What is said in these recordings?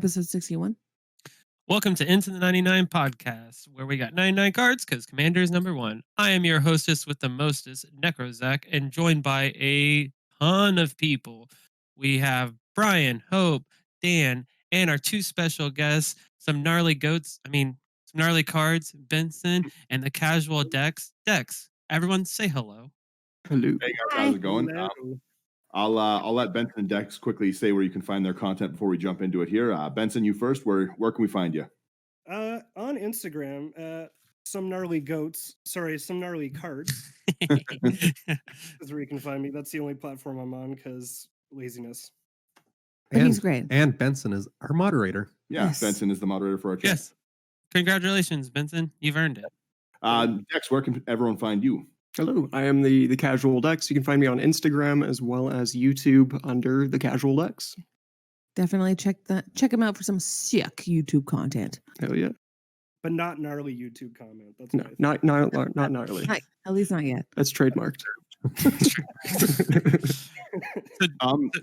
episode 61. Welcome to Into the 99 podcast, where we got 99 cards because Commander is number one. I am your hostess with the mostest, Necrozak, and joined by a ton of people. We have Brian, Hope, Dan, and our two special guests, some gnarly cards, Benson, and the Casual Dex. Dex, everyone say hello. Hello. Hey guys, how's it going? I'll let Benson and Dex quickly say where you can find their content before we jump into it here. Benson, you first. Where can we find you? On Instagram, some gnarly cards. That's where you can find me. That's the only platform I'm on because laziness. But he's great. And Benson is our moderator. Yeah, Yes. Benson is the moderator for our chat. Yes. Congratulations, Benson. You've earned it. Dex, where can everyone find you? Hello, I am the Casual Dex. You can find me on Instagram as well as YouTube under the Casual Dex. Definitely check him out for some sick YouTube content. Hell yeah. But not gnarly YouTube comment. That's No, nice. not gnarly. At least not yet. That's trademarked.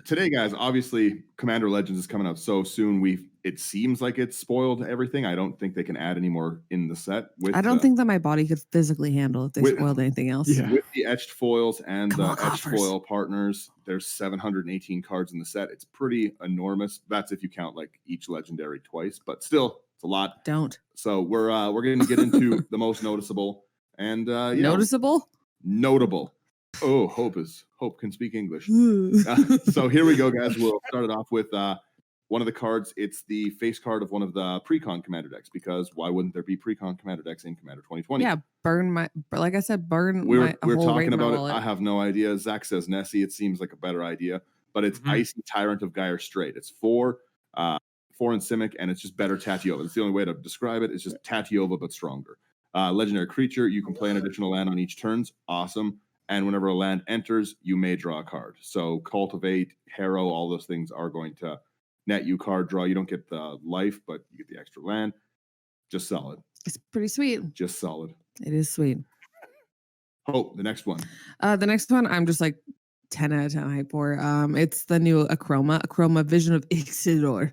Today, guys, obviously, Commander Legends is coming out so soon. It seems like it's spoiled everything. I don't think they can add any more in the set. I don't think that my body could physically handle if they spoiled anything else. Yeah. With the etched foils and Come the on, etched coffers. foil partners, there's 718 cards in the set. It's pretty enormous. That's if you count like each legendary twice, but still, it's a lot. Don't. So we're going to get into the most noticeable and Noticeable? notable. Oh, Hope can speak English. So here we go, guys. We'll start it off with one of the cards. It's the face card of one of the pre-con Commander decks, because why wouldn't there be pre-con Commander decks in Commander 2020? Yeah, like I said, burn We're my whole talking about it. wallet. I have no idea. Zach says Nessie. It seems like a better idea, but it's Icy Tyrant of Gyre Strait. It's 4 in Simic, and it's just better Tatiova. That's the only way to describe it. It's just Tatiova, but stronger. Legendary creature. You can play an additional land on each turns. Awesome. And whenever a land enters, you may draw a card. So Cultivate, Harrow, all those things are going to net you card draw. You don't get the life, but you get the extra land. Just solid. It's pretty sweet. Just solid. It is sweet. Hope, the next one. The next one, I'm just like 10 out of 10 hype for. It's the new Acroma Vision of Ixidor.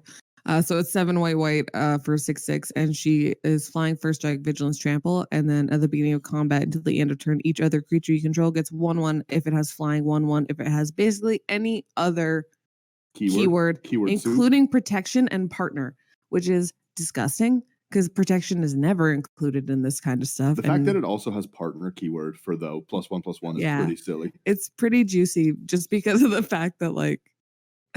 So it's 7 white for 6/6, and she is flying first strike, vigilance, trample, and then at the beginning of combat until the end of turn, each other creature you control gets 1/1 if it has flying, 1/1 if it has basically any other keyword including protection and partner, which is disgusting because protection is never included in this kind of stuff. The fact that it also has partner keyword for the +1/+1 is pretty silly. It's pretty juicy just because of the fact that like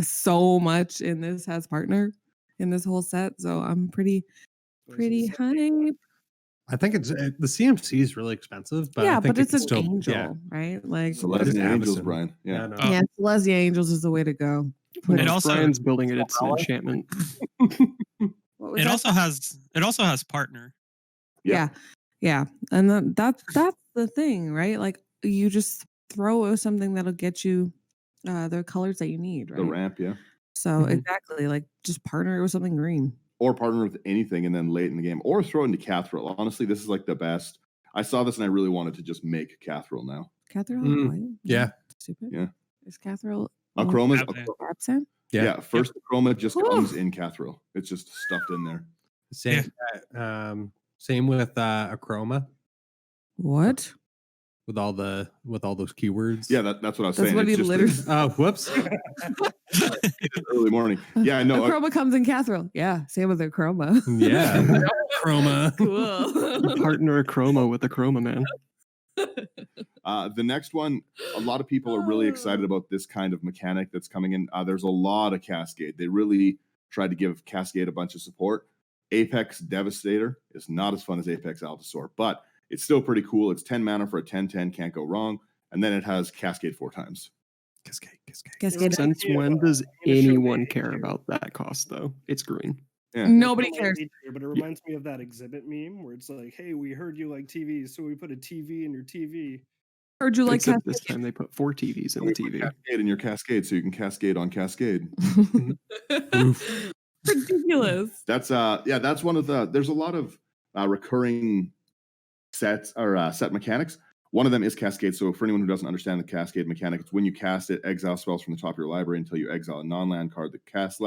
so much in this has partner in this whole set. So I'm pretty hype. I think the CMC is really expensive, but yeah, I think but it's an still, angel, right? Like Celestial Angels, Amazon. Brian. Yeah. no. Celestial Angels is the way to go. It also- Brian's building it. It's an enchantment. What was It that? also has partner. Yeah. And that's the thing, right? Like you just throw something that'll get you the colors that you need, right? The ramp, yeah. So Mhm. exactly, like just partner with something green. Or partner with anything and then late in the game. Or throw into Cathril. Honestly, this is like the best. I saw this and I really wanted to just make Cathril now. Cathril? Mm, yeah. Stupid. Yeah. Is Cathril Chroma's Okay. absent? yeah, first Chroma just Whew. comes in Cathril. It's just stuffed in there. Same, same with Acroma What? with all those keywords. Yeah, that's what I was That's saying. what It's he just literally Oh, whoop!s. it's early morning. Yeah, no. Acroma comes in Cathril. Yeah, same with Acroma. Yeah, Chroma. Cool. Partner a chroma with a chroma, man. The next one, a lot of people are really excited about this kind of mechanic that's coming in. There's a lot of Cascade. They really tried to give Cascade a bunch of support. Apex Devastator is not as fun as Apex Allosaur, but it's still pretty cool. It's 10 mana for a 10/10, can't go wrong. And then it has Cascade 4 times. Cascade. Cascade. Since when does anyone care about that cost, though? It's green. Yeah. Nobody cares. But it reminds me of that exhibit meme where it's like, hey, we heard you like TV, so we put a TV in your TV. Heard you like Except Cascade? this time they put 4 TVs in the TV. Cascade in your Cascade so you can cascade on Cascade. Ridiculous. That's one of the, there's a lot of recurring sets or set mechanics. One of them is Cascade. So for anyone who doesn't understand the Cascade mechanic, it's when you cast it, exile spells from the top of your library until you exile a non-land card that costs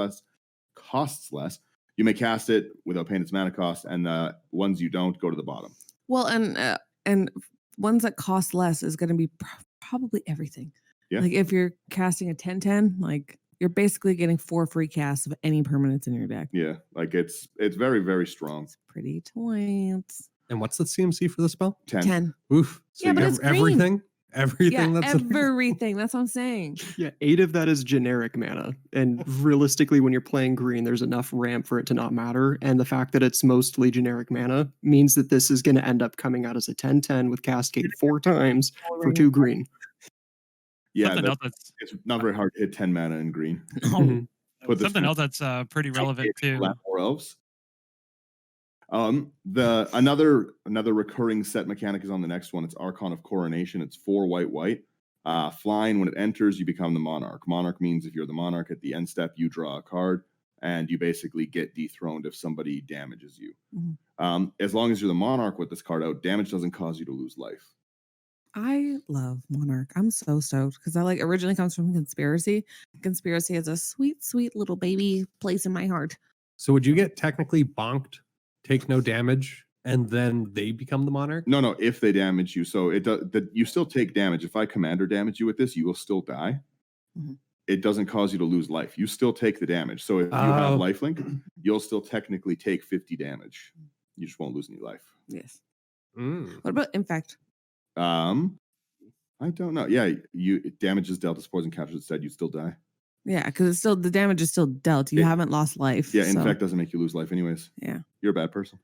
less, You may cast it without paying its mana cost, and the ones you don't go to the bottom. Well, and ones that cost less is going to be probably everything. Yeah. Like if you're casting a 10/10, like you're basically getting 4 free casts of any permanents in your deck. Yeah, like it's very, very strong. It's pretty toys. And what's the CMC for the spell? 10. Oof. So Yeah, you but have it's green. everything. Everything Yeah, that's everything. That's what I'm saying. Yeah, 8 of that is generic mana. And realistically, when you're playing green, there's enough ramp for it to not matter. And the fact that it's mostly generic mana means that this is going to end up coming out as a 10/10 with Cascade 4 times for 2 green. Yeah, Something else that's it's not very hard to hit 10 mana in green. Mhm. Put this something else that's pretty relevant too. More elves. Another recurring set mechanic is on the next one. It's Archon of Coronation. It's 4 white. Flying, when it enters, you become the monarch. Monarch means if you're the monarch at the end step, you draw a card, and you basically get dethroned if somebody damages you. Mhm. As long as you're the monarch with this card out, damage doesn't cause you to lose life. I love Monarch. I'm so stoked because I like originally comes from Conspiracy. Conspiracy is a sweet, sweet little baby place in my heart. So would you get technically bonked, take no damage, and then they become the monarch? No, if they damage you, so it does that you still take damage. If I commander damage you with this, you will still die. Mhm. It doesn't cause you to lose life. You still take the damage. So if you have lifelink, you'll still technically take 50 damage. You just won't lose any life. Yes. Mm. What about Infect? I don't know. Yeah, damage is dealt as poison counters instead. You still die. Yeah, because it's still the damage is still dealt. You haven't lost life. Yeah, so. Infect doesn't make you lose life anyways. Yeah. You're a bad person.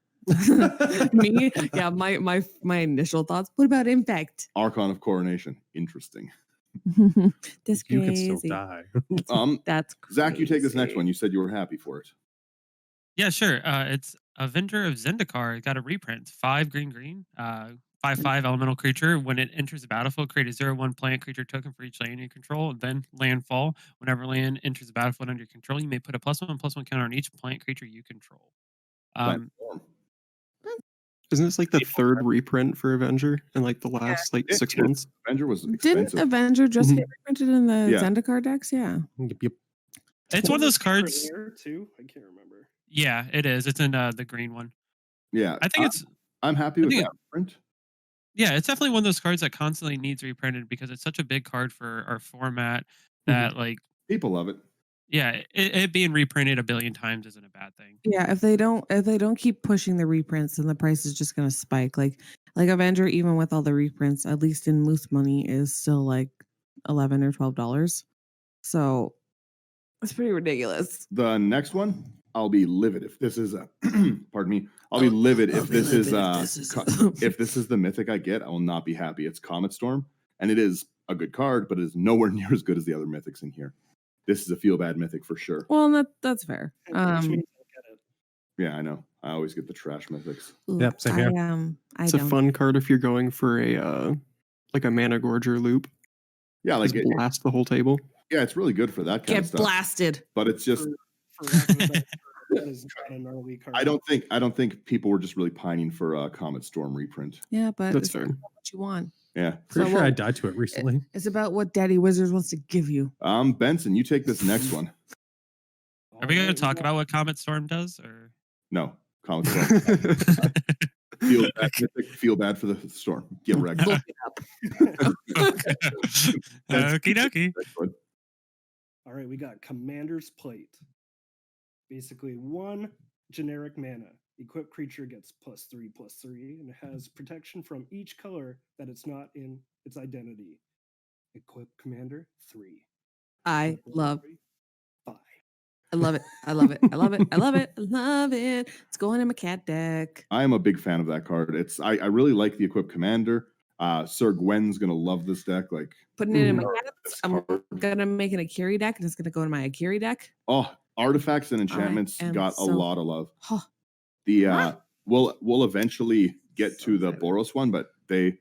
Me? Yeah, my initial thoughts. What about Infect? Archon of Coronation. Interesting. This You can still crazy. die. That's crazy. Zach, you take this next one. You said you were happy for it. Yeah, sure. It's Avenger of Zendikar. It got a reprint. 5 green. 5/5 elemental creature. When it enters the battlefield, create a 0/1 plant creature token for each land you control. Then landfall. Whenever land enters the battlefield under your control, you may put a +1/+1 counter on each plant creature you control. Plant Um, form. Isn't this like the 3rd reprint for Avenger in like the last like 6 months? Avenger was Didn't expensive. Avenger just Mhm. get reprinted in the Yeah. Zendikar decks? Yeah. Yep. it's one of those cards. Here too. I can't remember. Yeah, it is. It's in the green one. Yeah, I think it's I'm happy with think that print. yeah, it's definitely one of those cards that constantly needs reprinted because it's such a big card for our format that like People love it. yeah, it being reprinted a billion times isn't a bad thing. Yeah, if they don't keep pushing the reprints, then the price is just gonna spike. Like Avenger, even with all the reprints, at least in Moose money, is still like $11 or $12. So it's pretty ridiculous. The next one, I'll be livid if this is a pardon me. I'll be livid if this is if this is the mythic I get, I will not be happy. It's Comet Storm, and it is a good card, but it is nowhere near as good as the other mythics in here. This is a feel bad mythic for sure. Well, that's fair. Which means I'll get it. Yeah, I know. I always get the trash mythics. Yep, same here. I It's don't. a fun card if you're going for a like a mana gorger loop. Yeah, like Just blast the whole table. yeah, it's really good for that kind of Get stuff. blasted. But it's just For lack of a better word, that is not a gnarly card. I don't think people were just really pining for a Comet Storm reprint. Yeah, but That's it's fair. not what you want. Yeah. Pretty So sure I what- died to it recently. It's about what Daddy Wizards wants to give you. Benson, you take this next one. Are we going to Alright, talk got- about what Comet Storm does or No, Comet Storm. Feel bad for the storm. Get wrecked. Look it up. Okie dokie. Next one. All right, we got Commander's Plate. Basically, 1 generic mana. Equipped creature gets +3/+3, and it has protection from each color that it's not in its identity. Equipped Commander 3. I Equipped love 3, 5. I love it. I love it. I love it. I love it. I love it. It's going in my cat deck. I am a big fan of that card. I really like the equipped commander. Sir Gwen's gonna love this deck. Like Putting it in my Mhm. cats. I'm gonna make an Akiri deck, and it's gonna go in my Akiri deck. oh, artifacts and enchantments am got a so- lot of love. Huh. The Huh? we'll eventually get So to the excited. Boros one, but they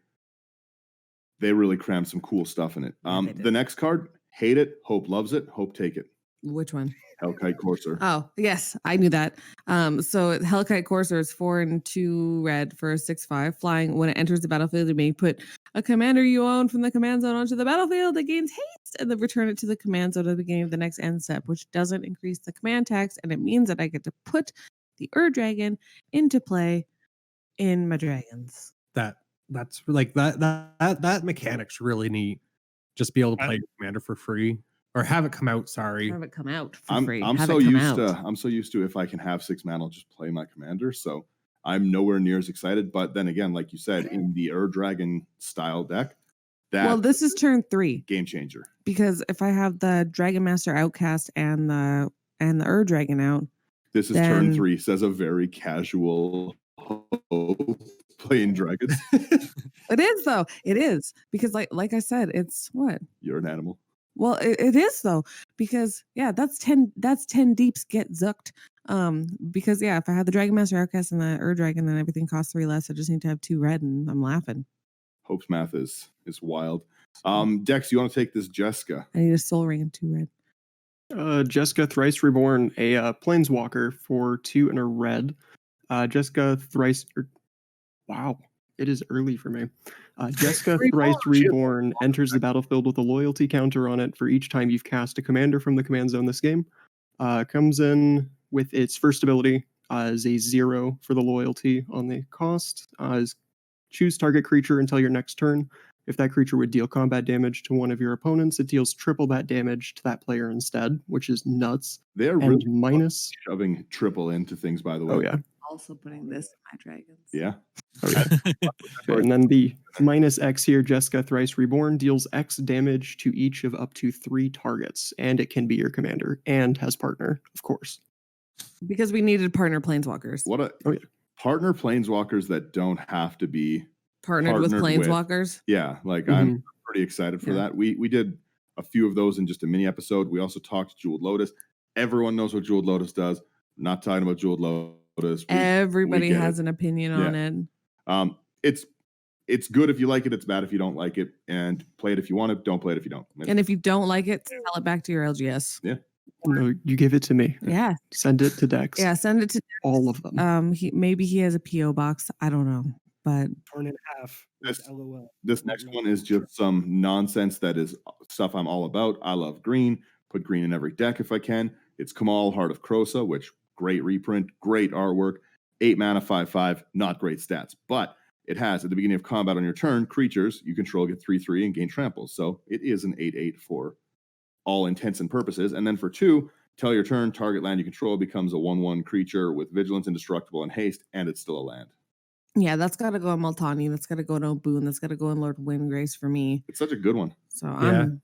really crammed some cool stuff in it. Yeah, they The did. next card, hate it, Hope loves it, Hope take it. Which one? Hellkite Courser. Oh, yes, I knew that. So Hellkite Courser is 4 and 2 red for a 6/5 flying. When it enters the battlefield, you may put a commander you own from the command zone onto the battlefield. It gains haste and then return it to the command zone at the beginning of the next end step, which doesn't increase the command tax, and it means that I get to put the Dragon into play in my dragons. That's like that mechanic's really neat. Just be able to play Commander for free or have it come out. Sorry, Have it come out for free. I'm Have so it come used out. to I'm so used to if I can have 6 mana, I'll just play my Commander. So I'm nowhere near as excited. But then again, like you said, in the Dragon style deck, Well, this is turn 3 game changer. because if I have the Dragon Master Outcast and the Dragon out, This is turn 3. Says a very casual playing dragons. It is though. It is because like I said, it's what? You're an animal. Well, it is though because that's 10 deeps get zooked. Because if I have the Dragon Master Outcast and the Dragon, then everything costs 3 less. I just need to have 2 red, and I'm laughing. Hope's math is wild. Dex, you want to take this Jessica? I need a Soul Ring and 2 red. Jessica Thrice Reborn, a Planeswalker for 2 and a red. Jessica Thrice. Wow, it is early for me. Jessica Thrice Reborn enters the battlefield with a loyalty counter on it for each time you've cast a commander from the command zone this game. Comes in with its first ability as a 0 for the loyalty on the cost. Choose target creature until your next turn. If that creature would deal combat damage to one of your opponents, it deals triple that damage to that player instead, which is nuts. They're really minus shoving triple into things, by the way. Oh, yeah. Also putting this in my dragons. Yeah. Oh, yeah. And then the minus X here, Jessica Thrice Reborn deals X damage to each of up to 3 targets, and it can be your commander and has partner, of course. Because we needed partner planeswalkers. Partner planeswalkers that don't have to be partnered with planeswalkers. Yeah, like I'm pretty excited for that. We did a few of those in just a mini episode. We also talked Jeweled Lotus. Everyone knows what Jeweled Lotus does. I'm not talking about Jeweled Lotus. Everybody has an opinion on it. It's good if you like it. It's bad if you don't like it. And play it if you want it. Don't play it if you don't. And if you don't like it, sell it back to your LGS. Yeah. No, you give it to me. Yeah. Send it to Dex. Yeah, send it to Dex. All of them. Maybe he has a PO box. I don't know, but torn in half. LOL. This next one is just some nonsense that is stuff I'm all about. I love green. Put green in every deck if I can. It's Kamal, Heart of Krosa, which great reprint, great artwork. 8 mana, 5/5, not great stats, but it has at the beginning of combat on your turn, creatures you control get 3/3 and gain tramples. So it is an 8/8 for all intents and purposes. And then for 2, till your turn, target land you control becomes a 1/1 creature with vigilance, indestructible, and haste, and it's still a land. Yeah, that's got to go in Multani. That's got to go in Boone. That's got to go in Lord Windgrace for me. It's such a good one. So I'm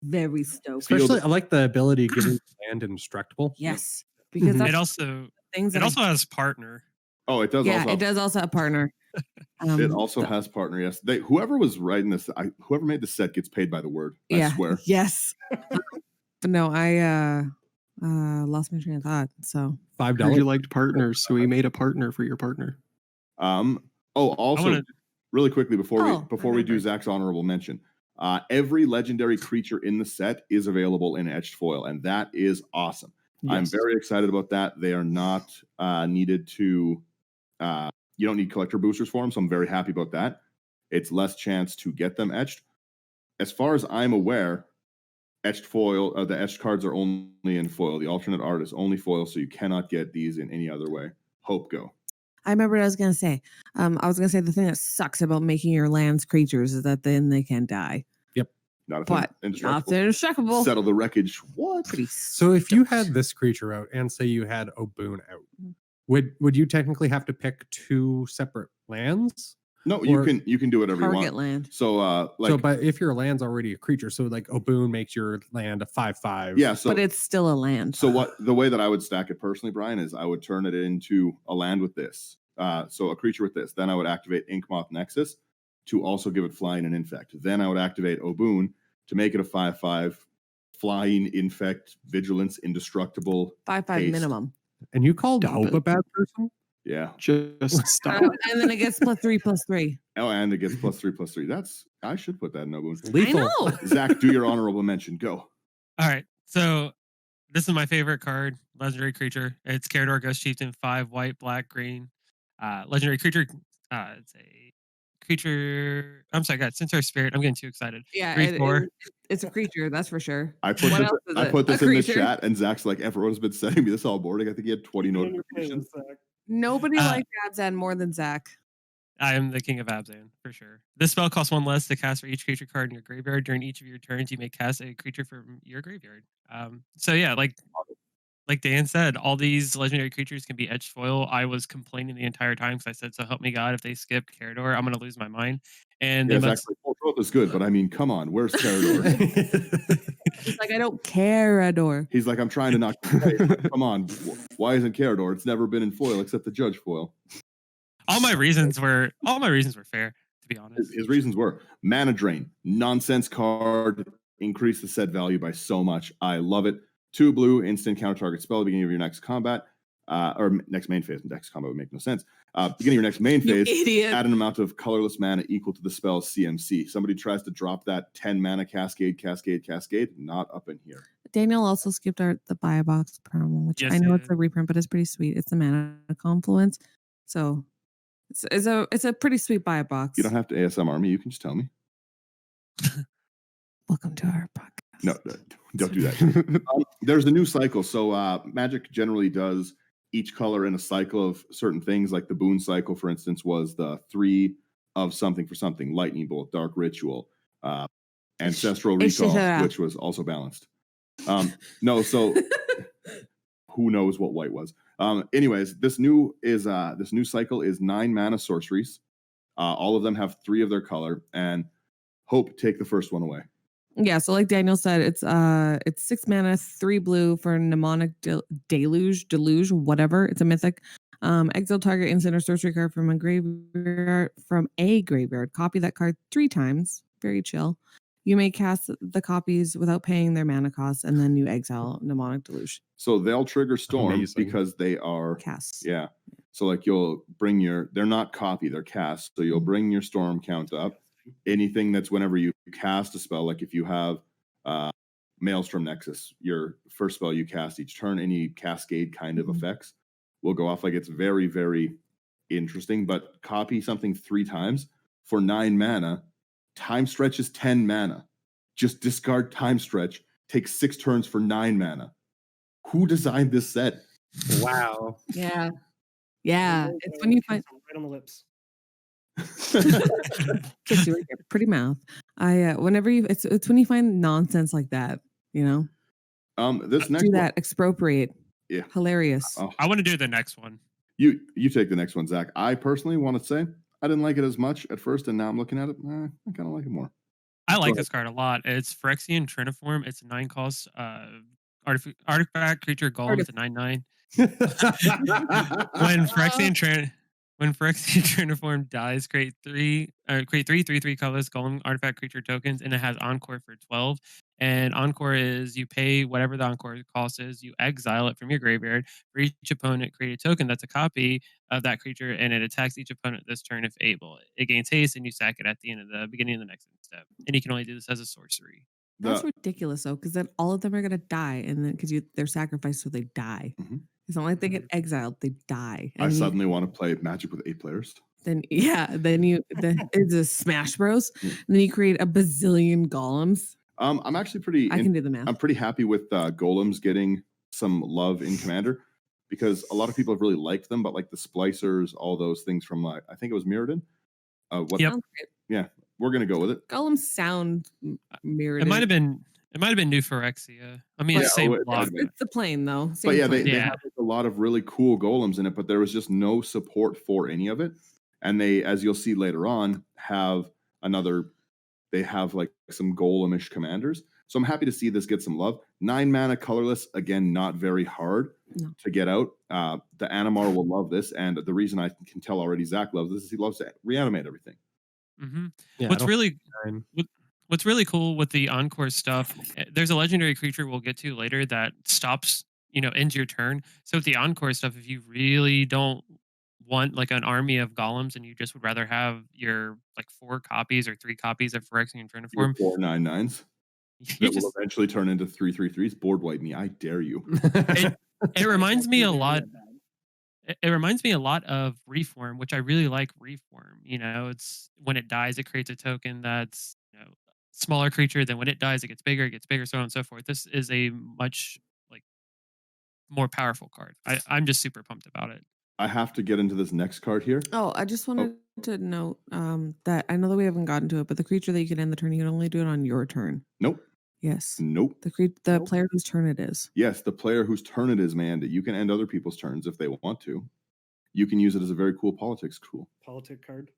very stoked. Especially, I like the ability of giving land indestructible. Yes, because it also has partner. Oh, it does. Yeah, also. It does also have partner. It also has partner. Yes, whoever was writing this, whoever made the set gets paid by the word. I swear. Yes. But no, I lost my train of thought. So $5. You liked partners, so we made a partner for your partner. Also, really quickly before we do Zach's honorable mention, every legendary creature in the set is available in etched foil, and that is awesome. Yes. I'm very excited about that. They are not needed to. You don't need collector boosters for them, so I'm very happy about that. It's less chance to get them etched. As far as I'm aware, etched foil, the etched cards are only in foil. The alternate art is only foil, so you cannot get these in any other way. Hope go. I remember what I was going to say. I was going to say the thing that sucks about making your lands creatures is that then they can die. Yep. Not indestructible. Settle the wreckage. What? So if you had this creature out and say you had Oboon out, would you technically have to pick 2 separate lands? No, you can do whatever you want. Target land. So but if your land's already a creature, so like Oboon makes your land a 5/5. Yeah, but it's still a land. So the way that I would stack it personally, Brian, is I would turn it into a land with this. So a creature with this. Then I would activate Inkmoth Nexus to also give it flying and infect. Then I would activate Oboon to make it a 5/5 flying, infect, vigilance, indestructible. 5/5 minimum. And you called Hope a bad person? Yeah. Just stop. And then it gets +3/+3. Oh, and it gets +3/+3. I should put that in Oboon. Lethal. I know. Zach, do your honorable mention. Go. All right. So this is my favorite card, legendary creature. It's Carador Ghost Chieftain, 5 white, black, green. Legendary creature. It's a creature. I'm sorry, God, Centaur Spirit. I'm getting too excited. Yeah, 3/4. it's a creature, that's for sure. I put What this, else is I it? put A this in the creature? chat, and Zach's like, everyone's been sending me this all morning. I think he had 20 Keep it on your notifications. playlist, Zach. Nobody Uh, likes Abzan more than Zach. I am the king of Abzan, for sure. This spell costs 1 less to cast for each creature card in your graveyard. During each of your turns, you may cast a creature from your graveyard. So yeah, like Dan said, all these legendary creatures can be edged foil. I was complaining the entire time because I said, so help me God, if they skip Carador, I'm going to lose my mind. And Yeah, they Zach's like, full throat is good, but I mean, come on, where's Carador? He's like, I don't care, Ador. He's like, I'm trying to not play. Come on, why isn't Carador? It's never been in foil except the judge foil. all my reasons were fair, to be honest. His reasons were mana drain, nonsense card, increase the set value by so much. I love it. 2 blue, instant counter target spell at the beginning of your next combat, or next main phase. Next combat would make no sense. Beginning of your next main You phase, idiot. add an amount of colorless mana equal to the spell's CMC. Somebody tries to drop that 10 mana cascade, not up in here. Daniel also skipped the buy a box promo, which Yes, I know he it's a reprint, but it's pretty sweet. It's a mana confluence. So it's a pretty sweet buy a box. You don't have to ASMR me. You can just tell me. Welcome to our podcast. No, don't do that. There's a new cycle. So Magic generally does each color in a cycle of certain things. Like the boon cycle, for instance, was the 3 of something for something: lightning bolt, dark ritual, ancestral recall, which was also balanced. No, so who knows what white was? Anyways, this new cycle is 9 mana sorceries. All of them have 3 of their color, and Hope, take the first one away. Yeah, so like Daniel said, it's 6 mana, 3 blue for mnemonic deluge, whatever. It's a mythic. Exile target instant or sorcery card from a graveyard. Copy that card 3 times. Very chill. You may cast the copies without paying their mana costs, and then you exile mnemonic deluge. So they'll trigger storm Amazing. because they are Casts. Yeah. So like you'll bring they're not copy, they're cast. So you'll bring your storm count up. Anything that's whenever you cast a spell, like if you have Maelstrom Nexus, your first spell you cast each turn, any cascade kind of effects will go off. Like it's very, very interesting. But copy something 3 times for 9 mana. Time stretch is 10 mana. Just discard time stretch. Take 6 turns for 9 mana. Who designed this set? Wow. Yeah. Yeah. It's when you find right on the lips. kiss you right there, pretty mouth. Whenever it's when you find nonsense like that, you know. This next Do one, that, expropriate. Yeah. Hilarious. Oh, I want to do the next one. you take the next one, Zach. I personally want to say I didn't like it as much at first, and now I'm looking at it. I kind of like it more. I like Go this card a lot. It's Phyrexian Triniform. It's a 9 cost artifact creature golem. It's a 9/9. When Phyrexian Triniform dies, create 3 3/3 colorless golem artifact creature tokens, and it has Encore for 12. And Encore is you pay whatever the Encore cost is, you exile it from your graveyard. For each opponent, create a token that's a copy of that creature, and it attacks each opponent this turn if able. It gains haste, and you sack it at the end of the beginning of the next step. And you can only do this as a sorcery. That's ridiculous though, because then all of them are gonna die, and then because they're sacrificed, so they die. Mhm. It's not like they get exiled; they die. I And suddenly want to play Magic with 8 players. then it's a Smash Bros. Yeah. And then you create a bazillion golems. I'm actually pretty. I can do the math. I'm pretty happy with golems getting some love in Commander because a lot of people have really liked them, but like the splicers, all those things from I think it was Mirrodin. Yep. Sounds great. Yeah, we're gonna go with it. Golems sound mirrored. It might have been new Phyrexia. I mean, Yeah, it's same it block. might have It's the plane though. But yeah, they Yeah. have like, a lot of really cool golems in it, but there was just no support for any of it. And they, as you'll see later on, have they have like some golemish commanders. So I'm happy to see this get some love. 9 mana colorless, again, not very hard to get out. The Animar will love this. And the reason I can tell already Zach loves this is he loves to reanimate everything. Mm-hmm. Yeah, What's really cool with the Encore stuff, there's a legendary creature we'll get to later that stops, ends your turn. So with the Encore stuff, if you really don't want like an army of golems and you just would rather have your like 4 copies or 3 copies of Phyrexian Your Triniform, 4 9/9s that will eventually turn into 3/3/3s. Board wipe me. I dare you. it reminds me a lot. it reminds me a lot of Reform, which I really like Reform. You know, it's when it dies, it creates a token that's, you know, smaller creature. Then when it dies, it gets bigger, so on and so forth. This is a much like more powerful card. I'm just super pumped about it. I have to get into this next card here. Oh, I just wanted to note that I know that we haven't gotten to it, but the creature that you can end the turn, you can only do it on your turn. Nope. Yes. Nope. The Nope. player whose turn it is. Yes, the player whose turn it is, man, that you can end other people's turns if they want to. You can use it as a very cool politics tool. Politic card.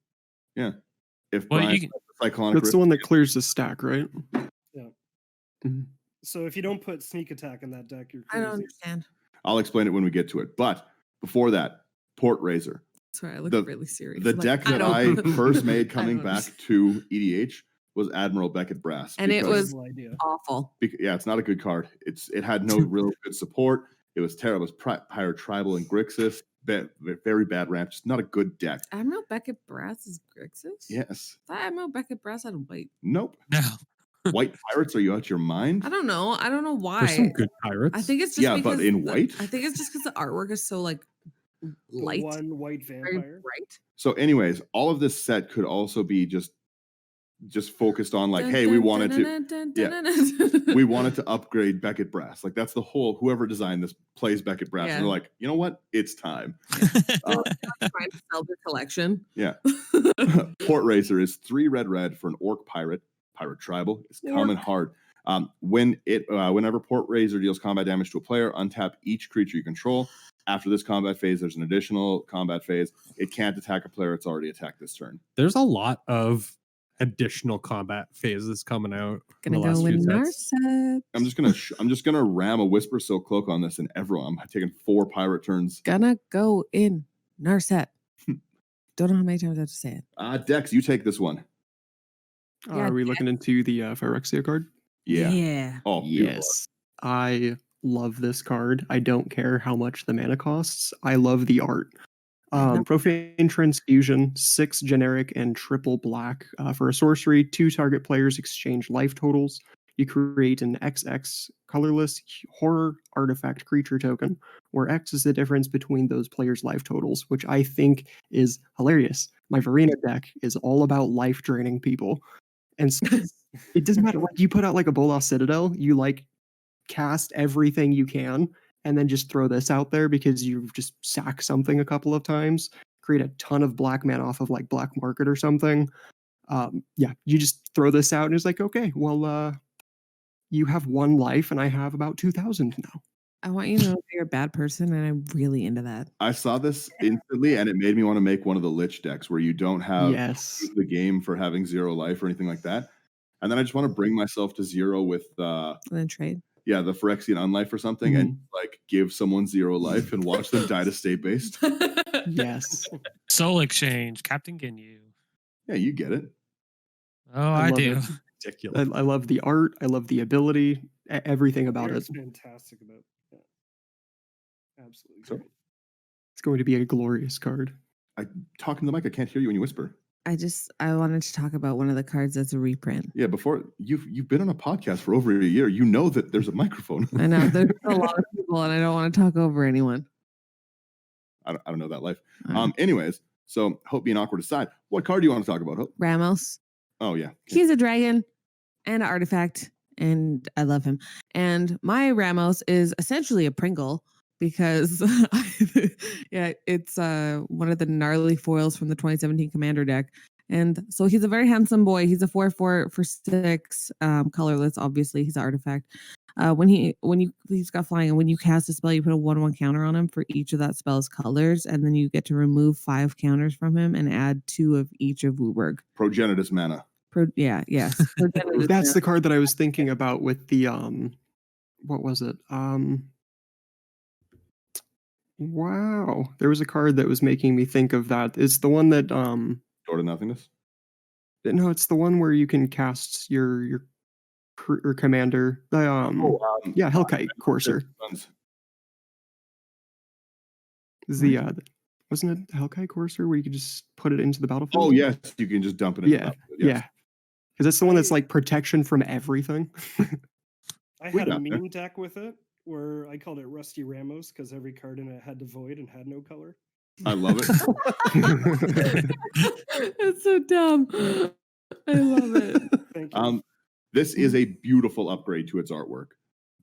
Yeah. If Well, Brian you can- Cyclonic That's Rift- the one that clears the stack, right? Yeah. Mhm. So if you don't put sneak attack in that deck, you're I don't crazy. understand. I'll explain it when we get to it. But before that, Port Raiser. Sorry, I look The- really serious. The Like, deck that don't- I first made coming don't back understand. to EDH was Admiral Beckett Brass. And it was Terrible idea. awful. yeah, it's not a good card. It had no real good support. It was terrible. It was Pirate Tribal and Grixis. Very bad ramp. Just not a good deck. Admiral Beckett Brass is Grixis? Yes. I thought Admiral Beckett Brass had white. Nope. No. White pirates? Are you out your mind? I don't know. I don't know why. There's some good pirates. I think it's just Yeah, because but in white? I think it's just because the artwork is so like The light, one white very vampire. bright. So, anyways, all of this set could also be just focused on like, hey, we wanted to upgrade Beckett Brass. Like that's the whole whoever designed this plays Beckett Brass. Yeah. And they're like, you know what? It's time. trying to sell their collection. Yeah. Port Racer is 3 red for an orc pirate tribal. It's common hard. Whenever Port Razor deals combat damage to a player, untap each creature you control. After this combat phase, there's an additional combat phase. It can't attack a player it's already attacked this turn. There's a lot of additional combat phases coming out. in Gonna the last go few in sets. Narset. I'm just gonna ram a Whisper Silk Cloak on this, and everyone. I'm taking 4 pirate turns. Gonna go in Narset. Don't know how many times I have to say it. Dex, you take this one. Yeah, Are we looking into the Phyrexia card? Yeah. Yeah. Oh, beautiful. Yes. I love this card. I don't care how much the mana costs. I love the art. Profane Transfusion, 6 generic and triple black. For a sorcery, 2 target players exchange life totals. You create an XX colorless horror artifact creature token, where X is the difference between those players' life totals, which I think is hilarious. My Verena deck is all about life draining people. And so it doesn't matter. Like you put out like a Bolas Citadel, you like cast everything you can, and then just throw this out there because you've just sacked something a couple of times, create a ton of black mana off of like Black Market or something. Yeah, you just throw this out and it's like, okay, well, you have 1 life and I have about 2,000 now. I want you to know that you're a bad person, and I'm really into that. I saw this instantly, and it made me want to make one of the Lich decks where you don't have Yes. the game for having 0 life or anything like that. And then I just want to bring myself to 0 with And then trade. the Phyrexian Unlife or something, and like give someone 0 life and watch them die to state based. Yes. Soul Exchange, Captain Ginyu. Yeah, you get it. Oh, I love do. it. Ridiculous. I love the art. I love the ability. Everything about it. It's fantastic about. Yeah. Absolutely. So- great. It's going to be a glorious card. Talking to the mic, I can't hear you when you whisper. I wanted to talk about one of the cards that's a reprint. Yeah, before you've been on a podcast for over a year. You know that there's a microphone. I know there's a lot of people, and I don't want to talk over anyone. I don't know that life. All right. Anyways, so Hope being awkward aside, what card do you want to talk about, Hope? Ramos. Oh yeah. He's a dragon and an artifact, and I love him. And my Ramos is essentially a Pringle because, it's one of the gnarly foils from the 2017 Commander deck. And so he's a very handsome boy. He's a 4/4 for 6, colorless. Obviously, he's an artifact. He's got flying, and when you cast a spell, you put a 1/1 counter on him for each of that spell's colors, and then you get to remove 5 counters from him and add 2 of each of Wooburg. Progenitus mana. Yes. That's the card that I was thinking about with the what was it? Wow. There was a card that was making me think of that. It's the one that Door to Nothingness. no, it's the one where you can cast your commander. Yeah, Hellkite Courser. Is the wasn't it Hellkite Courser where you could just put it into the battlefield? Oh yes, you can just dump it in. Yeah. Yeah. Because that's the one that's like protection from everything. I We had a got there. meme deck with it, where I called it Rusty Ramos because every card in it had the void and had no color. I love it. It's so dumb. I love it. Thank you. This is a beautiful upgrade to its artwork.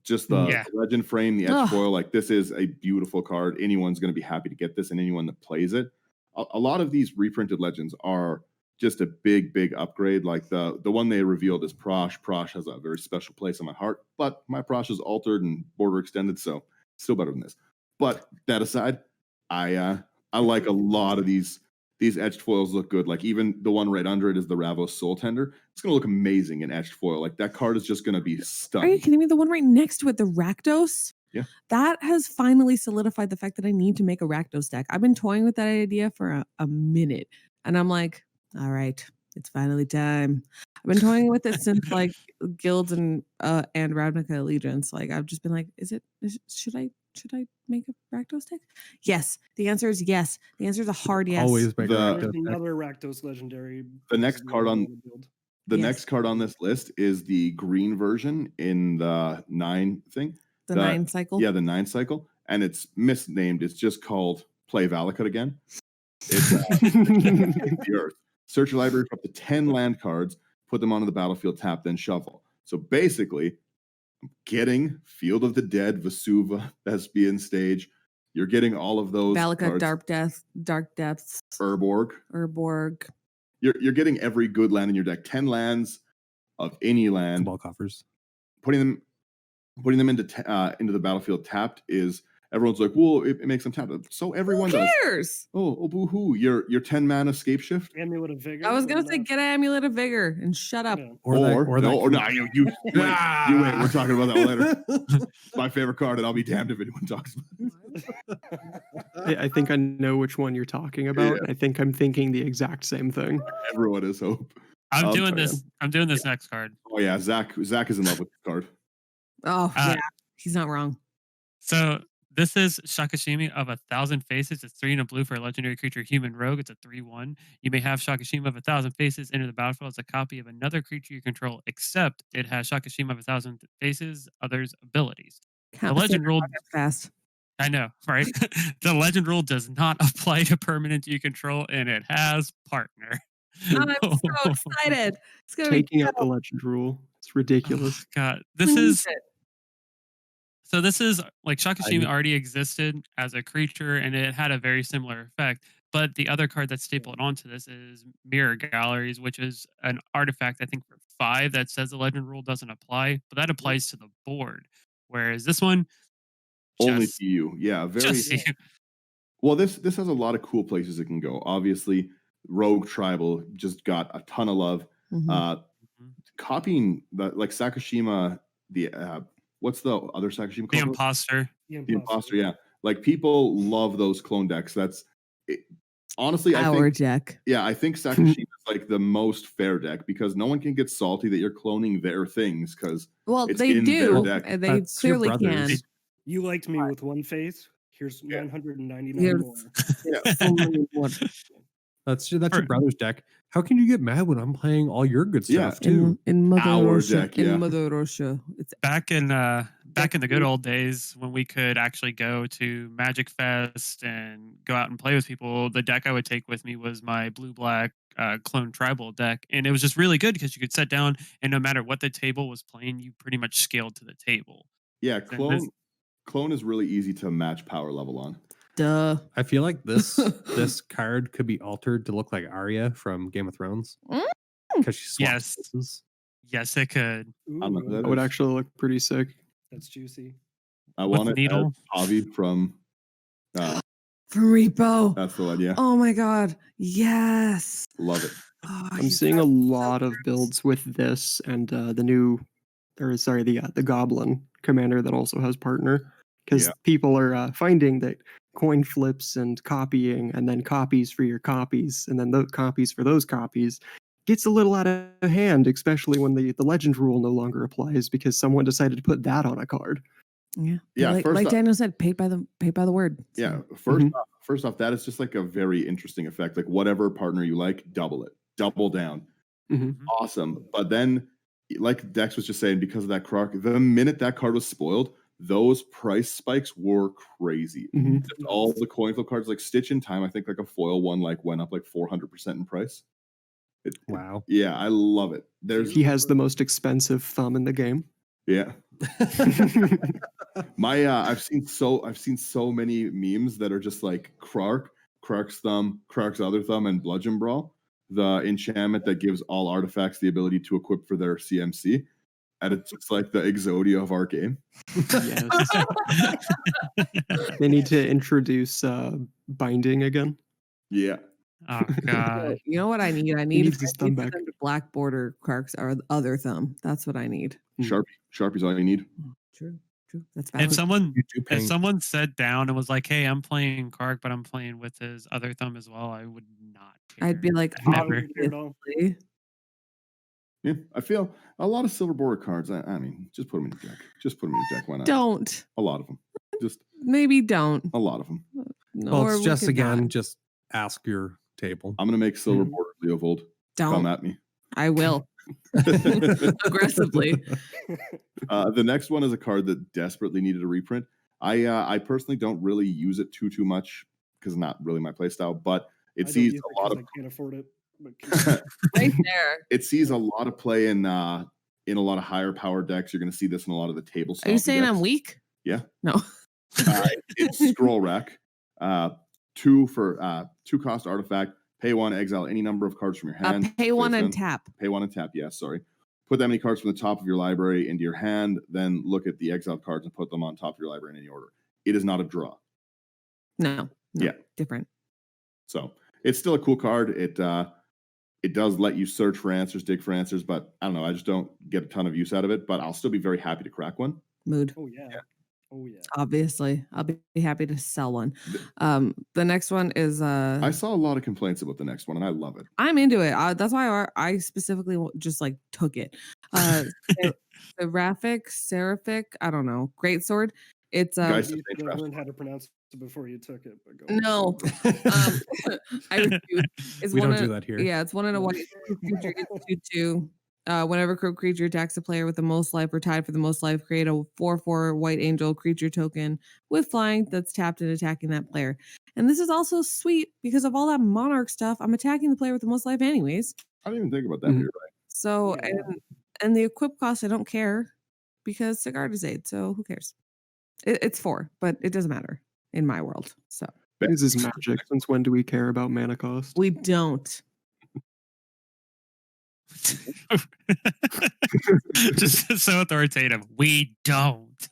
Just the Yeah. legend frame, the edge Ugh. foil, like this is a beautiful card. Anyone's going to be happy to get this, and anyone that plays it. A lot of these reprinted legends are just a big upgrade. Like the one they revealed is Prosh. Prosh has a very special place in my heart, but my Prosh is altered and border extended, so still better than this. But that aside, I like a lot of these edged foils look good. Like even the one right under it is the Ravos Soul Tender. It's gonna look amazing in edged foil. Like that card is just gonna be Are you stunning. kidding me? The one right next to it, the Rakdos? Yeah. That has finally solidified the fact that I need to make a Rakdos deck. I've been toying with that idea for a minute. And I'm like, all right, it's finally time. I've been toying with it since like guilds and Ravnica Allegiance. Like I've just been like, should I make a Rakdos deck? Yes. The answer is yes. The answer is a hard yes. Always make a The- Rakdos There's deck. another Rakdos legendary. The next card on- build. The Yes. next card on this list is the green version in the 9 thing. the the- 9 cycle. Yeah, the 9 cycle. And it's misnamed. It's just called Play Valakut again. It's the Earth. Search your library for up to 10 land cards, put them onto the battlefield, tap, then shuffle. So basically, getting Field of the Dead, Vesuva, Thespian Stage. You're getting all of those Valakut, cards. Dark Depths, Urborg. Urborg. You're getting every good land in your deck. 10 lands of any land. Ball coffers. Putting them into the battlefield tapped is everyone's like, well, it makes them tap. So everyone Who does. cares? Oh, boo hoo! Your 10 mana scape shift. Amulet of Vigor. I was gonna and, say get an Amulet of Vigor and shut up. yeah. Or no, you wait. We're talking about that later. It's my favorite card, and I'll be damned if anyone talks about it. I think I know which one you're talking about. I think I'm thinking the exact same thing. Everyone is hope. I'm doing sorry. this. I'm doing this next card. Oh yeah, Zach is in love with this card. Oh Uh, yeah, he's not wrong. So this is Shakashimi of 1,000 Faces. It's 3 and a blue for a legendary creature, human rogue. It's a 3/1. You may have Shakashima of 1,000 Faces enter the battlefield as a copy of another creature you control, except it has Shakashima of 1,000 Faces, others abilities. Can't the legend rule. fast. I know, right? The legend rule does not apply to permanent you control, and it has partner. I'm so excited. It's gonna Taking be out the legend rule. It's ridiculous. God, Who this needs is it? so. This is like I Shakashima need- already existed as a creature, and it had a very similar effect. But the other card that's stapled onto this is Mirror Galleries, which is an artifact I think for 5 that says the legend rule doesn't apply, but that applies to the board. Whereas this one, Only just, to you. Yeah, very. just you. Well, this has a lot of cool places it can go. Obviously, Rogue Tribal just got a ton of love. Mhm. Copying the like Sakashima, the what's the other Sakashima The called? imposter. The Imposter, yeah. Like people love those clone decks. That's it. Honestly, I Our think deck. I think Sakashima is like the most fair deck because no one can get salty that you're cloning their things because Well, it's they in their do. deck. and They That's your clearly can. brothers. You liked me with one face. Here's 999 Here's- more. That's your For- brother's deck. How can you get mad when I'm playing all your good Yeah. stuff too? In Mother Our Russia. deck, yeah. In Mother Russia. It's Back in the good old days when we could actually go to Magic Fest and go out and play with people, the deck I would take with me was my blue black clone tribal deck, and it was just really good because you could sit down and no matter what the table was playing, you pretty much scaled to the table. Yeah, this- clone is really easy to match power level on. duh. I feel like this card could be altered to look like Arya from Game of Thrones Mm. because she swaps Yes. places. Yes, it could. Ooh, I'm not gonna- That would actually look pretty sick. that's juicy. I With want it Needle. as Javi from From Repo. that's the one, yeah. Oh my god. Yes. Love it. Oh, I'm he's seeing a so lot of nice. builds with this and the commander commander that also has partner because Yeah. people are finding that coin flips and copying and then copies for your copies and then the copies for those copies gets a little out of hand, especially when the legend rule no longer applies because someone decided to put that on a card. Yeah. Yeah, Like, first like off- Daniel said, paid by the word. So, Yeah. Mhm. First off, that is just like a very interesting effect. Like whatever partner you like, double it, double down. Mhm. Awesome. But then, like Dex was just saying, because of that Croc, the minute that card was spoiled, those price spikes were crazy. Mhm. Just all the coin flip cards, like Stitch in Time, I think like a foil one like went up like 400% in price. Wow. Yeah, I love it. There's He has the most expensive thumb in the game. yeah. I've seen so many memes that are just like Krark's thumb, Krark's other thumb, and Bludgeon Brawl, the enchantment that gives all artifacts the ability to equip for their CMC. And it's just like the Exodia of our game. Yes. They need to introduce binding again. Yeah. Oh god. You know what I need? I needs need his thumb back. them to black border Clark's or the other thumb. That's what I need. Sharpie's all you need. True. That's If valid. someone You do if ping. someone sat down and was like, "Hey, I'm playing Kark, but I'm playing with his other thumb as well," I would not care. I'd be like, Never. obviously. Yeah, I feel a lot of silver border cards. I mean, just put them in your deck. Just put them in your deck. Why not? Don't. A lot of them. Just Maybe don't. a lot of them. Well, Or it's we just could again, not. just ask your table. I'm gonna make silver Mhm. border Leovold. Don't. Come at me. I will. Aggressively. The next one is a card that desperately needed a reprint. I personally don't really use it too much because it's not really my playstyle, but it sees a lot of I can't afford it. But Right there. it sees a lot of play in a lot of higher power decks. You're going to see this in a lot of the table. Are you saying decks. I'm weak? Yeah. No. It's Scroll Rack. 2 for 2 cost artifact. Pay 1, exile any number of cards from your hand. Pay 1 place and them. tap. Pay 1 and tap. Yeah, sorry. Put that many cards from the top of your library into your hand. Then look at the exiled cards and put them on top of your library in any order. It is not a draw. No. Yeah. Different. So it's still a cool card. It does let you search for answers, dig for answers, but I don't know. I just don't get a ton of use out of it. But I'll still be very happy to crack one. Mood. oh yeah. Oh yeah. Obviously. I'll be happy to sell one. The next one is I saw a lot of complaints about the next one, and I love it. I'm into it. That's why I specifically just like took it. Seraphic, I don't know. Great sword. It's Guys, You they should have trust. learned how to pronounce it before you took it. But go on. no. I refuse. It's We one don't of- do that here. Yeah, it's 1 in a white creature gets 2/2. Whenever creature attacks a player with the most life or tied for the most life, create a 4/4 white angel creature token with flying that's tapped and attacking that player. And this is also sweet because of all that monarch stuff. I'm attacking the player with the most life anyways. I didn't even think about that. Mhm. But you're right. So Yeah. and the equip cost, I don't care because Cigar is 8. So who cares? It's 4, but it doesn't matter in my world. So This is magic. Since when do we care about mana cost? we don't. Just so authoritative. We don't.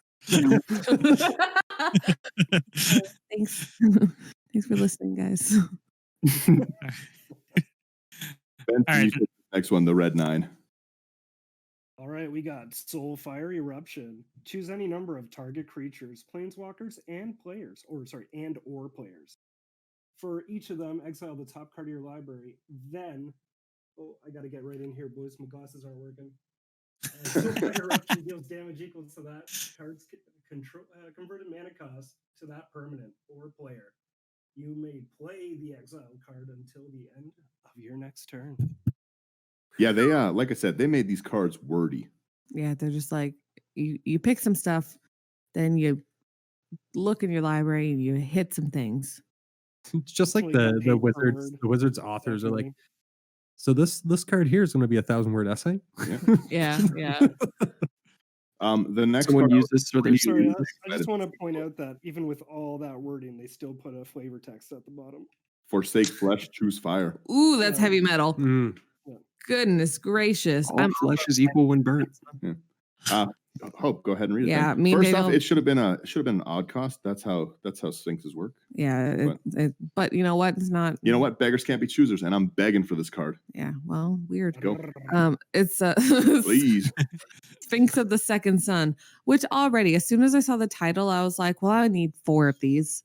Thanks. Thanks for listening, guys. Ben, All right. you take the next one, the red 9. All right, we got Soulfire Eruption. Choose any number of target creatures, planeswalkers, and players, or players. For each of them, exile the top card of your library. Then, I got to get right in here, boys. My glasses aren't working. Soulfire Eruption deals damage equal to that card's converted mana cost to that permanent or player. You may play the exiled card until the end of your next turn. Yeah, they like I said, they made these cards wordy. Yeah, they're just like you pick some stuff, then you look in your library and you hit some things. It's just like Well, you got the paid wizards. forward, The wizards authors are like, definitely. so this card here is going to be a 1,000-word essay. Yeah, yeah. The next Someone card use this for their Sorry, series. I just want to point out that even with all that wording, they still put a flavor text at the bottom. Forsake flesh, choose fire. Ooh, that's Yeah. heavy metal. Mm. Goodness gracious. All flesh is equal when burnt. Hope, go ahead and read it. Yeah, then. me and First off, Daniel- it should have been an odd cost. That's how sphinxes work. Yeah, but you know what? It's not. You know what? Beggars can't be choosers, and I'm begging for this card. Yeah, well, weird. Go. It's Please. Sphinx of the Second Sun, which already, as soon as I saw the title, I was like, well, I need 4 of these.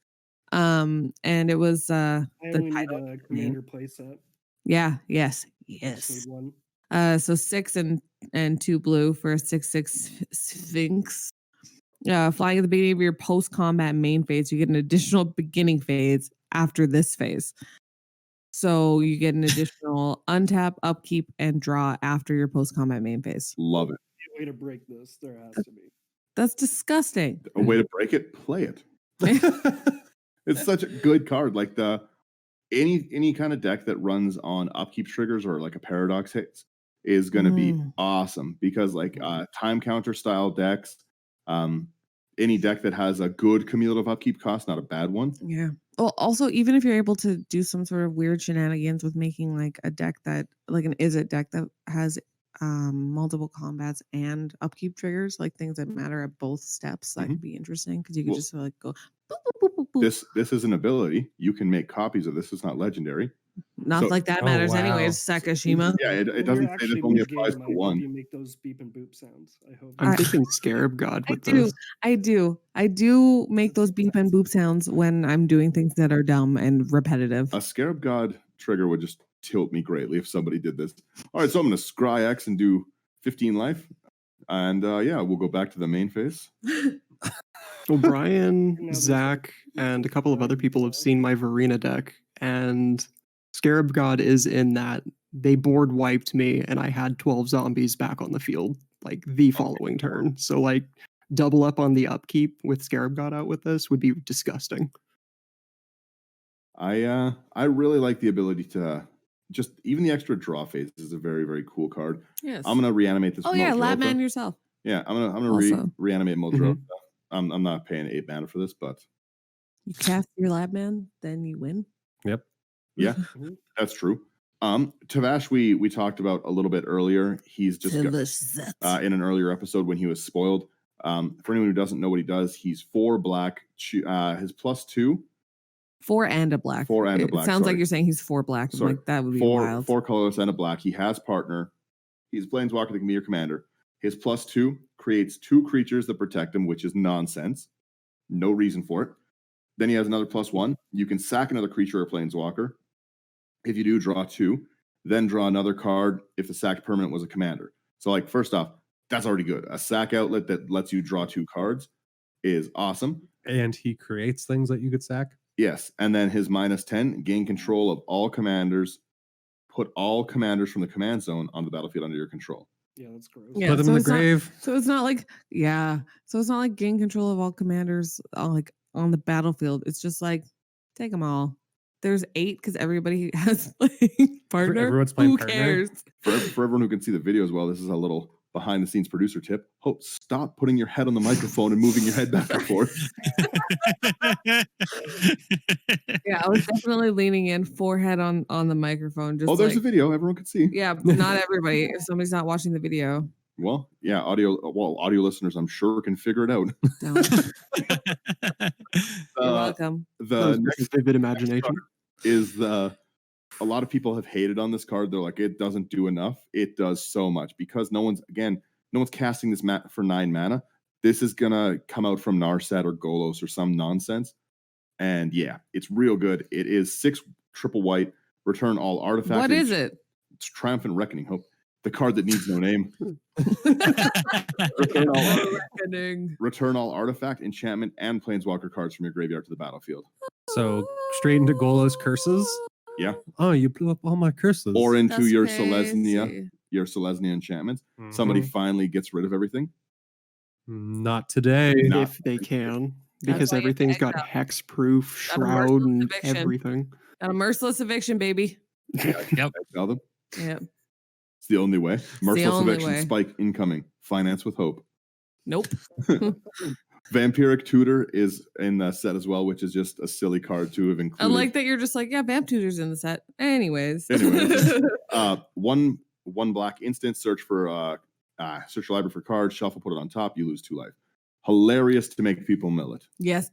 And it was I the only need title. a commander playset. Yeah, yes. Just need one. So 6 and 2 blue for a 6/6 Sphinx. Flying at the beginning of your post-combat main phase, you get an additional beginning phase after this phase. So you get an additional untap, upkeep, and draw after your post-combat main phase. Love it. Way to break this. There has to be. That's disgusting. A way to break it, play it. It's such a good card. Like any kind of deck that runs on upkeep triggers or like a paradox hits is going to be awesome because like time counter style decks, any deck that has a good cumulative upkeep cost, not a bad one. Yeah. Well, also, even if you're able to do some sort of weird shenanigans with making like a deck that, like an Is It deck that has multiple combats and upkeep triggers, like things that matter at both steps, that could be interesting because you could just like go boop, boop, boop, boop, boop. This is an ability. You can make copies of this. It's not legendary. Not like that matters anyways, Sakashima. Yeah, it When doesn't you're say actually this only mid-game, applies I to hope one. you make those beep and boop sounds. I hope. I'm thinking Scarab God with this. I do make those beep and boop sounds when I'm doing things that are dumb and repetitive. A Scarab God trigger would just tilt me greatly if somebody did this. All right, so I'm going to scry X and do 15 life. And yeah, we'll go back to the main phase. Well, Brian, Zach, and a couple of other people have seen my Verena deck, and Scarab God is in that. They board wiped me, and I had 12 zombies back on the field, like the following turn. So, like, double up on the upkeep with Scarab God out with this would be disgusting. I really like the ability to just even the extra draw phase is a very, very cool card. Yes. I'm gonna reanimate this. Oh yeah, Lab Man yourself. Yeah, I'm gonna Also. reanimate Muldrow. I'm not paying 8 mana for this, but You cast your Lab Man, then you win. Yep. yeah, that's true. Tavash, we talked about a little bit earlier. He's just in an earlier episode when he was spoiled. For anyone who doesn't know what he does, he's 4 black. His +2. 4 and a black. 4 and a black. It sounds like you're saying he's 4 black. Sorry. Like that would be 4, wild. 4 colorless and a black. He has partner. He's Planeswalker that can be your commander. His +2 creates 2 creatures that protect him, which is nonsense. No reason for it. Then he has another +1. You can sack another creature or Planeswalker. If you do, draw 2. Then draw another card if the sacked permanent was a commander. So, like, first off, that's already good. A sack outlet that lets you draw 2 cards is awesome. And he creates things that you could sack. Yes, and then his -10, gain control of all commanders. Put all commanders from the command zone on the battlefield under your control. Yeah, that's gross. Yeah, Put them in the grave. So it's not like So it's not like gain control of all commanders like on the battlefield. It's just like take them all. There's 8 because everybody has playing partner. Everyone's playing Who partner. cares? For everyone who can see the video as well, this is a little behind the scenes producer tip. Hope stop putting your head on the microphone and moving your head back and forth. Yeah, I was definitely leaning in, forehead on the microphone. Just There's like, a video everyone can see. yeah, but not everybody. If somebody's not watching the video, Well, yeah, audio listeners, I'm sure can figure it out. you're welcome. The next Vivid imagination card is a lot of people have hated on this card. They're like, it doesn't do enough. It does so much because no one's casting this for 9 mana. This is gonna come out from Narset or Golos or some nonsense. And yeah, it's real good. It is 6 triple white. Return all artifacts. What is it? It's Triumphant Reckoning. Hope the card that needs no name. Return all artifact, enchantment, and planeswalker cards from your graveyard to the battlefield. So straight into Golo's curses. Yeah. Oh, you blew up all my curses. Or into That's your crazy. Selesnya enchantments. Somebody finally gets rid of everything. Not today. if they can, because why you everything's picked got up. hex proof, Got a shroud, merciless and eviction. everything. A merciless eviction, baby. Yep. Tell them. Yep. It's the only way. Merciless only eviction way. spike incoming. Finance with hope. Nope. Vampiric Tutor is in the set as well, which is just a silly card to have I included. like that you're just like, yeah, Vamp Tutor's in the set. Anyways. One black instant, search for search your library for cards, shuffle, put it on top, you lose 2 life. Hilarious to make people mill it. Yes.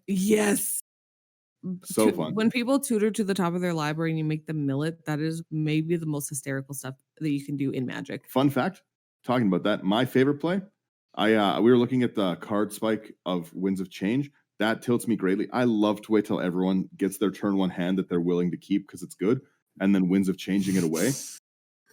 So fun. When people tutor to the top of their library and you make them mill it, that is maybe the most hysterical stuff that you can do in Magic. Fun fact, talking about that, my favorite play, we were looking at the card spike of Winds of Change. That tilts me greatly. I love to wait till everyone gets their turn 1 hand that they're willing to keep because it's good, and then Winds of Changing it away.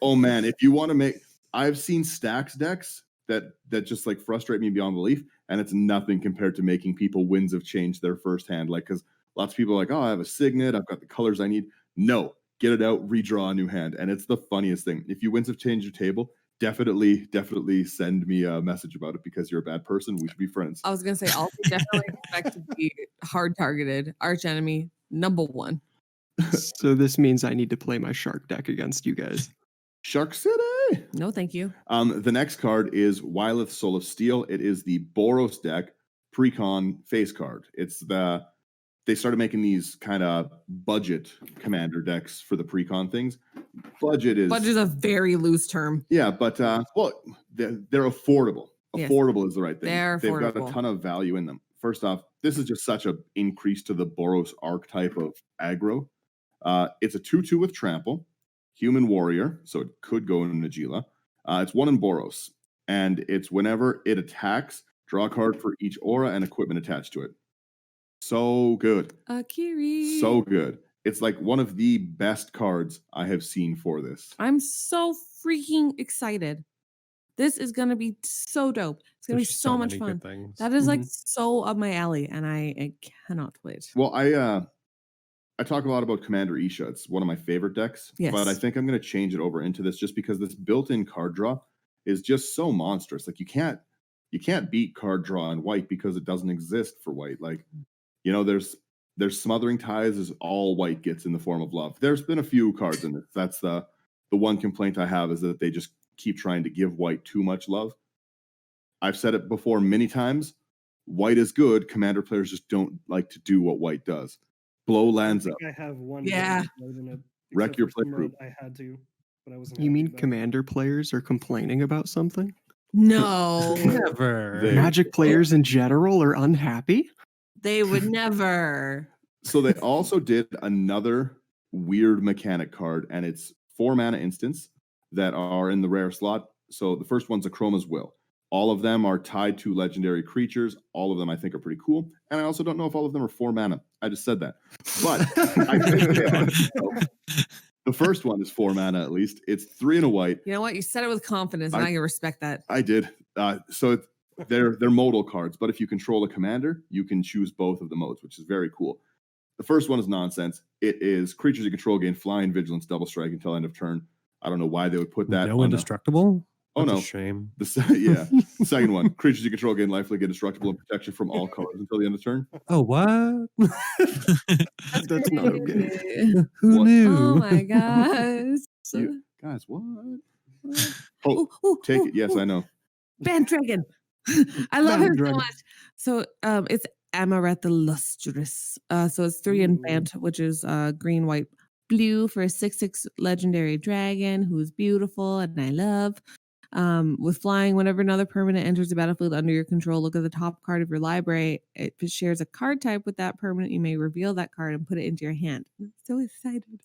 Oh man, if you want to make, I've seen stacks decks that just like frustrate me beyond belief, and it's nothing compared to making people Winds of Change their first hand. Like, because lots of people are like, oh, I have a Signet, I've got the colors I need. No, get it out, redraw a new hand, and it's the funniest thing. If you Winds of Change your table, definitely send me a message about it because you're a bad person. We should be friends. I was gonna say also definitely expect to be hard targeted. Arch enemy #1. So this means I need to play my shark deck against you guys. Shark City. No, thank you. The next card is Wyleth Soul of Steel. It is the Boros deck pre-con face card. They started making these kind of budget commander decks for the pre-con things. Budget is a very loose term. yeah, but well, they're affordable. Yes. Affordable is the right thing. They're They've got a affordable. ton of value in them. First off, this is just such an increase to the Boros archetype of aggro. It's a 2/2 with trample, human warrior, so it could go in Najila. It's 1 in Boros, and it's whenever it attacks, draw a card for each aura and equipment attached to it. So good. Akiri. So good. It's like one of the best cards I have seen for this. I'm so freaking excited. This is gonna be so dope. It's gonna be There's so much many fun. good things. That is like so up my alley, and I cannot wait. Well, I talk a lot about Commander Isha. It's one of my favorite decks. Yes. But I think I'm going to change it over into this just because this built-in card draw is just so monstrous. Like you can't beat card draw in white because it doesn't exist for white. Like, you know, there's Smothering Ties is all white gets in the form of love. There's been a few cards in this. That's the one complaint I have is that they just keep trying to give white too much love. I've said it before many times. White is good. Commander players just don't like to do what white does. Blow lands up. I have one. Yeah. Wreck your play. playthrough. I had to, but I wasn't. You mean commander players are complaining about something? No, Never. They- Magic players in general are unhappy? they would never. So they also did another weird mechanic card, and it's 4 mana instants that are in the rare slot. So the first one's Akroma's Will. All of them are tied to legendary creatures. All of them I think are pretty cool. And I also don't know if all of them are 4 mana. I just said that. But I think they are. So the first one is 4 mana at least. It's 3 and a white. You know what? You said it with confidence, and I can respect that. I did. They're modal cards, but if you control a commander, you can choose both of the modes, which is very cool. The first one is nonsense. It is creatures you control gain flying, vigilance, double strike until end of turn. I don't know why they would put that. No indestructible? Oh, That's no. a shame. The second one, creatures you control gain lifelink, indestructible, and protection from all colors until the end of turn. Oh, what? That's not okay. Who What? knew? Oh my gosh. Guys, what? Ooh, ooh, Take ooh, it. Yes, ooh. I know. Band Dragon. I love her so Dragon. much. So it's Amaret the Lustrous. So it's 3 in Bant, which is green, white, blue for a 6/6 legendary dragon who's beautiful and I love. With flying, whenever another permanent enters the battlefield under your control, look at the top card of your library. If it shares a card type with that permanent, you may reveal that card and put it into your hand. I'm so excited.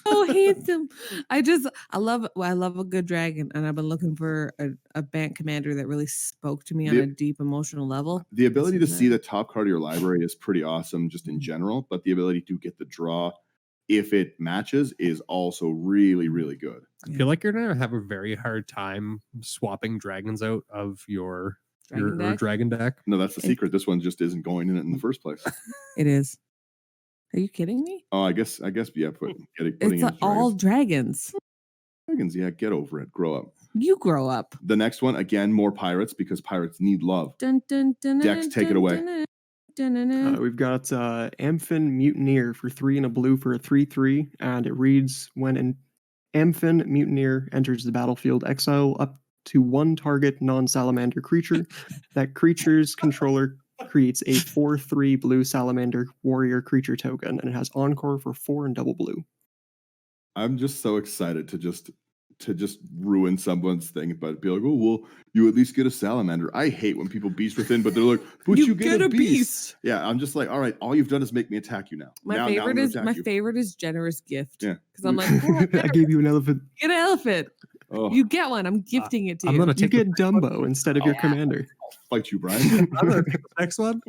So handsome. I love a good dragon, and I've been looking for a Bant commander that really spoke to me on a deep emotional level. The ability to see the top card of your library is pretty awesome just in general, but the ability to get the draw if it matches is also really, really good. I feel like you're gonna have a very hard time swapping dragons out of your dragon deck. No, that's the secret. This one just isn't going in it in the first place. It is. Are you kidding me? Oh, I guess, yeah. Putting It's in all dragons. dragons. Yeah, get over it. Grow up. You grow up. The next one, again, more pirates because pirates need love. Dun, dun, dun, Dex, take it away. We've got Amphin Mutineer for 3 and a blue for a 3/3, and it reads when an Amphin Mutineer enters the battlefield, exile up to 1 target non-salamander creature. That creature's controller creates a 4/3 blue salamander warrior creature token, and it has Encore for 4 and double blue. I'm just so excited to just ruin someone's thing, but be like, oh, well, you at least get a salamander. I hate when people beast within, but they're like, but you get a beast. Yeah, I'm just like, all right, all you've done is make me attack you now. My favorite is generous gift. Yeah. Because I'm like, I gave you an elephant. get an elephant. Oh, You get one. I'm gifting it to I'm you. gonna You take get Dumbo instead of your commander. I'll fight you, Brian. I'm gonna take the next one.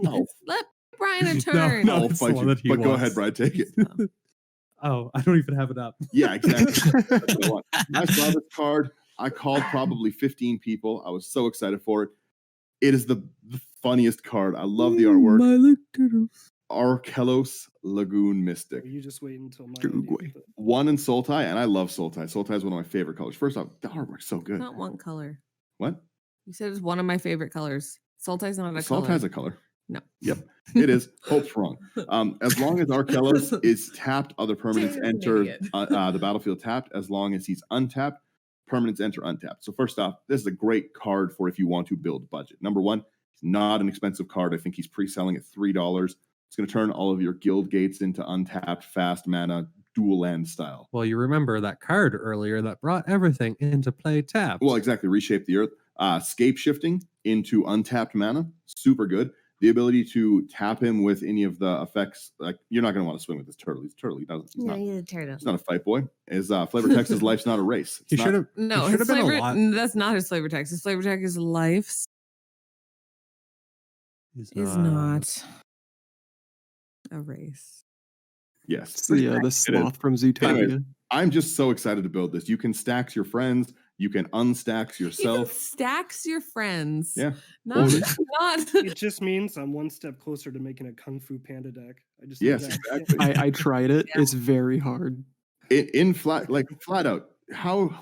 Let Brian a turn. No. I'll it's the fight one you. that he But go wants. ahead, Brian, take it. Oh, I don't even have it up. Yeah, exactly. You know what? I saw this card. I called probably 15 people. I was so excited for it. It is the funniest card. I love the artwork. My little turtles. Arkelos Lagoon Mystic. You just wait until my Uruguay. idea. One in Sultai, and I love Sultai. Sultai is one of my favorite colors. First off, the artwork's so good. Not one color. What? You said it's one of my favorite colors. Sultai's not a color. Sultai's a color. No. Yep, it is. Hope's wrong. As long as Arkelos is tapped, other permanents Jay's an enter idiot. the battlefield tapped. As long as he's untapped, permanents enter untapped. So first off, this is a great card for if you want to build budget. Number one, he's not an expensive card. I think he's pre-selling at $3. It's going to turn all of your guild gates into untapped, fast mana, dual land style. Well, you remember that card earlier that brought everything into play tapped. Well, exactly. Reshape the earth. Scape shifting into untapped mana. Super good. The ability to tap him with any of the effects. Like, you're not going to want to swing with this turtle. He's a turtle. He's He's a turtle. not a fight boy. His flavor text is life's not a race. It's He not- should have. No, It should his have been a flavor, lot. that's not his flavor text. His flavor text is life's is not a race. Yes. It's the sloth from Zootopia. I'm just so excited to build this. You can stack your friends. You can unstack You yourself. can stacks your friends. Yeah. Not, Well, not. It just means I'm one step closer to making a Kung Fu Panda deck. I just know Yes, that. exactly. I tried it. Yeah. It's very hard. In flat out.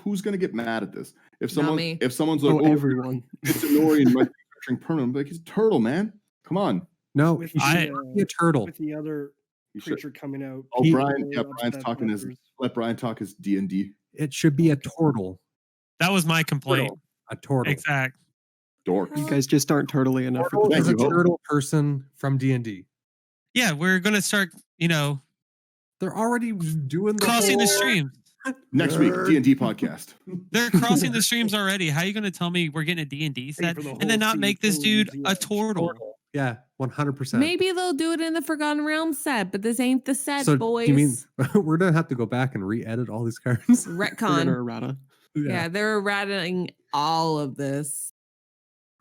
Who's gonna get mad at this? If Not me. someone's like, Oh, oh, everyone. it's Nori and might be featuring permanent, I'm like, he's a turtle, man. Come on. No, With he the, should not be a turtle. With the other You should. creature coming out. Oh, He- Brian. Yeah, people Brian's upset talking his. others. Let Brian talk his D&D It should be a turtle. That was my complaint. A turtle. Exact. dork. You guys just aren't turtly enough for Turtle the Thank is a you, Hope. turtle person from D&D. Yeah, we're gonna start, They're already doing the crossing the whole- streams. Next week, D&D podcast. They're crossing the streams already. How are you gonna tell me we're getting a D&D set for the and then whole not make this season, dude yeah. a turtle? Turtle. Yeah, 100%. Maybe they'll do it in the Forgotten Realms set, but this ain't the set, So boys. you mean we're gonna have to go back and re-edit all these cards? We're gonna Retcon? errata. Yeah, they're errating all of this.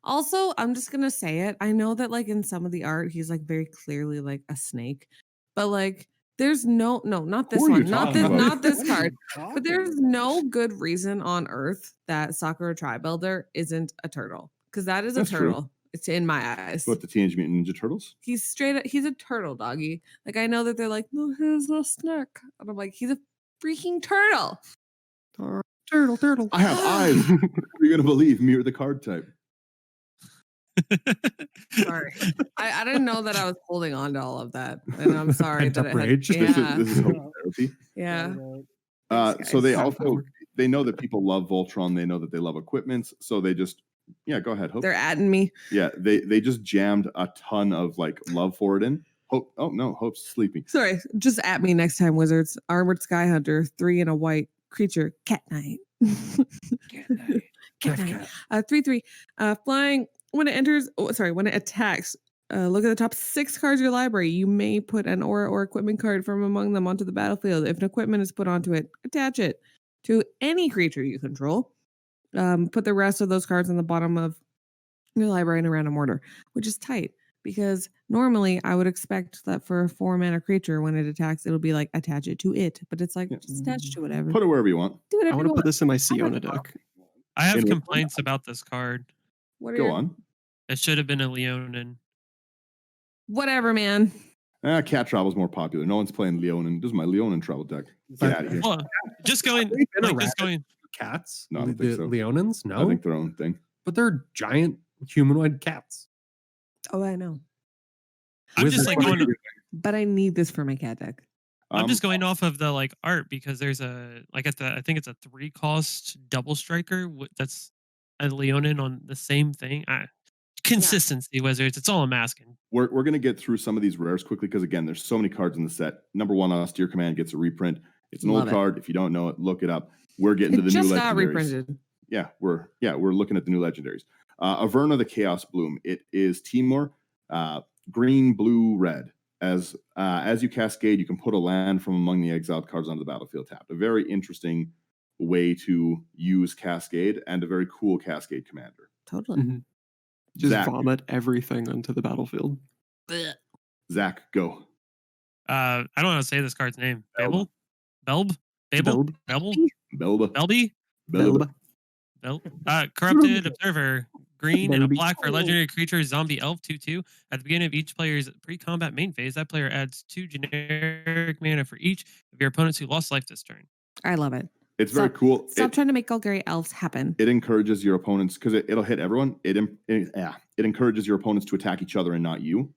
Also, I'm just gonna say it. I know that like in some of the art, he's like very clearly like a snake, but like there's not this Who are you one, not talking this, about? not this What are you card. talking But there's about? no good reason on earth that Sakura Tribuilder isn't a turtle, because that is a That's true. turtle. It's in my eyes. What, the Teenage Mutant Ninja Turtles? He's straight up, he's a turtle, doggy. Like I know that they're like, no, he's a snake. And I'm like, he's a freaking turtle. Turtle. I have eyes. You're going to believe mirror the card type. Sorry. I didn't know that I was holding on to all of that. And I'm sorry Pent that up it had, rage. yeah. This is Hope therapy. Yeah. Thanks, So they guys. also, they know that people love Voltron. They know that they love equipments. So they just, yeah, go ahead, Hope. They're adding me. Yeah, they just jammed a ton of like love for it in. Hope. Oh no, Hope's sleeping. Sorry. Just at me next time, Wizards. Armored Sky Hunter, 3 and a white creature, Cat Knight. Cat Knight. 3/3. Flying. When it enters, when it attacks, look at the top 6 cards of your library. You may put an aura or equipment card from among them onto the battlefield. If an equipment is put onto it, attach it to any creature you control. Put the rest of those cards on the bottom of your library in a random order, which is tight because normally I would expect that for a 4-mana creature, when it attacks, it'll be like attach it to it, but it's like Yeah. just attach it to whatever. Put it wherever you want. Do whatever I want you to put want. this in my Siona deck. I have In what complaints about this card. What are Go your- on. It should have been a Leonin. Whatever, man. Cat Travel's more popular. No one's playing Leonin. This is my Leonin Travel deck. Get But- out of here. Well, just going, They've been like around. just going. Cats? No, I don't think so. Leonins? I No. think their own thing. But they're giant humanoid cats. Oh, I know. I'm just like Wizard- going. But I need this for my cat deck. I'm just going off of the like art because there's a like at the I think it's a 3-cost double striker that's a Leonin on the same thing. Consistency, Wizards. It's all I'm asking. We're going to get through some of these rares quickly because again, there's so many cards in the set. Number 1, Austere Command gets a reprint. It's an Love old it. card. If you don't know it, look it up. We're getting to It the new just got legendaries. reprinted. Yeah, we're looking at the new legendaries. Averna the Chaos Bloom. It is Timor, green, blue, red. As you cascade, you can put a land from among the exiled cards onto the battlefield tapped. A very interesting way to use Cascade and a very cool Cascade commander. Totally. Mhm. Just Zach. vomit everything onto the battlefield. Blech. Zach, go. I don't know how to say this card's name. Belb. Belb? Babel? Belb. Belb? Belba. Belby? Belb. Corrupted Observer. green, Better and a be black for a cool. legendary creature Zombie Elf 2/2. At the beginning of each player's pre-combat main phase, that player adds 2 generic mana for each of your opponents who lost life this turn. I love it. It's very cool. Stop trying to make Golgari elves happen. It encourages your opponents because it'll hit everyone. It encourages your opponents to attack each other and not you.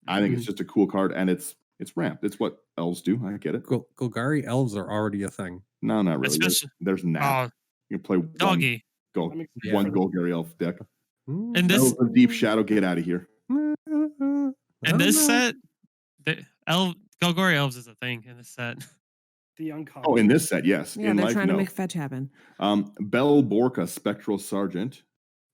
I think it's just a cool card, and it's ramped. It's what elves do. I get it. Golgari elves are already a thing. No, not really. There's nap. You can play Doggy. one Yeah. Golgari elf deck. And this Elves of Deep Shadow, get out of here. in this set, the Golgari elves is a thing in this set. The uncommon. Oh, in this set, yes. Yeah, in they're life, trying no. to make fetch happen. Bell Borka, Spectral Sergeant.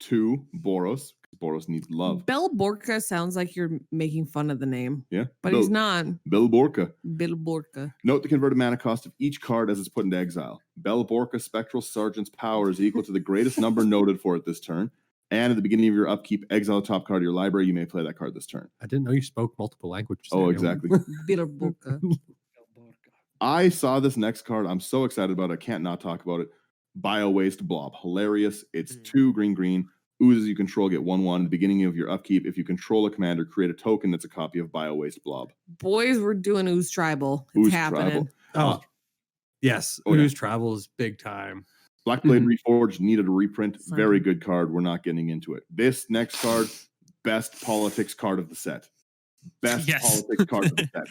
2 Boros. Boros needs love. Bell Borka sounds like you're making fun of the name, Yeah. but he's not. Bell Borka. Bell Borka. Note the converted mana cost of each card as it's put into exile. Bell Borka Spectral Sergeant's power is equal to the greatest number noted for it this turn. And at the beginning of your upkeep, exile the top card of your library. You may play that card this turn. I didn't know you spoke multiple languages. Oh, Daniel. exactly. Bell Borka. I saw this next card. I'm so excited about it. I can't not talk about it. Bio Waste Blob. Hilarious. It's 2 green. Oozes you control get 1/1 at the beginning of your upkeep. If you control a commander, create a token that's a copy of Bio Waste Blob. Boys, we're doing Ooze Tribal. It's Ooze happening. Tribal. Oh, yes. Oh, yeah. Ooze Travel is big time. Blackblade Reforged needed a reprint. Son. Very good card. We're not getting into it. This next card, best politics card of the set. Best politics card of the set.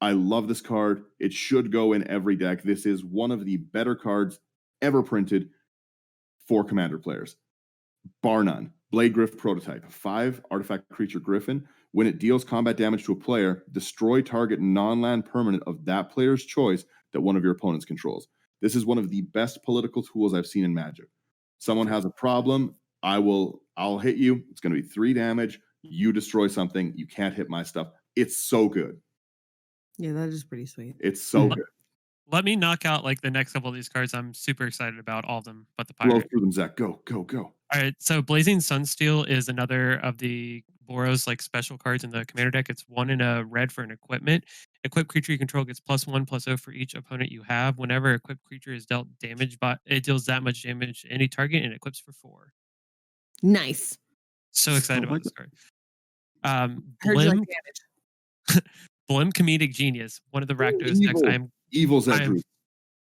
I love this card. It should go in every deck. This is one of the better cards ever printed for commander players. Bar none. Blade Griff Prototype. 5 artifact creature Griffin. When it deals combat damage to a player, destroy target non-land permanent of that player's choice that one of your opponents controls. This is one of the best political tools I've seen in Magic. Someone has a problem, I'll hit you. It's going to be 3 damage. You destroy something. You can't hit my stuff. It's so good. Yeah, that is pretty sweet. It's so good. Let me knock out like the next couple of these cards. I'm super excited about all of them, but the Blow pirate. through them, Zach. Go. All right, so Blazing Sunsteel is another of the Boros like special cards in the commander deck. It's 1 in a red for an equipment. Equipped creature you control gets +1/+0 for each opponent you have. Whenever a equipped creature is dealt damage, it deals that much damage to any target and equips for 4. Nice. So excited about this card. Heard you like Blim, damage. Blim Comedic Genius, one of the Rakdos decks. Evil Zach.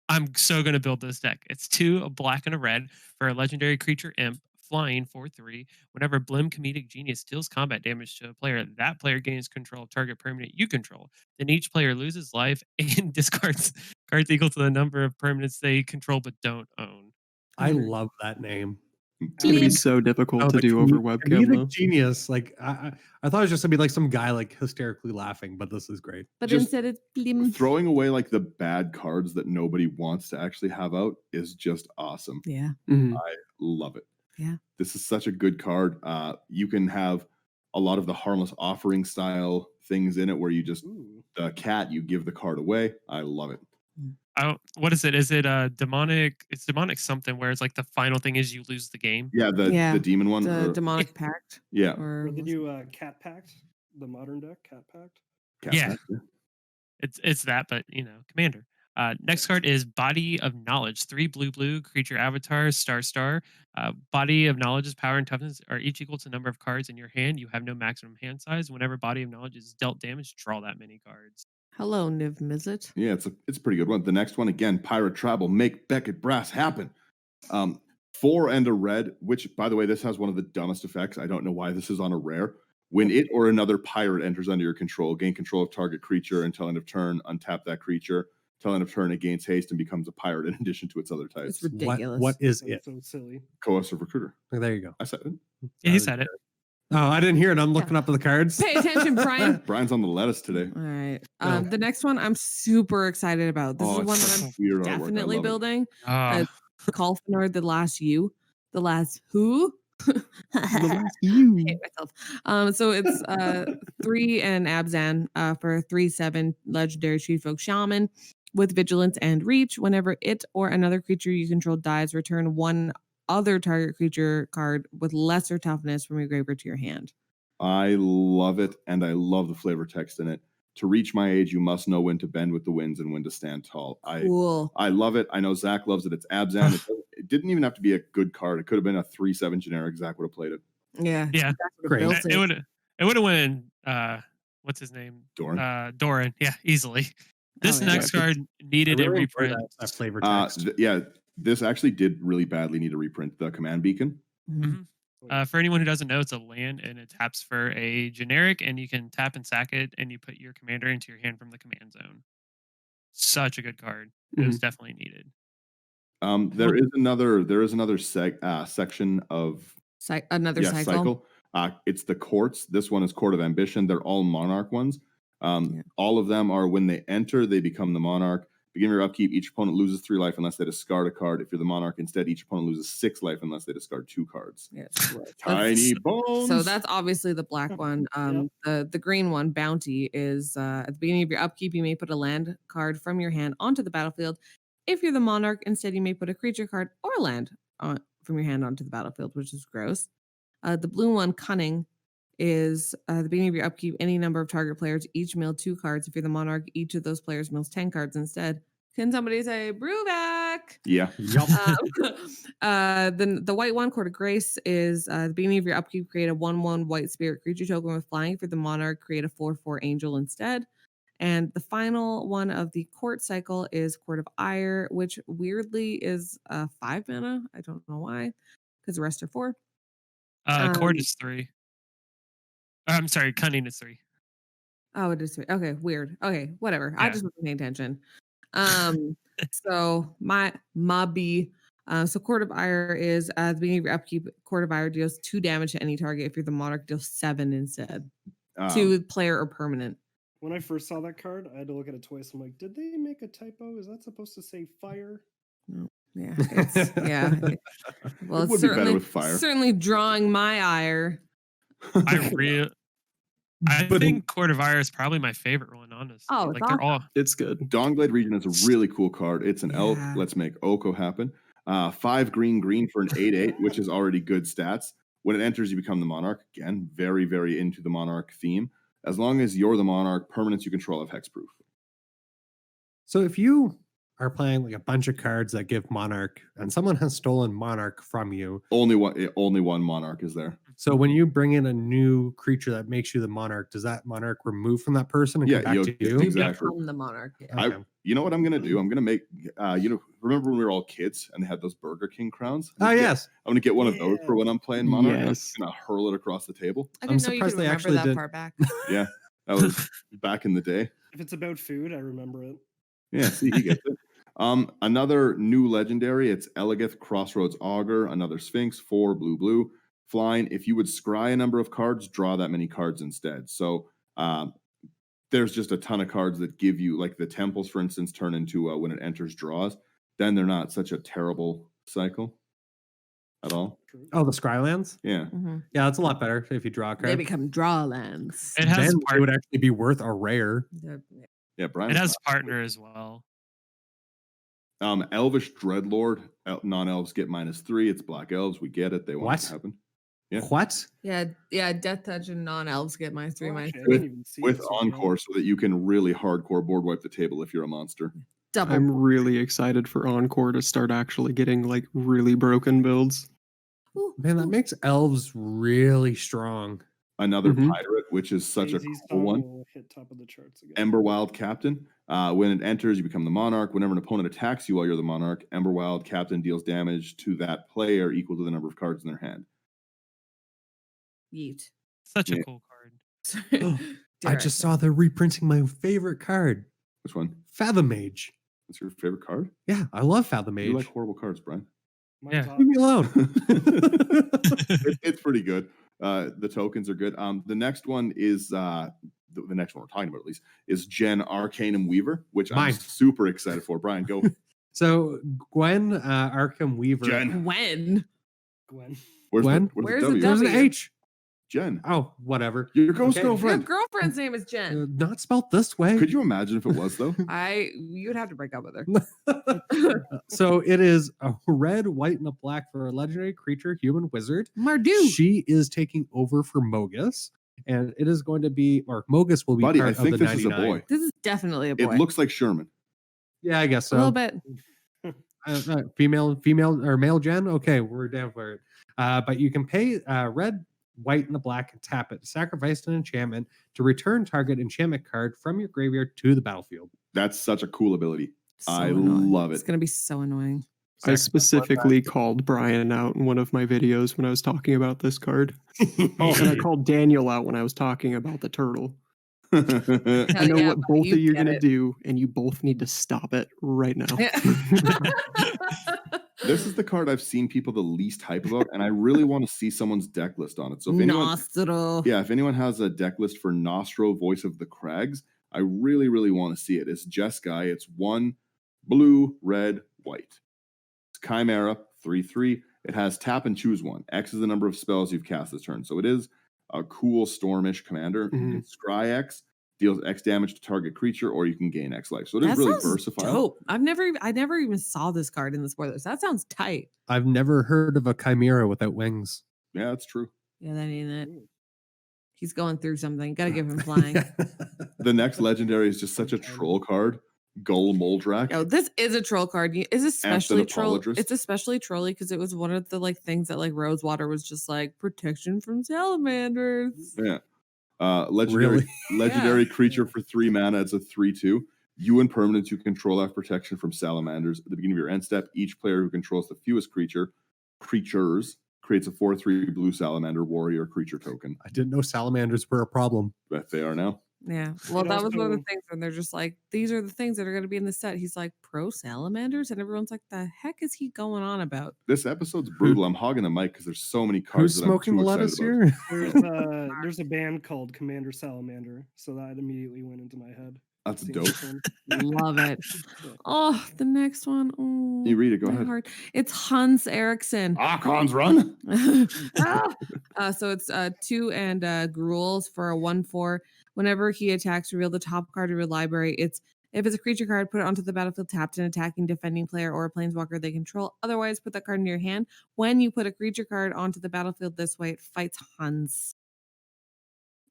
I'm so going to build this deck. It's 2, a black and a red for a legendary creature imp, flying 4/3. Whenever Blim Comedic Genius deals combat damage to a player, that player gains control of target permanent you control. Then each player loses life and discards cards equal to the number of permanents they control but don't own. I love that name. It's going to be so difficult to do over webcam, though. Genius. Like I thought it was just gonna be like some guy like hysterically laughing, but this is great. But Just instead it's blim. Throwing away like the bad cards that nobody wants to actually have out is just awesome. Yeah. Mhm. I love it. Yeah. This is such a good card. You can have a lot of the harmless offering style things in it where you just the cat, you give the card away. I love it. What is it? Is it demonic? It's demonic something where it's like the final thing is you lose the game. Yeah, the demon one. The demonic pact. Yeah. Or the new Cat Pact, the modern deck, Cat Pact. Yeah. It's that, but commander. Next card is Body of Knowledge. 3 blue creature avatar star. Body of Knowledge's power and toughness are each equal to the number of cards in your hand. You have no maximum hand size. Whenever Body of Knowledge is dealt damage, draw that many cards. Hello, Niv Mizzet. Yeah, it's a pretty good one. The next one again, Pirate Tribal, make Beckett Brass happen. 4 and a red, which by the way, this has one of the dumbest effects. I don't know why this is on a rare. When it or another pirate enters under your control, gain control of target creature until end of turn, untap that creature. Till end of turn, it gains haste and becomes a pirate in addition to its other types. It's ridiculous. What is That's it? so silly. Coercive Recruiter. There you go. I said it. Yeah, he said it. Oh, I didn't hear it. I'm looking up the cards. Pay attention, Brian. Brian's on the lettuce today. All right. No. The next one I'm super excited about. This is one it's that such I'm weird artwork. I definitely love it. building. Ah, Colfinor, the last you. The last who? The last you. I hate myself. So it's 3 and Abzan for a 3/7 legendary Street Folk Shaman with Vigilance and Reach. Whenever it or another creature you control dies, return 1 other target creature card with lesser toughness from your graveyard to your hand. I love it, and I love the flavor text in it. To reach my age, you must know when to bend with the winds and when to stand tall. Cool. I love it. I know Zach loves it. It's Abzan. it didn't even have to be a good card. It could have been a 3/7 generic. Zach would have played it. Yeah. Yeah. Zach would've Great. built It would have went. What's his name? Doran. Doran. Yeah, easily. This yeah. next card needed a I really enjoy reprint. that flavor text. This actually did really badly need a reprint. The command beacon. Mhm. For anyone who doesn't know, it's a land and it taps for a generic, and you can tap and sack it, and you put your commander into your hand from the command zone. Such a good card. It was definitely needed. There is another section of Another cycle. It's the courts. This one is Court of Ambition. They're all monarch ones. All of them are when they enter, they become the monarch. Beginning of your upkeep, each opponent loses 3 life unless they discard a card. If you're the monarch instead, each opponent loses 6 life unless they discard 2 cards. Yes. Tiny bones. So that's obviously the black one. The green one, Bounty, is at the beginning of your upkeep, you may put a land card from your hand onto the battlefield. If you're the monarch, instead you may put a creature card or land from your hand onto the battlefield, which is gross. The blue one, Cunning, is at the beginning of your upkeep, any number of target players each mill 2 cards. If you're the monarch, each of those players mills 10 cards instead. Can somebody say Brewback? Yeah. Then the white one, Court of Grace, is at the beginning of your upkeep, create a 1/1 white spirit creature token with flying. If you're the monarch, create a 4/4 angel instead. And the final one of the court cycle is Court of Ire, which weirdly is 5 mana. I don't know why, because the rest are 4. Court is 3. I'm sorry, Cunning is 3. Oh, it is 3. Okay, weird. Okay, whatever. I Yeah. just wasn't paying attention. So my B. So Court of Ire is at the beginning of your upkeep. Court of Ire deals 2 damage to any target. If you're the monarch, deals 7 instead. To player or permanent. When I first saw that card, I had to look at it twice. I'm like, did they make a typo? Is that supposed to say fire? No. Yeah. Yeah. Well, It would be better with fire. Certainly drawing my ire. I think Court of Ire is probably my favorite one, honestly. Oh, like they're all. It's good. Dawnglade Region is a really cool card. It's an elk. Yeah. Let's make Oko happen. 5 green for an 8/8, which is already good stats. When it enters, you become the monarch. Again, very, very into the monarch theme. As long as you're the monarch, permanents you control have hexproof. So if you are playing like a bunch of cards that give monarch and someone has stolen monarch from you, Only one monarch is there. so when you bring in a new creature that makes you the monarch, does that monarch remove from that person and Yeah, come back to you? exactly. Become the monarch. Yeah. Okay. You know what I'm gonna do? I'm gonna make remember when we were all kids and they had those Burger King crowns? Oh yes. I'm gonna get one of those for when I'm playing Monarch. And I'm Yes. just gonna hurl it across the table. I I'm didn't know you could surprised they remember actually that did- far back. Yeah, that was back in the day. If it's about food, I remember it. Yeah, see, he gets it. Another new legendary, it's Elegith Crossroads Augur, another Sphinx, 4 blue, flying. If you would scry a number of cards, draw that many cards instead. So there's just a ton of cards that give you, like the temples, for instance, turn into when it enters draws. Then they're not such a terrible cycle at all. True. Oh, the Scrylands? Yeah. Mhm. Yeah, it's a lot better if you draw a They card. become drawlands. It has Then part- it would actually be worth a rare. Yeah, Brian. It has partner as well. Elvish Dreadlord, non-elves get -3. It's black elves. We get it. They want it to What? happen. Yeah. What? Yeah. Death Touch and non-elves get -3, Oh, -3. actually, I didn't even see With it, so Encore, so that you can really hardcore board wipe the table if you're a monster. Double. I'm really excited for Encore to start actually getting like really broken builds. Ooh, Man, that ooh. makes elves really strong. Another Mhm. pirate, which is such a Daisy's cool song one. will hit top of the charts again. Emberwild Captain. When it enters, you become the monarch. Whenever an opponent attacks you while you're the monarch, Emberwild Captain deals damage to that player equal to the number of cards in their hand. Yeet. Such Yeah. a cool card. I just saw they're reprinting my favorite card, Which one? Fathom Mage. What's your favorite card? Yeah, I love Fathom Mage. You like horrible cards, Brian. Mine's Yeah. hot. Leave me alone. It's pretty good. The tokens are good. The next one is the next one we're talking about, at least, is Jen Arcanum Weaver, which Mine. I'm super excited for. Brian, go. So Gwen Arkham Weaver. Jen. When? Gwen. Where's Gwen? Where's the W? There's an W? H. Jen. Oh, whatever. Your ghost Okay. Your girlfriend. girlfriend's name is Jen. Not spelt this way. Could you imagine if it was, though? You'd have to break up with her. So it is a red, white, and a black for a legendary creature, human wizard. Mardu. She is taking over for Mogus, and it is going to be, or Mogus will be Buddy, part I think of the this is a 99. boy. This is definitely a boy. It looks like Sherman. Yeah, I guess a little so. bit. female or male gen. Okay, we're down for it. But you can pay red, white, and the black and tap it. Sacrifice an enchantment to return target enchantment card from your graveyard to the battlefield. That's such a cool ability. So I annoying. love it. It's gonna be so annoying. I specifically called Brian out in one of my videos when I was talking about this card. Oh, and I called Daniel out when I was talking about the turtle. I know yeah, what but both you of you are get going to it. do, and you both need to stop it right now. This is the card I've seen people the least hype about, and I really want to see someone's deck list on it. So if anyone, Nostro. if anyone has a deck list for Nostro, Voice of the Crags, I really, really want to see it. It's Jeskai. It's 1 blue, red, white. It's Chimera, 3/3. It has tap and choose one. X is the number of spells you've cast this turn. So it is a cool Stormish commander. You can scry X, deals X damage to target creature, or you can gain X life. So it is really versatile. Dope. I never even saw this card in the spoilers. That sounds tight. I've never heard of a chimera without wings. Yeah, that's true. Yeah, that ain't it. He's going through something. Gotta give him flying. The next legendary is just such a troll card. Gull Moldrak. Yo, this is a troll card. It's especially troll. Apologist. It's especially trolly because it was one of the things that Rosewater was just protection from salamanders. Yeah. Legendary legendary creature for 3 mana. It's a 3/2. You and permanents you control have protection from salamanders. At the beginning of your end step, each player who controls the fewest creatures creates a 4/3 blue salamander warrior creature token. I didn't know salamanders were a problem. But they are now. Yeah. Well, It that was one of the also- things when they're just these are the things that are going to be in the set. He's like, pro salamanders? And everyone's like, the heck is he going on about? This episode's brutal. I'm hogging the mic because there's so many cards. Who's that I'm smoking too the lettuce excited here? There's a band called Commander Salamander, so that immediately went into my head. That's Seeing dope. this one. Love it. Oh, the next one. Oh, You read it. Go my ahead. heart. It's Hans Eriksson. Cons run. So it's 2 and Gruels for a 1/4. Whenever he attacks, reveal the top card of your library. If it's a creature card, put it onto the battlefield tapped and attacking defending player or a planeswalker they control. Otherwise, put that card in your hand. When you put a creature card onto the battlefield this way, it fights Hans.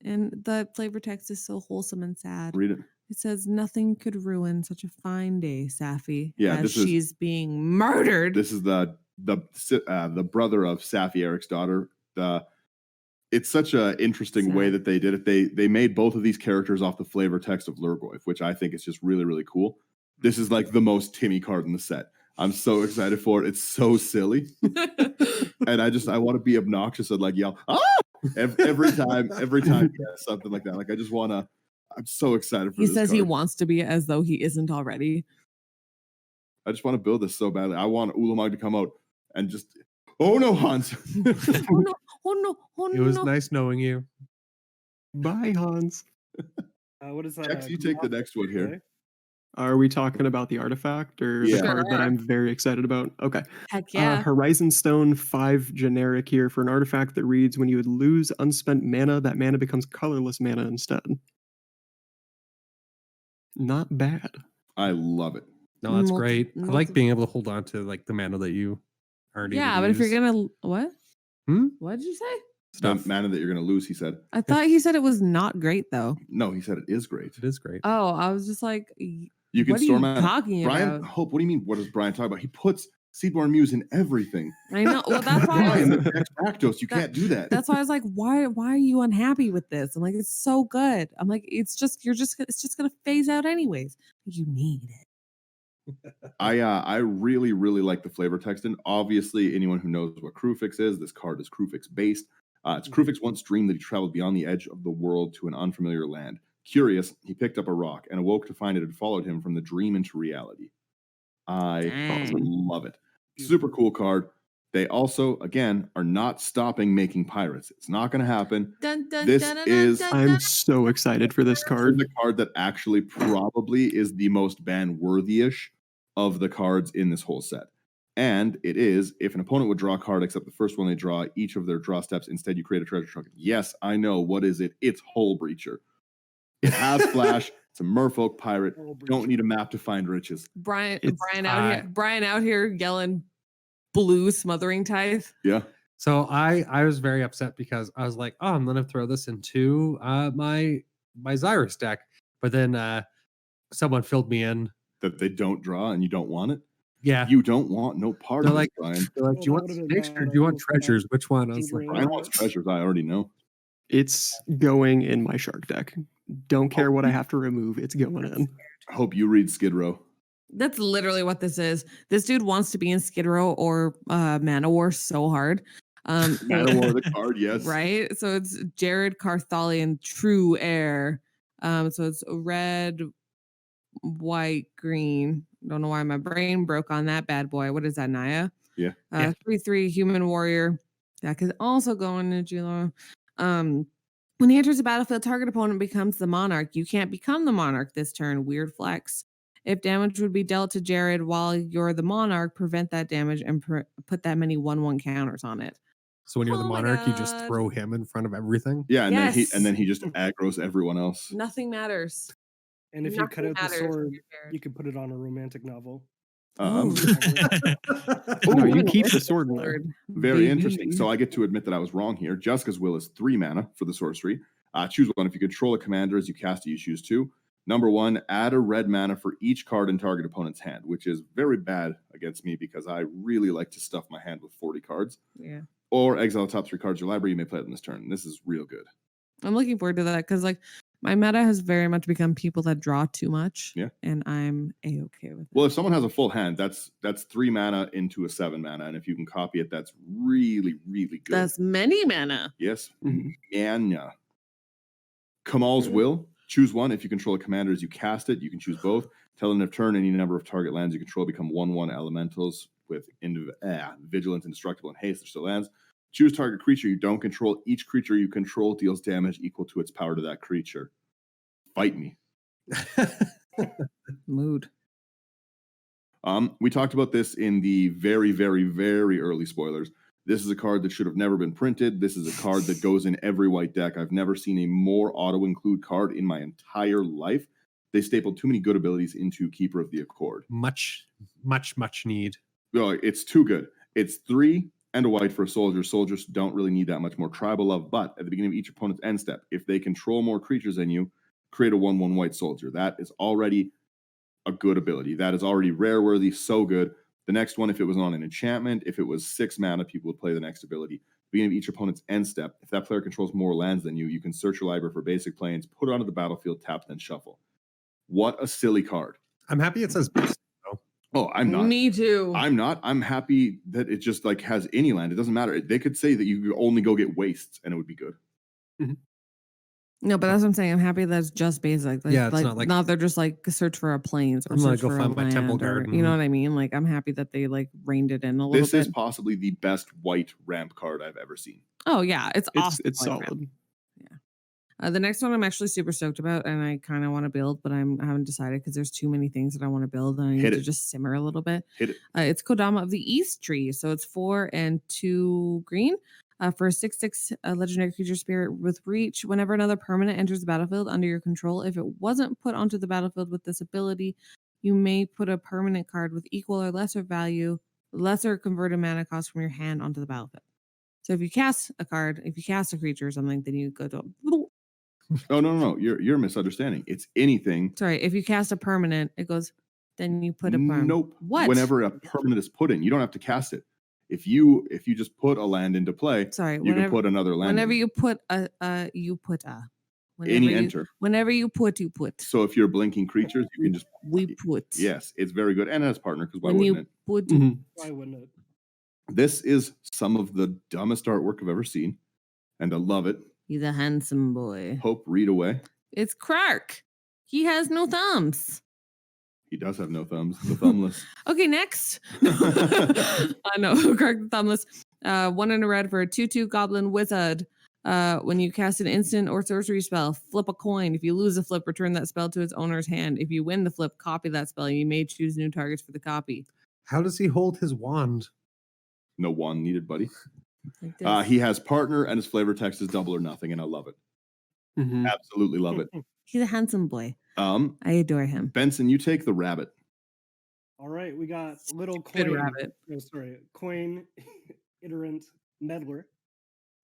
And the flavor text is so wholesome and sad. Read it. It says, nothing could ruin such a fine day, Safi, Yeah, as this is- she's being murdered. This is the brother of Safi, Eric's daughter. It's such an interesting way that they did it. They made both of these characters off the flavor text of Lurgoyf, which I think is just really, really cool. This is like the most Timmy card in the set. I'm so excited for it. It's so silly. And I want to be obnoxious and yell, ah! every time something like that. I'm so excited for He this says he card. wants to be as though he isn't already. I just want to build this so badly. I want Ulamog to come out and just, oh no, Hans. Oh no. It was nice knowing you. Bye, Hans. What is that? Jax, you take the next one here. Are we talking about the artifact or Yeah. the card that Sure. I'm very excited about? Okay. Heck yeah. Horizon Stone 5 generic here for an artifact that reads when you would lose unspent mana, that mana becomes colorless mana instead. Not bad. I love it. No, that's Multi- great. I multi- like being able to hold on to the mana that you aren't able Yeah, to but if you're use. gonna what? Hmm? What did you say? Stuff. The mana that you're going to lose, he said. I thought he said it was not great though. No, he said it is great. It is great. Oh, I was just like, You can what are store you mana. talking Brian, about? Hope, what do you mean? What does Brian talk about? He puts Seedborn Muse in everything. I know. Well, that's why. Brian, the next Rakdos, you can't do that. That's why I was like, why are you unhappy with this? I'm like, it's so good. I'm like, it's just gonna phase out anyways. You need it. I really, really like the flavor text. And obviously, anyone who knows what Crewfix is, this card is Crewfix based. It's Crewfix once dreamed that he traveled beyond the edge of the world to an unfamiliar land. Curious, he picked up a rock and awoke to find it had followed him from the dream into reality. I Dang. love it. Super cool card. They also, again, are not stopping making pirates. It's not going to happen. Dun, dun, This dun, dun, is- dun, I'm dun. so excited for this This is card. the card that actually probably is the most ban-worthy-ish of the cards in this whole set. And it is, if an opponent would draw a card except the first one they draw, each of their draw steps, instead you create a treasure trunk. Yes, I know. What is it? It's Hull Breacher. It has flash. It's a merfolk pirate. Don't need a map to find riches. Brian It's Brian out here yelling blue smothering tithe. Yeah. So I was very upset because I was like, oh, I'm gonna throw this into my Xyrus deck, but then someone filled me in. That they don't draw and you don't want it. Yeah. You don't want no part They're of like, this, Brian. they're like, Well, do you that want would've been snakes or bad. do you want Almost got treasures? Which one? I was Angry like, and Brian wants treasures. I already know. It's going in my shark deck. Don't care what I have to remove. It's going in. I hope you read Skid Row. That's literally what this is. This dude wants to be in Skid Row or Mana War so hard. So- Mana War the card, yes. right? So it's Jared Carthalion True Air. So it's red, white, green. Don't know why my brain broke on that bad boy. What is that, Naya? Yeah. 3/3 human warrior. That could also go into Julo. When he enters the battlefield, target opponent becomes the monarch. You can't become the monarch this turn. Weird flex. If damage would be dealt to Jared while you're the monarch, prevent that damage and put that many 1/1 counters on it. so when you're the Oh my monarch, you just God. throw him in front of everything. Yeah, and Yes. then he just aggroes everyone else. Nothing matters. And if you cut Nothing out the matters when sword, you're Jared. you could put it on a romantic novel. Um, No, you Ooh, keep the with sword in there. Very baby. interesting. So I get to admit that I was wrong here. Jessica's will is 3 mana for the sorcery. Choose one. If you control a commander as you cast it, you choose 2. Number 1, add a red mana for each card in target opponent's hand, which is very bad against me because I really like to stuff my hand with 40 cards. Yeah. Or exile the top 3 cards of your library. You may play it in this turn. This is real good. I'm looking forward to that because like my meta has very much become people that draw too much. Yeah. And I'm a-okay with it. Well, if someone has a full hand, that's 3 mana into a 7 mana, and if you can copy it, that's really, really good. That's many mana. Yes, Mhm. mana. Kamal's Will. Choose one. If you control a commander as you cast it, you can choose both. Till end of turn, any number of target lands you control become 1/1 elementals with vigilance, indestructible, and haste. They're still lands. Choose target creature you don't control. Each creature you control deals damage equal to its power to that creature. Fight me. Mood. We talked about this in the very, very, very early spoilers. This is a card that should have never been printed. This is a card that goes in every white deck. I've never seen a more auto-include card in my entire life. They stapled too many good abilities into Keeper of the Accord. much need. Oh, it's too good. It's 3 and a white for a soldier. Soldiers don't really need that much more tribal love, but at the beginning of each opponent's end step, if they control more creatures than you, create a 1/1 white soldier. That is already a good ability. That is already rare worthy, so good. The next one, if it was on an enchantment, if it was 6 mana, people would play the next ability. Beginning of each opponent's end step, if that player controls more lands than you, you can search your library for basic planes, put it onto the battlefield, tap, then shuffle. What a silly card. I'm happy it says basic. Oh, I'm not. Me too. I'm not. I'm happy that it just like has any land. It doesn't matter. They could say that you could only go get wastes and it would be good. No, but that's what I'm saying. I'm happy that it's just basic. Like, Yeah, it's not like- not they're just like search for a plains or I'm gonna search go for find a my temple land or, garden. you know what I mean? Like I'm happy that they like reined it in a little This bit. is possibly the best white ramp card I've ever seen. Oh yeah, it's awesome. It's like that. solid. The next one I'm actually super stoked about, and I kind of want to build, but I haven't decided because there's too many things that I want to build, and I need Hit to it. just simmer a little bit. Hit it. It's Kodama of the East Tree, so it's 4 and 2 green. For a 6/6 legendary creature spirit with reach, whenever another permanent enters the battlefield under your control, if it wasn't put onto the battlefield with this ability, you may put a permanent card with equal or lesser value, lesser converted mana cost from your hand onto the battlefield. So if you cast a card, if you cast a creature or something, then you go to Oh no. You're misunderstanding. It's anything. sorry, if you cast a permanent, it goes, then you put a permanent. Nope. What? Whenever a permanent is put in, you don't have to cast it. If you just put a land into play, Sorry, you can put another land. whenever in. you put you put a. Whenever Any you, enter. Whenever you put. So if you're blinking creatures, you can just We put. yes, it's very good. And as partner, because why When wouldn't you it? put. Mhm. Why wouldn't it? This is some of the dumbest artwork I've ever seen, and I love it. He's a handsome boy. Hope read away. It's Clark. He has no thumbs. He does have no thumbs. The thumbless. Okay, next. I know, Clark the thumbless. 1 and a red for a 2/2 goblin wizard. When you cast an instant or sorcery spell, flip a coin. If you lose a flip, return that spell to its owner's hand. If you win the flip, copy that spell. You may choose new targets for the copy. How does he hold his wand? No wand needed, buddy. Like this. He has partner, and his flavor text is double or nothing, and I love it. Mhm. Absolutely love it. He's a handsome boy. I adore him. Benson, you take the rabbit. All right, we got little Good coin. rabbit. No, sorry, coin, iterant meddler,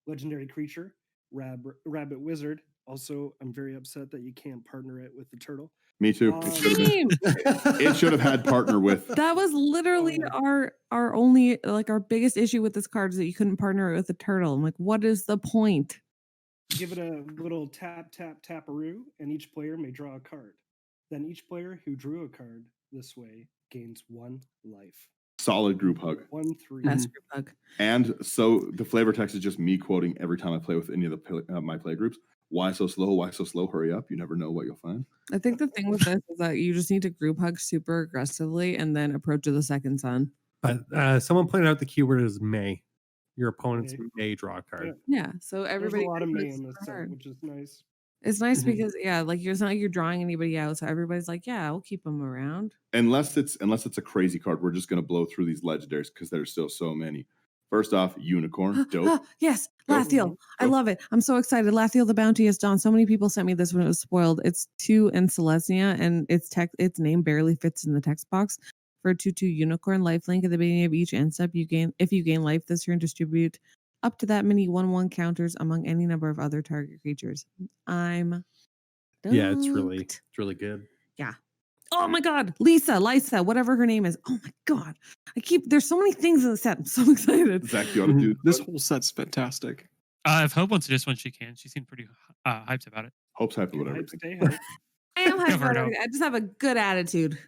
legendary creature, rabbit wizard. Also, I'm very upset that you can't partner it with the turtle. Me too. Oh, It should have had partner with. That was literally our only, like, our biggest issue with this card is that you couldn't partner it with a turtle. I'm like, what is the point? Give it a little tap, tap, taparoo, and each player may draw a card. Then each player who drew a card this way gains 1 life. Solid group hug. 1, 3. Best group hug. And so the flavor text is just me quoting every time I play with any of the my play groups. Why so slow? Why so slow? Hurry up. You never know what you'll find. I think the thing with this is that you just need to group hug super aggressively and then approach to the second sun. But someone pointed out the keyword is may. Your opponents may draw a card. Yeah. So There's everybody a lot of gets may in this set, hard. which is nice. It's nice Mhm. because like it's not like you're drawing anybody out, so everybody's like, yeah, we'll keep them around. Unless it's a crazy card, we're just gonna blow through these legendaries because there's still so many. First off, unicorn, dope. Yes, Go. Lathiel. I Go. love it. I'm so excited. Lathiel the Bounty is done. So many people sent me this when it was spoiled. It's 2 in Selesnya, and its name barely fits in the text box. For a 2/2 unicorn lifelink at the beginning of each end step, if you gain life this turn, distribute up to that many 1/1 counters among any number of other target creatures. I'm Yeah, it's really stoked. good. Yeah. Oh my God, Lisa, whatever her name is. Oh my God, there's so many things in the set. I'm so excited. Zach, you want to do This whole set's fantastic. If Hope wants to just when she can, she seemed pretty hyped about it. Hope's hype about Hype, everything. stay hype. I am hyped Go for about it, everything. I just have a good attitude.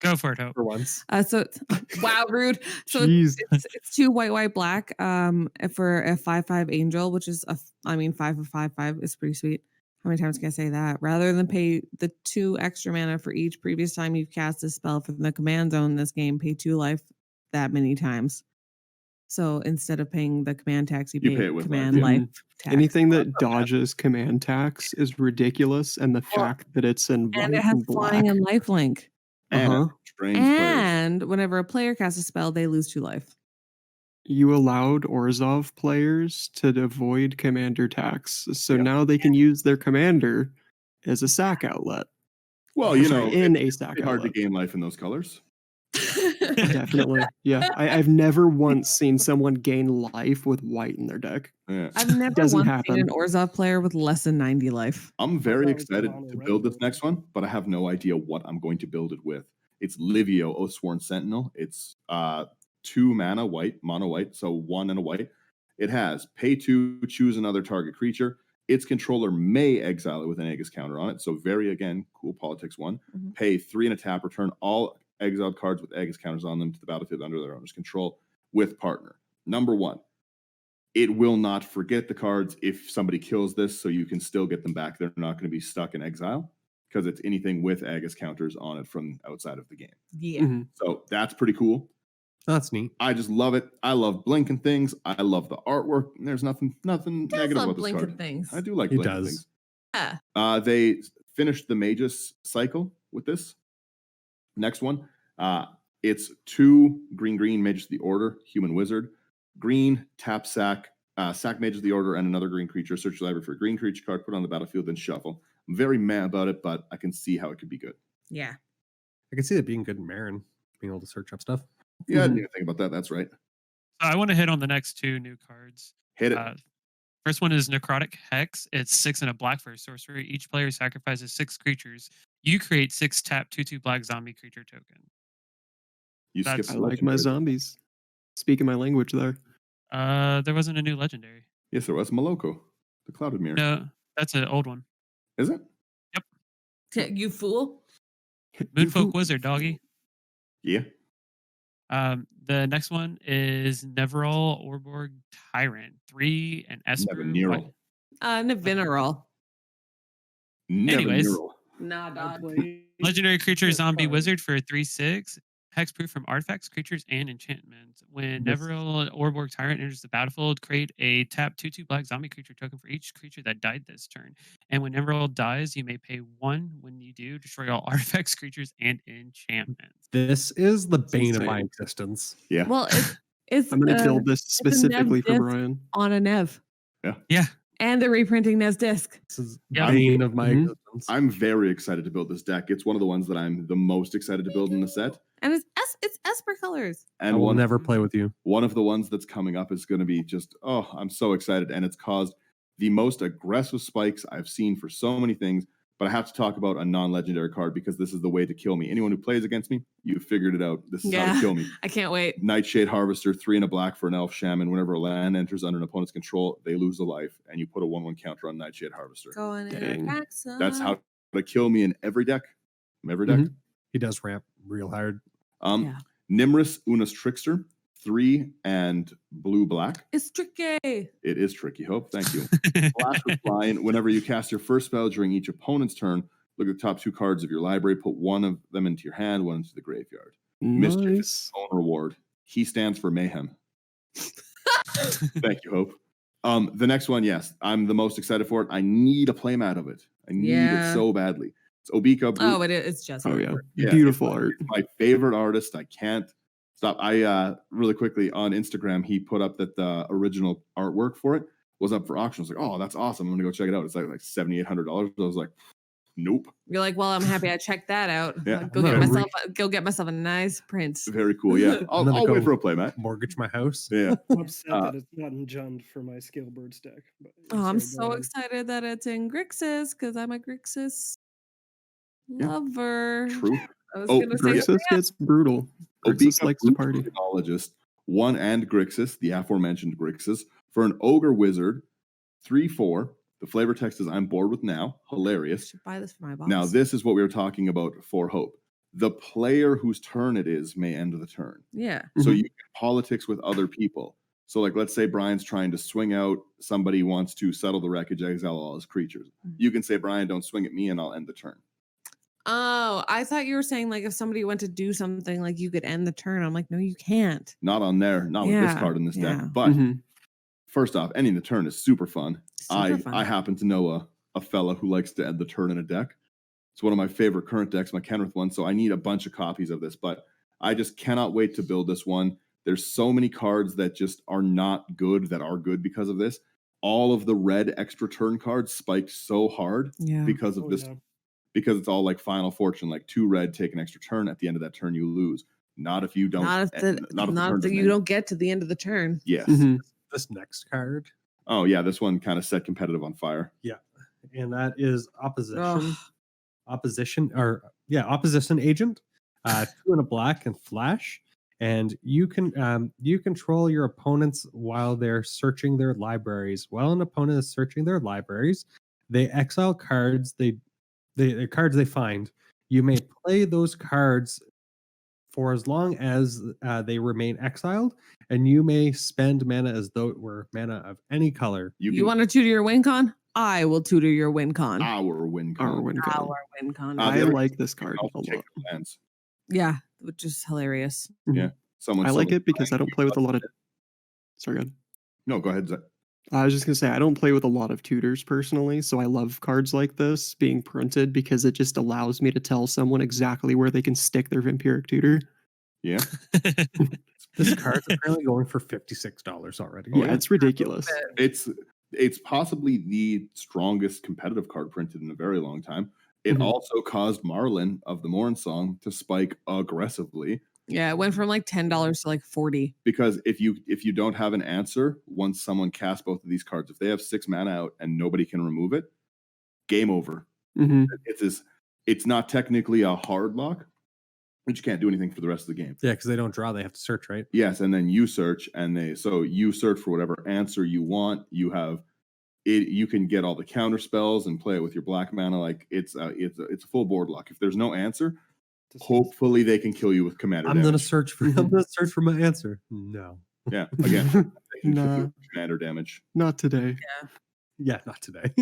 Go for it, Hope. For once. So it's, wow, rude. So Jeez. it's 2 white black for a 5/5 angel, which is 5 of 5/5 is pretty sweet. How many times can I say that? Rather than pay the 2 extra mana for each previous time you've cast a spell from the command zone in this game, pay 2 life that many times. So instead of paying the command tax, you You pay pay it with command life, yeah. life tax. Anything that dodges command tax is ridiculous, and the Well, fact that it's in white and it has and black. flying and lifelink. Uh-huh. Strange players. And whenever a player casts a spell, they lose 2 life. You allowed Orzhov players to avoid commander tax, so Yep. now they can use their commander as a sack outlet. Well, you know, in it's a sack pretty hard to outlet. gain life in those colors. Definitely. Yeah. I've never once seen someone gain life with white in their deck. Yeah. I've never Doesn't once happen. seen an Orzhov player with less than 90 life. I'm very that was excited mono to red build this build. next one, but I have no idea what I'm going to build it with. It's Livio, Oathsworn Sentinel. It's 2 mana white, mono white, so 1 and a white. It has pay 2, choose another target creature. Its controller may exile it with an Aegis counter on it. So very, again, cool politics 1. Mhm. Pay 3 and a tap, return all exiled cards with Aegis counters on them to the battlefield under their owner's control with partner. Number 1, it will not forget the cards if somebody kills this, so you can still get them back. They're not going to be stuck in exile because it's anything with Aegis counters on it from outside of the game. Yeah. Mhm. So that's pretty cool. That's neat. I just love it. I love blinking things. I love the artwork. There's nothing negative love about this blinking card. things. I do like He blinking does. things. Yeah. They finished the Magus cycle with this. Next one. It's 2 green Magus of the Order, human wizard. Green, tap sack Magus of the Order, and another green creature. Search your library for a green creature card, put it on the battlefield, then shuffle. I'm very mad about it, but I can see how it could be good. Yeah. I can see that being good in Marin, being able to search up stuff. Yeah, I didn't even think about that. That's right. So I want to hit on the next 2 new cards. Hit it. First one is Necrotic Hex. It's 6 and a black for a sorcery. Each player sacrifices 6 creatures. You create 6 tap 2/2 black zombie creature token. You that's- skipped I like my legendary. zombies. Speaking my language there. There wasn't a new legendary. Yes, there was Moloko, the Clouded Mirror. No, that's an old one. Is it? You fool. Moonfolk Wizard, doggy. Yeah. The next one is Neverall Orborg Tyrant. 3 and Esper. Never Navineral. Anyways. Nah, I dog. played Legendary creature this zombie card. wizard for 3/6. Hexproof from artifacts, creatures, and enchantments. When This- Neverall Orborg Tyrant enters the battlefield, create a tap 2/2 black zombie creature token for each creature that died this turn. And when Neverall dies, you may pay 1. When you do, destroy all artifacts, creatures, and enchantments. This is the bane of my insane. existence. Yeah. Well, it's I'm going to build this a specifically Nev for disc. Brian. on a Nev. Yeah. And they're reprinting Nev's disc. This is Yeah. bane of my Mhm. existence. I'm very excited to build this deck. It's one of the ones that I'm the most excited to build in the set. And it's Esper colors. I And will one, never play with you. one of the ones that's coming up is going to be just, I'm so excited. And it's caused the most aggressive spikes I've seen for so many things. But I have to talk about a non-legendary card because this is the way to kill me. Anyone who plays against me, you figured it out. This is how to kill me. I can't wait. Nightshade Harvester, 3 and a black for an elf shaman. Whenever a land enters under an opponent's control, they lose a life, and you put a 1/1 counter on Nightshade Harvester. Going in Dang. Jackson. That's how to kill me in every deck. Every deck. Mhm. He does ramp real hard. Yeah. Nimrus Una's Trickster, 3 and blue-black. It's tricky. It is tricky, Hope. Thank you. Flash with flying. Whenever you cast your first spell during each opponent's turn, look at the top 2 cards of your library, put one of them into your hand, one into the graveyard. Mischief is Nice. own reward. He stands for mayhem. Thank you, Hope. The next one, yes, I'm the most excited for it. I need a playmat of it. I need it so badly. It's Obika. Oh, it's just. Oh yeah, Yeah, beautiful it's art. my favorite artist. I can't stop. I really quickly on Instagram, he put up that the original artwork for it was up for auction. I was like, oh, that's awesome. I'm gonna go check it out. It's like $7,800. I was like, nope. You're like, well, I'm happy I checked that out. Yeah. Go get myself a nice print. Very cool. Yeah, I'll wait for a playmat. Mortgage my house. Yeah. I'm upset that it's not in Jund for my Scalebirds deck. But Oh, I'm sorry, go so ahead. excited that it's in Grixis because I'm a Grixis Yeah. lover. True. I was Oh, gonna say Grixis gets brutal. Grixis Obika likes to party. Technologist, 1 and Grixis, the aforementioned Grixis, for an ogre wizard, 3/4. The flavor text is I'm bored with now. Hilarious. Should buy this for my boss. Now, this is what we were talking about for Hope. The player whose turn it is may end the turn. Yeah. So Mhm. you can politics with other people. So, like, let's say Brian's trying to swing out. Somebody wants to settle the wreckage, exile all his creatures. Mhm. You can say, Brian, don't swing at me, and I'll end the turn. Oh, I thought you were saying like if somebody went to do something, like you could end the turn. I'm like, no, you can't. Not on there, not with this Yeah, card in this yeah. deck. But Mhm. first off, ending the turn is super fun. Super fun. I happen to know a fella who likes to end the turn in a deck. It's one of my favorite current decks, my Kenrith one. So I need a bunch of copies of this, but I just cannot wait to build this one. There's so many cards that just are not good that are good because of this. All of the red extra turn cards spiked so hard Yeah. because of Oh, this, yeah. because it's all like Final Fortune, like 2 red, take an extra turn. At the end of that turn, you lose. Not if you don't. Not if the turn doesn't you end. don't get to the end of the turn. Yes. Mhm. This next card, Oh yeah, this one kind of set competitive on fire. and that is opposition. Ugh. Opposition agent. 2 and a black and flash. And you can you control your opponents while they're searching their libraries. While an opponent is searching their libraries, they exile cards. The cards they find. You may play those cards for as long as they remain exiled, and you may spend mana as though it were mana of any color. You You can want to tutor your win con? I will tutor your win con. our win con. Our win con. Our win con. the I other- like this card Also a take lot. the lands. Yeah, which is hilarious. Yeah. Someone I like someone- it because I don't play with a lot of. Sorry, go ahead. No, go ahead, Zach. I was just gonna say I don't play with a lot of tutors personally, so I love cards like this being printed because it just allows me to tell someone exactly where they can stick their vampiric tutor. Yeah. This card's apparently going for $56 already. Oh, yeah, yeah. it's ridiculous. It's possibly the strongest competitive card printed in a very long time. It Mhm. also caused Marlin of the Morn Song to spike aggressively Yeah, it went from like $10 to like 40. because if you don't have an answer once someone casts both of these cards, if they have 6 mana out and nobody can remove it, game over. Mhm. It's not technically a hard lock, but you can't do anything for the rest of the game. Yeah, because they don't draw, they have to search, right? Yes, and then you search, and you search for whatever answer you want. You have it. You can get all the counter spells and play it with your black mana. Like it's a full board lock. If there's no answer, hopefully they can kill you with commander. I'm gonna damage. search for my answer. No. Yeah, again, they can kill you Nah. with commander damage. Not today. Yeah, not today.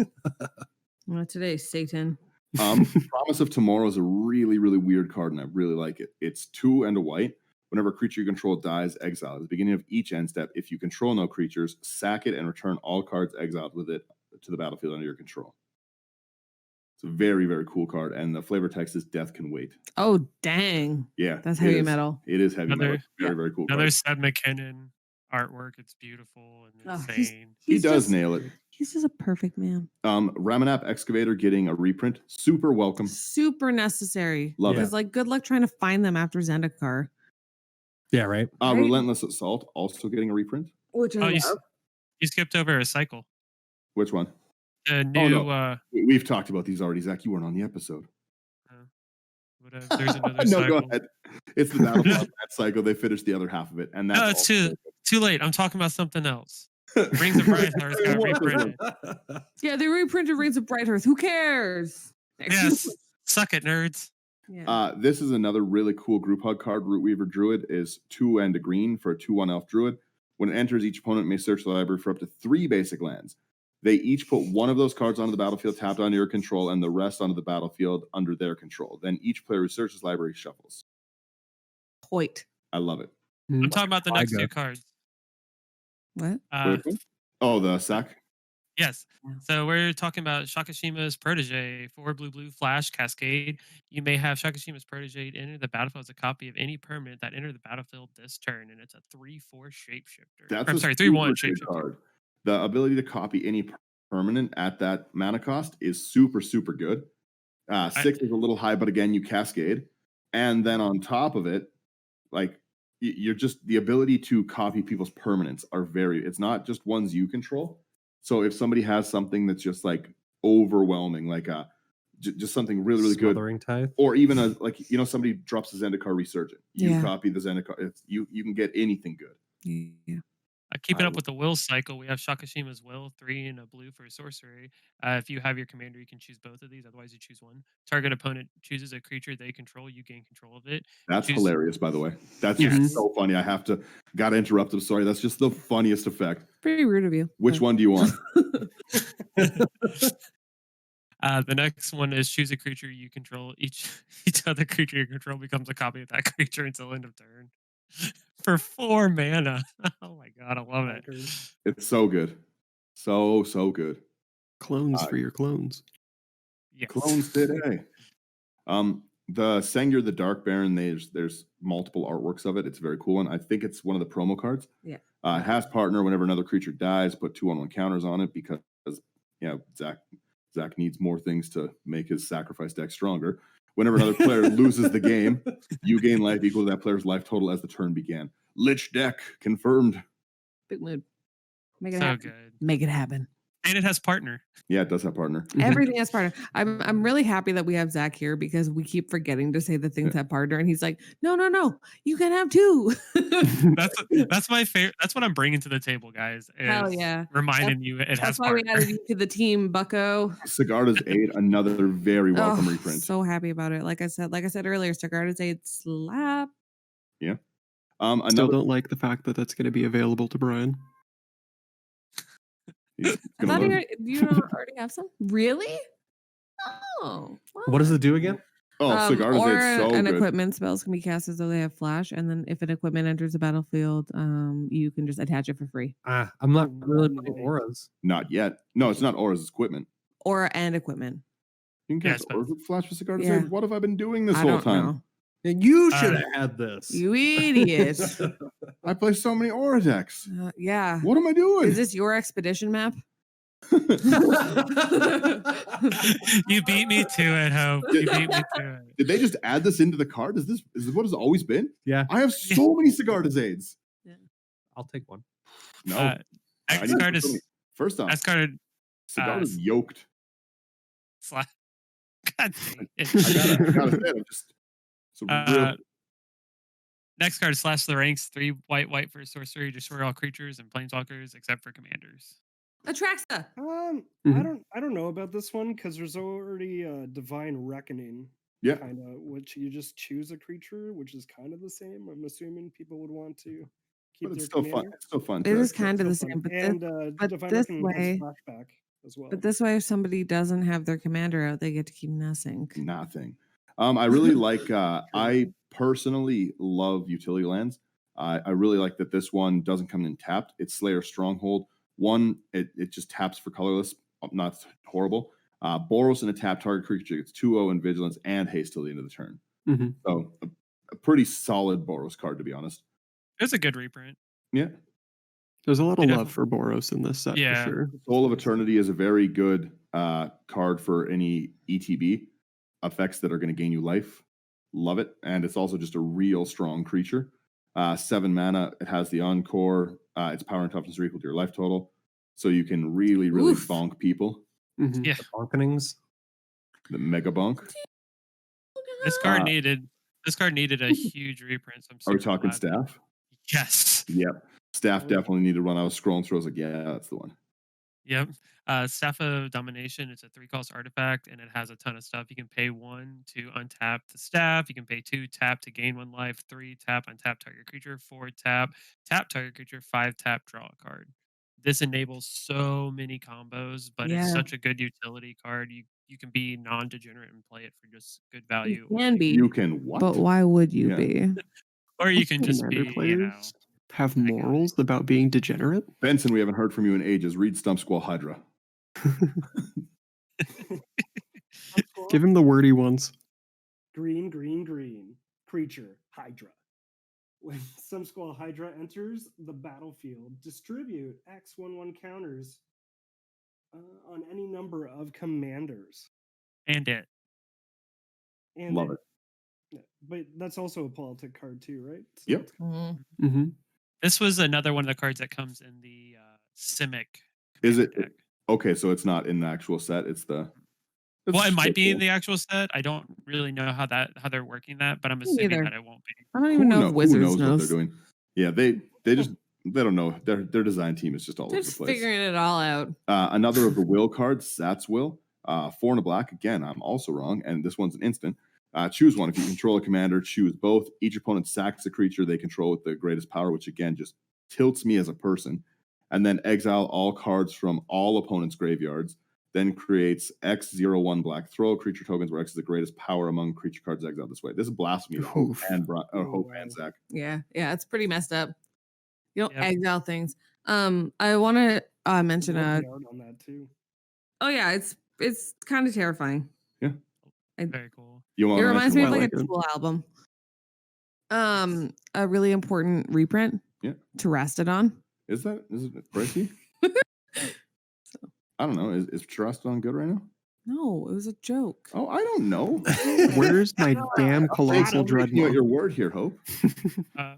Not today, Satan. Promise of Tomorrow is a really, really weird card, and I really like it. It's 2 and a white. Whenever a creature you control dies, exile. At the beginning of each end step, if you control no creatures, sack it and return all cards exiled with it to the battlefield under your control. It's a very, very cool card, and the flavor text is Death Can Wait. Oh, dang. Yeah. That's it heavy is. metal. It is heavy metal. Another- It's very, very cool Another card. Seb McKinnon artwork. It's beautiful and Oh, insane. He He's does just- nail it. He's just a perfect man. Ramanap Excavator getting a reprint. Super welcome. Super necessary. Love Because, it. like, good luck trying to find them after Zendikar. Yeah, right. Right? Relentless Assault also getting a reprint. Which Oh, you skipped over a cycle. Which one? The new We've talked about these already, Zach. You weren't on the episode. whatever. There's another No, go cycle. ahead. It's the Battlefield Advance cycle. They finished the other half of it, and that's No, it's all. too late. I'm talking about something else. Rings of Bright Hearts got What was reprinted. Yeah, they reprinted Rings of Bright Hearth. Who cares? Yes, suck it, nerds. Yeah. This is another really cool group hug card. Root Weaver Druid is 2 and a green for a 2/1 elf druid. When it enters, each opponent may search the library for up to 3 basic lands. They each put one of those cards onto the battlefield tapped under your control and the rest onto the battlefield under their control. Then each player who searches library shuffles. Point. I love it. I'm talking about the next Liga. 2 cards. What? Oh, the sack? Yes. Yeah. So we're talking about Shakashima's Protege, 4 blue Flash Cascade. You may have Shakashima's Protege enter the battlefield as a copy of any permanent that entered the battlefield this turn, and it's a 3/4 shapeshifter. That's I'm a sorry, 3/1 super good shapeshifter. card. The ability to copy any permanent at that mana cost is super, super good. 6 is a little high, but again, you cascade. And then on top of it, like you're just the ability to copy people's permanents are it's not just ones you control. So if somebody has something that's just like overwhelming, like just something really, really good, Smothering Tithe. or even somebody drops a Zendikar Resurgent, you Yeah. copy the Zendikar. You can get anything good. Yeah. Keeping up with the will cycle, we have Shakashima's Will, 3 and a blue for sorcery. If you have your commander, you can choose both of these. Otherwise, you choose one. Target opponent chooses a creature they control. You gain control of it. That's hilarious, by the way. That's Yeah. just so funny. Gotta interrupt. I'm sorry. That's just the funniest effect. Pretty rude of you. Which one do you want? The next one is choose a creature you control. Each other creature you control becomes a copy of that creature until end of turn. For 4 mana. Oh my god, I love it. It's so good. So good. Clones for your clones. Yes. Clones today. The Sengir the Dark Baron, there's multiple artworks of it. It's a very cool one. I think it's one of the promo cards. Yeah. It has partner whenever another creature dies, put 2/1 counters on it because Zach needs more things to make his sacrifice deck stronger. Whenever another player loses the game, you gain life equal to that player's life total as the turn began. Lich deck confirmed. Big mood. Make it So happen. good. Make it happen. And it has partner. Yeah, it does have partner. Everything has partner. I'm really happy that we have Zach here because we keep forgetting to say the things have partner, and he's like, no, you can have 2. That's my favorite. That's what I'm bringing to the table, guys. Hell is yeah. Reminding you it has That's why we partner. added you to the team, Bucko. Sigarda's Aid, another very welcome reprint. So happy about it. Like I said earlier, Sigarda's Aid slap. Yeah. Still don't like the fact that that's going to be available to Brian. I thought you already have some. Really? Oh. What does it do again? Oh, Sigarda's or Aid's so an good. equipment spells can be cast as though they have flash, and then if an equipment enters the battlefield, you can just attach it for free. I'm not really playing auras. Not yet. No, it's not auras, it's equipment. Or and equipment. You can cast auras with flash for Sigarda's Aid. What have I been doing this whole time? Know. You should have had this. You idiot. I play so many aura decks. Yeah. What am I doing? Is this your expedition map? You beat me to it, Hope. You beat me to it. Did they just add this into the card? Is this what it's always been? Yeah. I have so many Sigarda's Aids. Yeah. I'll take one. No. X card is first off. X card Sigarda's yoked. God dang it. I gotta say, I'm just next card slash the ranks 3 white for sorcery, destroy all creatures and planeswalkers except for commanders. Atraxa. I don't know about this one because there's already Divine Reckoning. Yeah. Kind of, which you just choose a creature, which is kind of the same. I'm assuming people would want to keep but it's their still commander. fun. It's still fun. It is kind of the same, but Divine this Reckoning way, has flashback as well. But this way, if somebody doesn't have their commander out, they get to keep nothing. Nothing. I really like. I personally love utility lands. I really like that this one doesn't come in tapped. It's Slayer Stronghold. One, it just taps for colorless. Not horrible. Boros and a tap target creature gets 2/0 and vigilance and haste till the end of the turn. So a pretty solid Boros card, to be honest. It's a good reprint. Yeah. There's a lot of love for Boros in this set for sure. Soul of Eternity is a very good card for any ETB effects that are going to gain you life. Love it. And it's also just a real strong creature. 7 mana. It has the Encore. Its power and toughness are equal to your life total. So you can really bonk people. Mhm. Yeah, The bonkenings. The Mega Bonk. this card Uh, needed a huge reprint. So I'm Are we super talking glad. staff? Yes. Yep. Staff Oh, definitely need to run. I was scrolling through. I was like, yeah, that's the one. Yep. Staff of Domination. It's a 3-cost artifact, and it has a ton of stuff. You can pay 1 to untap the staff. You can pay 2 tap to gain 1 life. 3 tap untap target creature. 4 tap target creature. 5 tap draw a card. This enables so many combos, but it's Yeah. such a good utility card. You can be non-degenerate and play it for just good value, You can be, You can what? but why would you Yeah. be? or you can just Commander be, players have I got it. morals about being degenerate. Benson, we haven't heard from you in ages. Read Stump Squall Hydra. Give him the wordy ones. green, green, green. Creature, Hydra. When some Squall Hydra enters the battlefield, distribute X1/1 counters on any number of commanders. and it. And Love it. Yeah, but that's also a politic card too, right? So Yep. it's- Hmm. This was another one of the cards that comes in the Simic. Is commander it deck. okay? So it's not in the actual set. It's the. Well, it might be in cool. the actual set. I don't really know how they're working that, but I'm Me assuming neither. that it won't be. I don't Who, even know know, if who Wizards knows what they're doing? Yeah, they just they don't know. Their design team is just all They're over the just place. figuring it all out. Another of the will cards, Sat's Will. 4 and a black. Again, I'm also wrong, and this one's an instant. Choose one. If you control a commander, choose both. Each opponent sacks a creature they control with the greatest power, which again just tilts me as a person. And then exile all cards from all opponents' graveyards. Then creates X01 black. Throw creature tokens where X is the greatest power among creature cards exiled this way. This is blasphemy to Hope Oof. and Oh, Hope wow. and Zach. Yeah, it's pretty messed up. You don't Yep. exile things. I want to mention love the art on that too. Oh yeah, it's kind of terrifying. Yeah. Very cool. You want It to reminds mention me of I like like a it. Tool album. A really important reprint. Yeah. To Terastodon. Is it pricey? I don't know. Is Terastodon good right now? No, it was a joke. Oh, I don't know. Where's my damn colossal I'm taking you at dreadnought? your word here, Hope.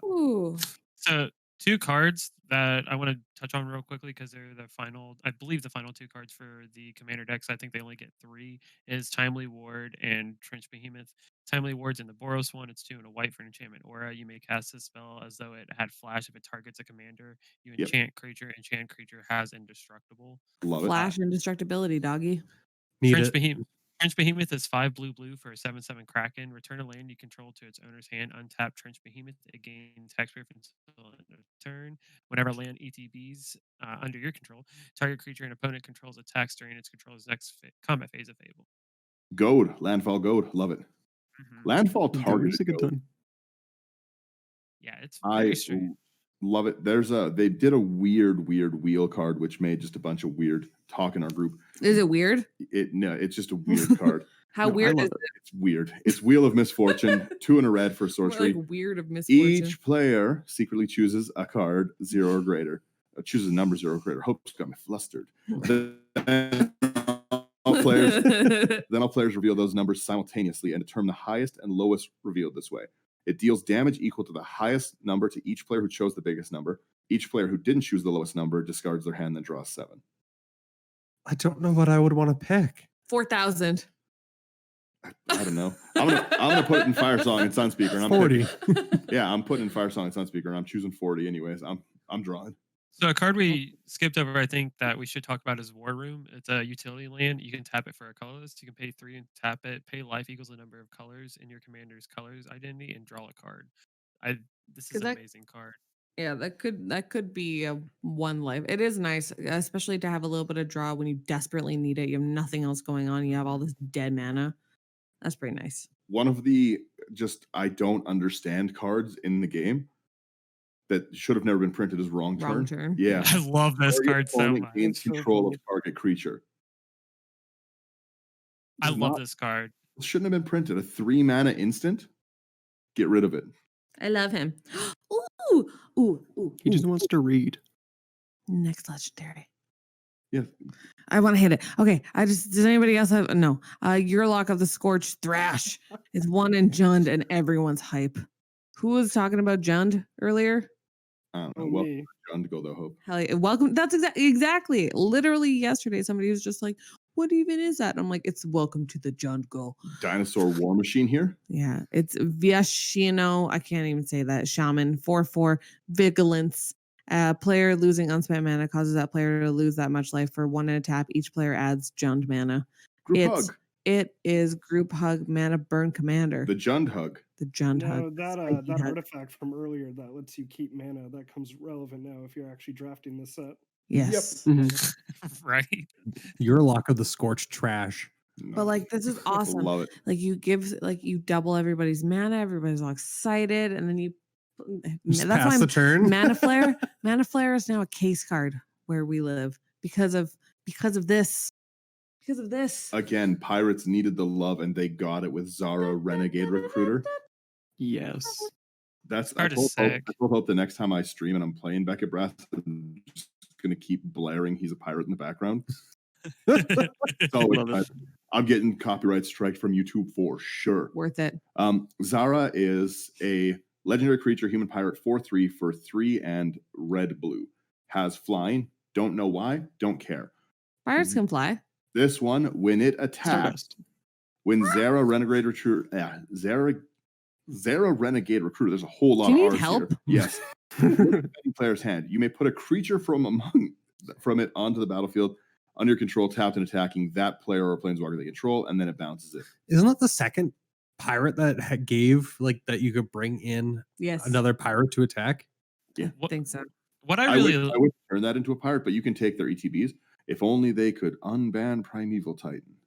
Ooh. So 2 cards that I want to touch on real quickly because they're the final, I believe the final 2 cards for the commander decks. I think they only get 3 is Timely Ward and Trench Behemoth. Timely Ward's in the Boros one. It's 2 and a white for an enchantment aura. You may cast this spell as though it had flash. If it targets a commander, you Yep. enchant creature. Enchant creature has indestructible. Love it. Flash indestructibility, doggy. Need Trench it. Behemoth. Trench Behemoth is 5 blue for a 7/7 Kraken. Return a land you control to its owner's hand. Untap Trench Behemoth. It gains taxpayer until end of turn. Whenever land ETBs under your control, target creature an opponent controls attacks during its controller's next combat phase of Fable. Goad. Landfall Goad. Love it. Mhm. Landfall That targeted was a good Goad. time. Yeah, it's I very strange. love it. They did a weird wheel card, which made just a bunch of weird talk in our group. Is it weird? It's just a weird card. How No, I weird love is it. it? It's weird. It's Wheel of Misfortune, 2 and a red for More sorcery. like weird of misfortune. Each player secretly chooses a card 0 or greater. Chooses a number 0 or greater. Hope's got me flustered. Then all players reveal those numbers simultaneously and determine the highest and lowest revealed this way. It deals damage equal to the highest number to each player who chose the biggest number. Each player who didn't choose the lowest number discards their hand and draws 7. I don't know what I would want to pick. 4,000. I don't know. I'm gonna put it in Fire Song and Sunspeaker. And I'm 40. Yeah, I'm putting in Fire Song and Sunspeaker, and I'm choosing 40 anyways. I'm drawing. So a card we skipped over, I think that we should talk about is War Room. It's a utility land. You can tap it for a colorless. You can pay 3 and tap it. Pay life equals the number of colors in your commander's colors identity and draw a card. This is 'Cause an that- amazing card. Yeah, that could be a 1 life. It is nice, especially to have a little bit of draw when you desperately need it. You have nothing else going on. You have all this dead mana. That's pretty nice. One of the I don't understand cards in the game that should have never been printed is Wrong Turn. Wrong Turn. Yeah. I love this Target card so opponent much. gains It's so control funny. of target creature. I Does love not- this card. Shouldn't have been printed. A 3 mana instant. Get rid of it. I love him. Ooh, ooh, ooh. He just ooh. wants to read. Next legendary. Yeah. I want to hit it. Okay. Does anybody else have no? Your Lock of the Scorched Thrash is 1 in Jund and everyone's hype. Who was talking about Jund earlier? I don't know. Oh, Welcome me. to Gun to go though, Hope. Hell yeah. Welcome. That's exactly. Literally yesterday, somebody was just like, what even is that? And I'm like, it's welcome to the jungle. Dinosaur War Machine here. Yeah, it's Viashino. I can't even say that. Shaman 4/4 Vigilance. Player losing unspent mana causes that player to lose that much life for 1 and a tap. Each player adds Jund mana. Group Hug. It is Group Hug Mana Burn Commander. The Jund Hug. The Jund No, Hug. that Spiky that Hug. artifact from earlier that lets you keep mana, that comes relevant now if you're actually drafting this set. Yes. Mhm. Right. Your lock of the scorched trash. But like this is awesome. Love it. Like you double everybody's mana, everybody's all excited, and then you Just that's pass why the turn. Mana Flare. Mana Flare is now a case card where we live because of this. Because of this. Again, Pirates needed the love and they got it with Zara Renegade Recruiter. Yes. That's I Card is both hope, sick. I both hope the next time I stream and I'm playing Beckett Breath, I'm just gonna keep blaring He's a Pirate in the background. So Love it. I'm getting copyright strike from YouTube for sure. Worth it. Zara is a legendary creature, human pirate, 4/3 for 3 and red blue. Has flying. Don't know why. Don't care. Pirates can fly. This one, when it attacks, Stardust. when Zara Renegade Recruiter, Zara Renegade Recruiter, there's a whole lot Do you of need R's help? here. Yes. Any player's hand. You may put a creature from it onto the battlefield under your control, tapped and attacking that player or planeswalker they control, and then it bounces it. Isn't that the second pirate that gave like that you could bring in Yes. another pirate to attack? I What, think so. what I I really would turn that into a pirate, but you can take their ETBs. If only they could unban Primeval Titan.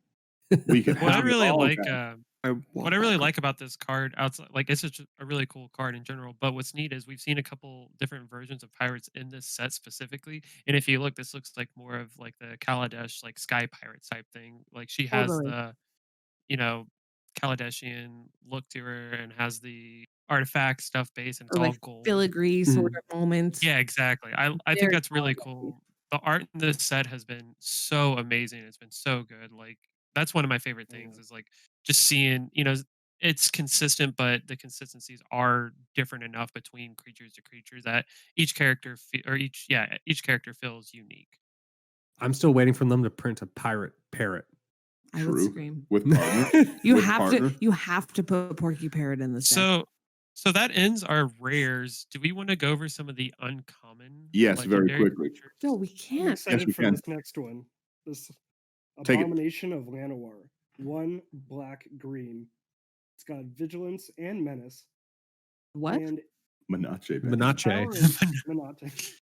We could what I have it really all like back. what I really like about this card outside, like it's just a really cool card in general, but what's neat is we've seen a couple different versions of pirates in this set specifically, and if you look, this looks like more of like the Kaladesh like sky pirate type thing. Like she has Totally. the Kaladeshian look to her and has the artifact stuff base, and it's Or all like gold. filigree sort of moment. Yeah, exactly. I think Very that's really quality. cool. The art in this set has been so amazing. It's been so good. Like that's one of my favorite things is like just seeing, it's consistent, but the consistencies are different enough between creatures to creatures that each character each character feels unique. I'm still waiting for them to print a pirate parrot. I would True. scream. With partner. You with have partner. to put Porky Parrot in this deck. So that ends our rares. Do we want to go over some of the uncommon? Yes, very legendary quickly. creatures? No, we I'm can't. excited we for can. this next one. This Take it. Abomination of Llanowar. 1 black green. It's got vigilance and menace. What? And Menache. Menache.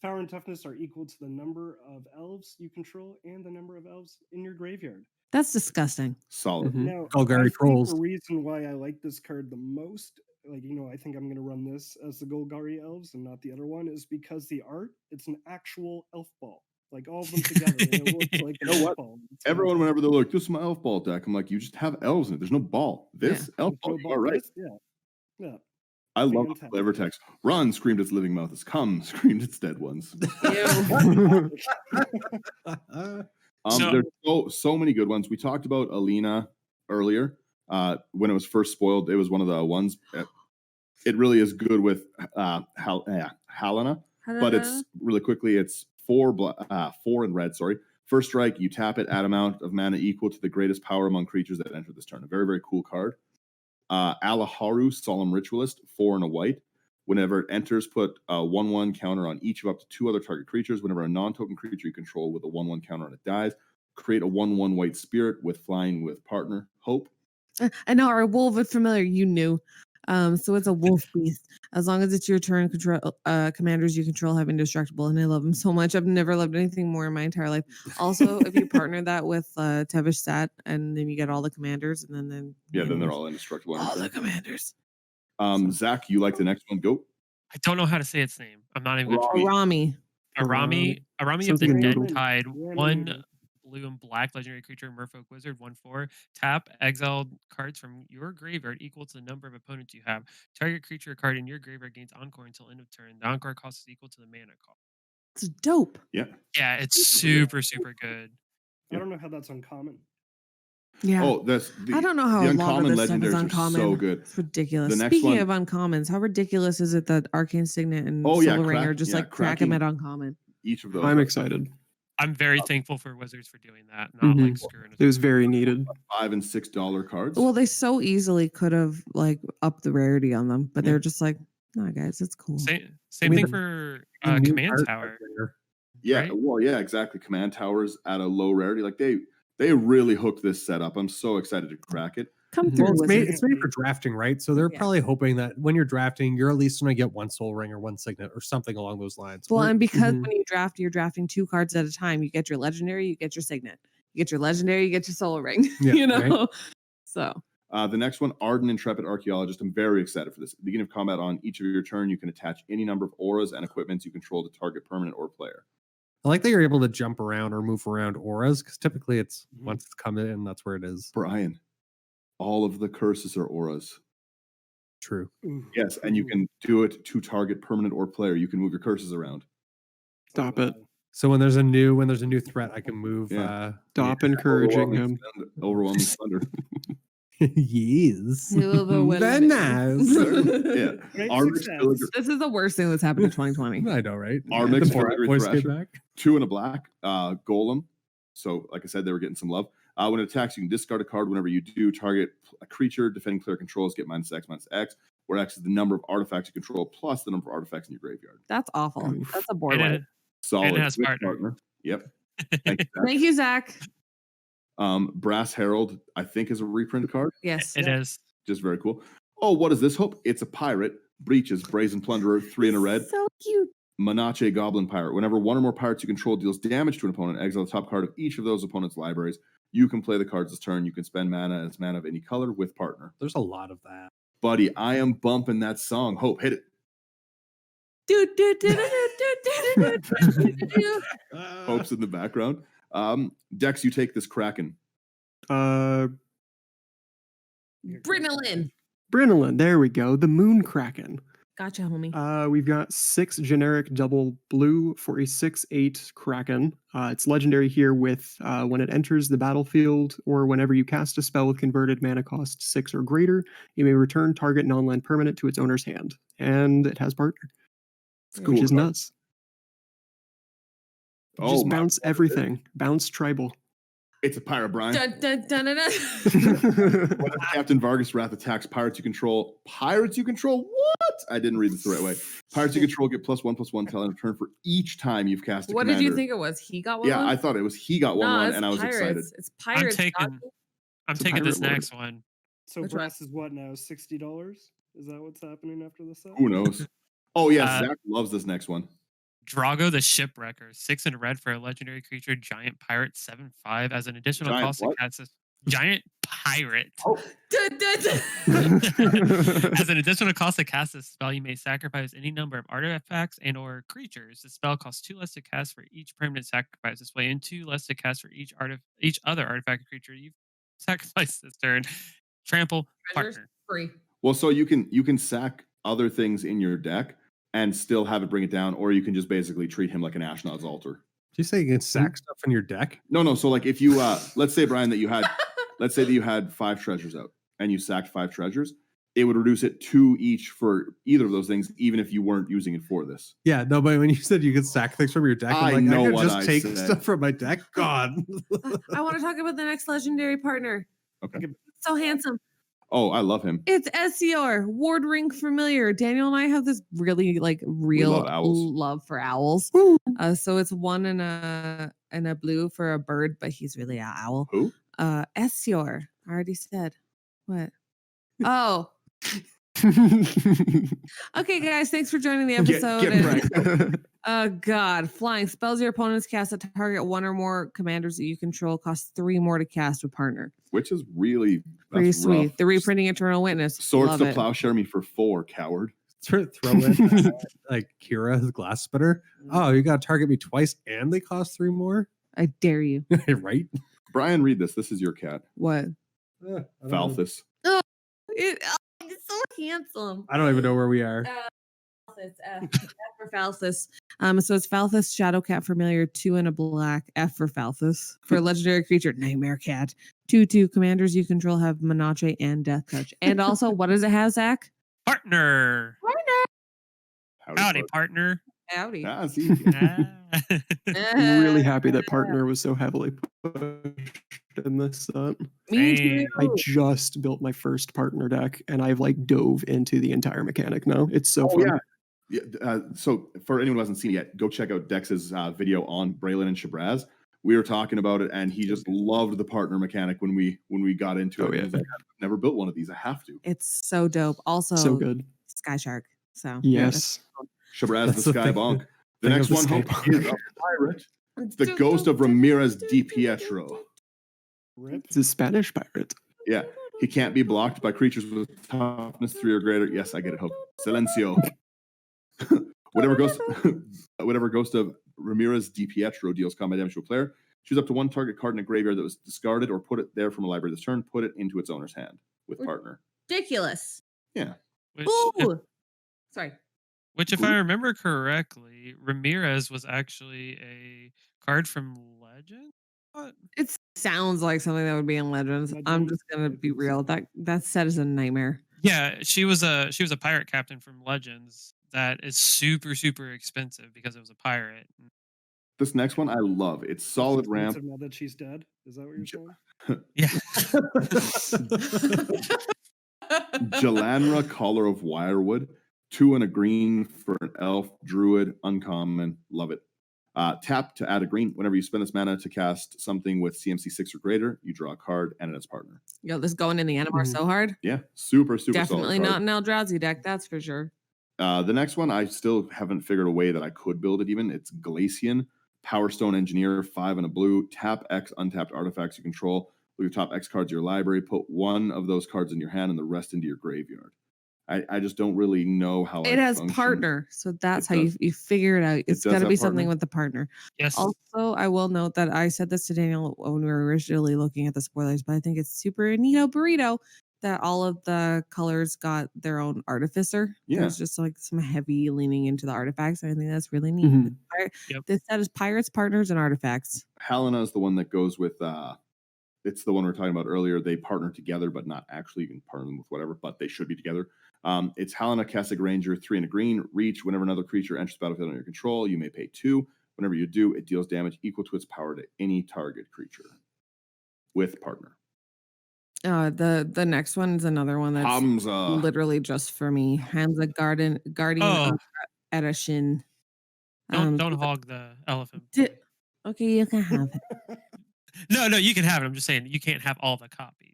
Power and toughness are equal to the number of elves you control and the number of elves in your graveyard. That's disgusting. Solid. Mhm. Now, Golgari I think Trolls. the reason why I like this card the most, I think I'm going to run this as the Golgari elves and not the other one, is because the art, it's an actual elf ball. Like all of them together, and it looks like an You know elf what? ball. It's Everyone, fantastic. whenever they're like, this is my elf ball deck, I'm like, you just have elves in it. There's no ball. This elf There's no ball, you ball. are right. This- Yeah. I love the Fantastic. flavor text. Run, screamed its living mouth. Come, screamed its dead ones. So- There's so many good ones. We talked about Alina earlier. When it was first spoiled, it was one of the ones. It really is good with Halana, but it's really quickly. It's 4 in red. Sorry. First strike, you tap it, add amount of mana equal to the greatest power among creatures that enter this turn. A very, very cool card. Alaharu, Solemn Ritualist, 4 and a white. Whenever it enters, put a 1/1 counter on each of up to 2 other target creatures. Whenever a non-token creature you control with a 1/1 counter on it dies, create a 1/1 white spirit with flying with partner. Hope. I know our wolf familiar. You knew. So it's a wolf beast. As long as it's your turn, control commanders you control have indestructible, and I love them so much. I've never loved anything more in my entire life. Also, if you partner that with Tevish Sat, and then you get all the commanders, and then Then they're all indestructible. all the commanders. Zach, you like the next one? Go. I don't know how to say its name. I'm not even going to Arami. Arami of Sounds the like a Dead noodle. Tide. Ramen 1 noodle. blue and black legendary creature, Merfolk Wizard, 1/4. Tap exiled cards from your graveyard equal to the number of opponents you have. Target creature card in your graveyard gains Encore until end of turn. The Encore cost is equal to the mana cost. It's dope. Yeah. Yeah, it's super, super good. I don't know how that's uncommon. Yeah. Oh, that's I don't know how the a lot of uncommon this stuff is legendaries are uncommon. so good. It's ridiculous. The next Speaking one- of uncommons, how ridiculous is it that Arcane Signet and Oh, yeah, Silver Ring crack- are just yeah, like crack them cracking- at uncommon? Each of those. I'm excited. I'm very thankful for Wizards for doing that. Not like screwing us. It was very needed. $5 and $6 cards. Well, they so easily could have like upped the rarity on them, but Yeah. they're just like, no, guys, it's cool. Same mean, thing the for New Command art Tower. there. yeah, right? well, yeah, exactly. Command towers at a low rarity. Like they really hooked this setup. I'm so excited to crack it. Come Mhm. through, Well, Wizards. it's made for drafting, right? So they're Yeah. probably hoping that when you're drafting, you're at least going to get one soul ring or one signet or something along those lines. Well, Or- and because Mhm. when you draft, you're drafting 2 cards at a time. You get your legendary, you get your signet. You get your legendary, you get your soul ring. Yeah, you know, right. so The next one, Ardent Intrepid Archaeologist. I'm very excited for this. At the beginning of combat on each of your turn, you can attach any number of auras and equipments you control to target permanent or player. I like that you're able to jump around or move around auras because typically it's Mhm. once it's come in, that's where it is. Brian, all of the curses are auras. True. Ooh. Yes, and you Ooh. can do it to target permanent or player. You can move your curses around. Stop it. Wow. So when there's a new threat, I can move. Yeah. Stop encouraging him. Overwhelming thunder. Yes. Overwhelming. Very nice. Yeah. Great Armix success. Filigree, This is the worst thing that's happened in 2020. I know, right? Armix The Borat Filigree voice came Thrasher. back. 2 and a black. Golem. So, like I said, they were getting some love. When it attacks, you can discard a card. Whenever you do, target a creature defending player controls get -X, where X is the number of artifacts you control plus the number of artifacts in your graveyard. That's awful. Oof. That's a board And wipe. it, Solid. has Good partner. Yep. Thank you, Zach. Thank you, Zach. Brass Herald, I think, is a reprint card. Yes. it is. Just very cool. Oh, what is this? Hope it's a pirate. Breaches, Brazen Plunderer, 3 and a red. So cute. Manache Goblin Pirate. Whenever one or more pirates you control deals damage to an opponent, exile the top card of each of those opponent's libraries. You can play the cards this turn. You can spend mana as mana of any color with partner. There's a lot of that. Buddy, I am bumping that song. Hope, hit it. Do, do, do, do, do, do, do, do, do, do. Hope's in the background. Dex, you take this Kraken. Brinolin. Brinolin, there we go. The Moon Kraken. Gotcha, homie. We've got 6 generic double blue for a 6/8 Kraken. It's legendary here with when it enters the battlefield or whenever you cast a spell with converted mana cost 6 or greater, you may return target non-land permanent to its owner's hand. And it has partner, It's cool. which is card. nuts. Oh, Just my bounce God. everything. Bounce tribal. It's a pirate, Brian. Dun, dun, dun, dun, dun. Whenever Captain Vargas Wrath attacks pirates you control. Pirates you control? What? I didn't read this the right way. Pirates you control get +1/+1 till end of turn for each time you've cast a What commander. did you think it was? He got one? Yeah, I thought it was he got 1/1, it's and I was pirates. excited. It's pirates. I'm It's a taking this pirate lord. next one. So Which one? brass is what now? $60? Is that what's happening after the set? Who knows? Oh, yes, Uh, Zach loves this next one. Drago the Shipwrecker, 6 in red for a legendary creature, giant pirate, 7/5 as an additional Giant cost what? to cast this. Giant pirate. Oh, Dun, dun, dun. As an additional cost to cast this spell, you may sacrifice any number of artifacts and or creatures. The spell costs 2 less to cast for each permanent sacrifice this way, and 2 less to cast for each other artifact or creature you've sacrificed this turn. Trample, Treasures partner. free. well, so you can sack other things in your deck and still have it bring it down, or you can just basically treat him like an Ashnod's Altar. Did you say you can sack stuff in your deck? No. So like if you let's say, Brian, that you had let's say that you had 5 treasures out and you sacked 5 treasures, it would reduce it 2 each for either of those things, even if you weren't using it for this. Yeah, no, but when you said you could sack things from your deck, I I'm like, know I could what just I take said. stuff from my deck. God. I want to talk about the next legendary partner. Okay. So handsome. Oh, I love him. It's SCR, Ward Ring Familiar. Daniel and I have this really real love owls. love for owls. So it's 1 and a blue for a bird, but he's really an owl. Who? SCR. I already said. What? Oh. Okay, guys. Thanks for joining the episode. Get And- right. Oh God, flying spells your opponents cast at target 1 or more commanders that you control costs 3 more to cast with partner. Which is really Pretty that's sweet. rough. The reprinting Eternal Witness. Swords Love to it. Plowshare me for 4, coward. Throw in like Kira's glass spitter. Oh, you got to target me twice and they cost 3 more? I dare you. Right? Brian, read this. This is your cat. What? Falthus. It's so handsome. I don't even know where we are. It's F for Falthus. So it's Falthus Shadowcat Familiar, 2 and a black. F for Falthus. For a legendary creature, Nightmare Cat. 2/2 commanders you control have Manache and Death Touch. And also, what does it have, Zach? Partner. Howdy, bud. partner. Howdy. Ah, see. Ah. I'm really happy that partner was so heavily pushed in this set. Me Same. I too. just built my first partner deck, and I've like dove into the entire mechanic now. It's so fun. So for anyone who hasn't seen it yet, go check out Dex's video on Braylon and Shabazz. We were talking about it, and he just loved the partner mechanic when we got into it. Oh, yeah. He's like, I've never built one of these. I have to. It's so dope. Also, So good. Sky Shark. So Yes. Shabazz That's the the Sky thing- Bonk. The thing next of the one Sky is Bonk. a pirate. The ghost of Ramirez Di Pietro. Rip. It's a Spanish pirate. Yeah, he can't be blocked by creatures with toughness 3 or greater. Yes, I get it. Hope. Silencio. whatever ghost of Ramirez Di Pietro deals combat damage to a player, choose up to one target card in a graveyard that was discarded or put it there from a library this turn, put it into its owner's hand with partner. ridiculous. Yeah. Which, Ooh. Sorry. which, if I remember correctly, Ramirez was actually a card from Legend. What? It sounds like something that would be in Legends. I'm Legends, just gonna I be think so. real. That set is a nightmare. Yeah, she was a pirate captain from Legends that is super super expensive because it was a pirate. This next one I love. It's solid ramp. Now that she's dead, is that what you're saying? Yeah. Jalanra, Collar of Wirewood. 2 and a green for an elf, druid, uncommon. Love it. Tap to add a green. Whenever you spend this mana to cast something with CMC 6 or greater, you draw a card and it has partner. Yo, this going in the Animar so hard. Yeah, super Definitely solid not card. an Eldrazi deck, that's for sure. The next one, I still haven't figured a way that I could build it even. It's Glacian, Power Stone Engineer, 5 and a blue. Tap X untapped artifacts you control. Look at top X cards of your library. Put one of those cards in your hand and the rest into your graveyard. I just don't really know how It I has function. partner, so that's It how does. you figure it out. It's does got to have be something partner. with the partner. Yes. Also, I will note that I said this to Daniel when we were originally looking at the spoilers, but I think it's super neato burrito that all of the colors got their own artificer. Yeah. There's just like some heavy leaning into the artifacts. And I think that's really neat. Mhm. Yep. This set is pirates, partners, and artifacts. Helena is the one that goes with it's the one we were talking about earlier. They partner together, but not actually. You can partner them with whatever, but they should be together. It's Helena, Kessig Ranger, 3 and a green. Reach. Whenever another creature enters the battlefield under your control, you may pay 2. Whenever you do, it deals damage equal to its power to any target creature with partner. The next one is another one that's Hamza. literally just for me. Hamza Guardian Oh. of Edishin. Don't hog the elephant. Okay, you can have it. No, you can have it. I'm just saying you can't have all the copies.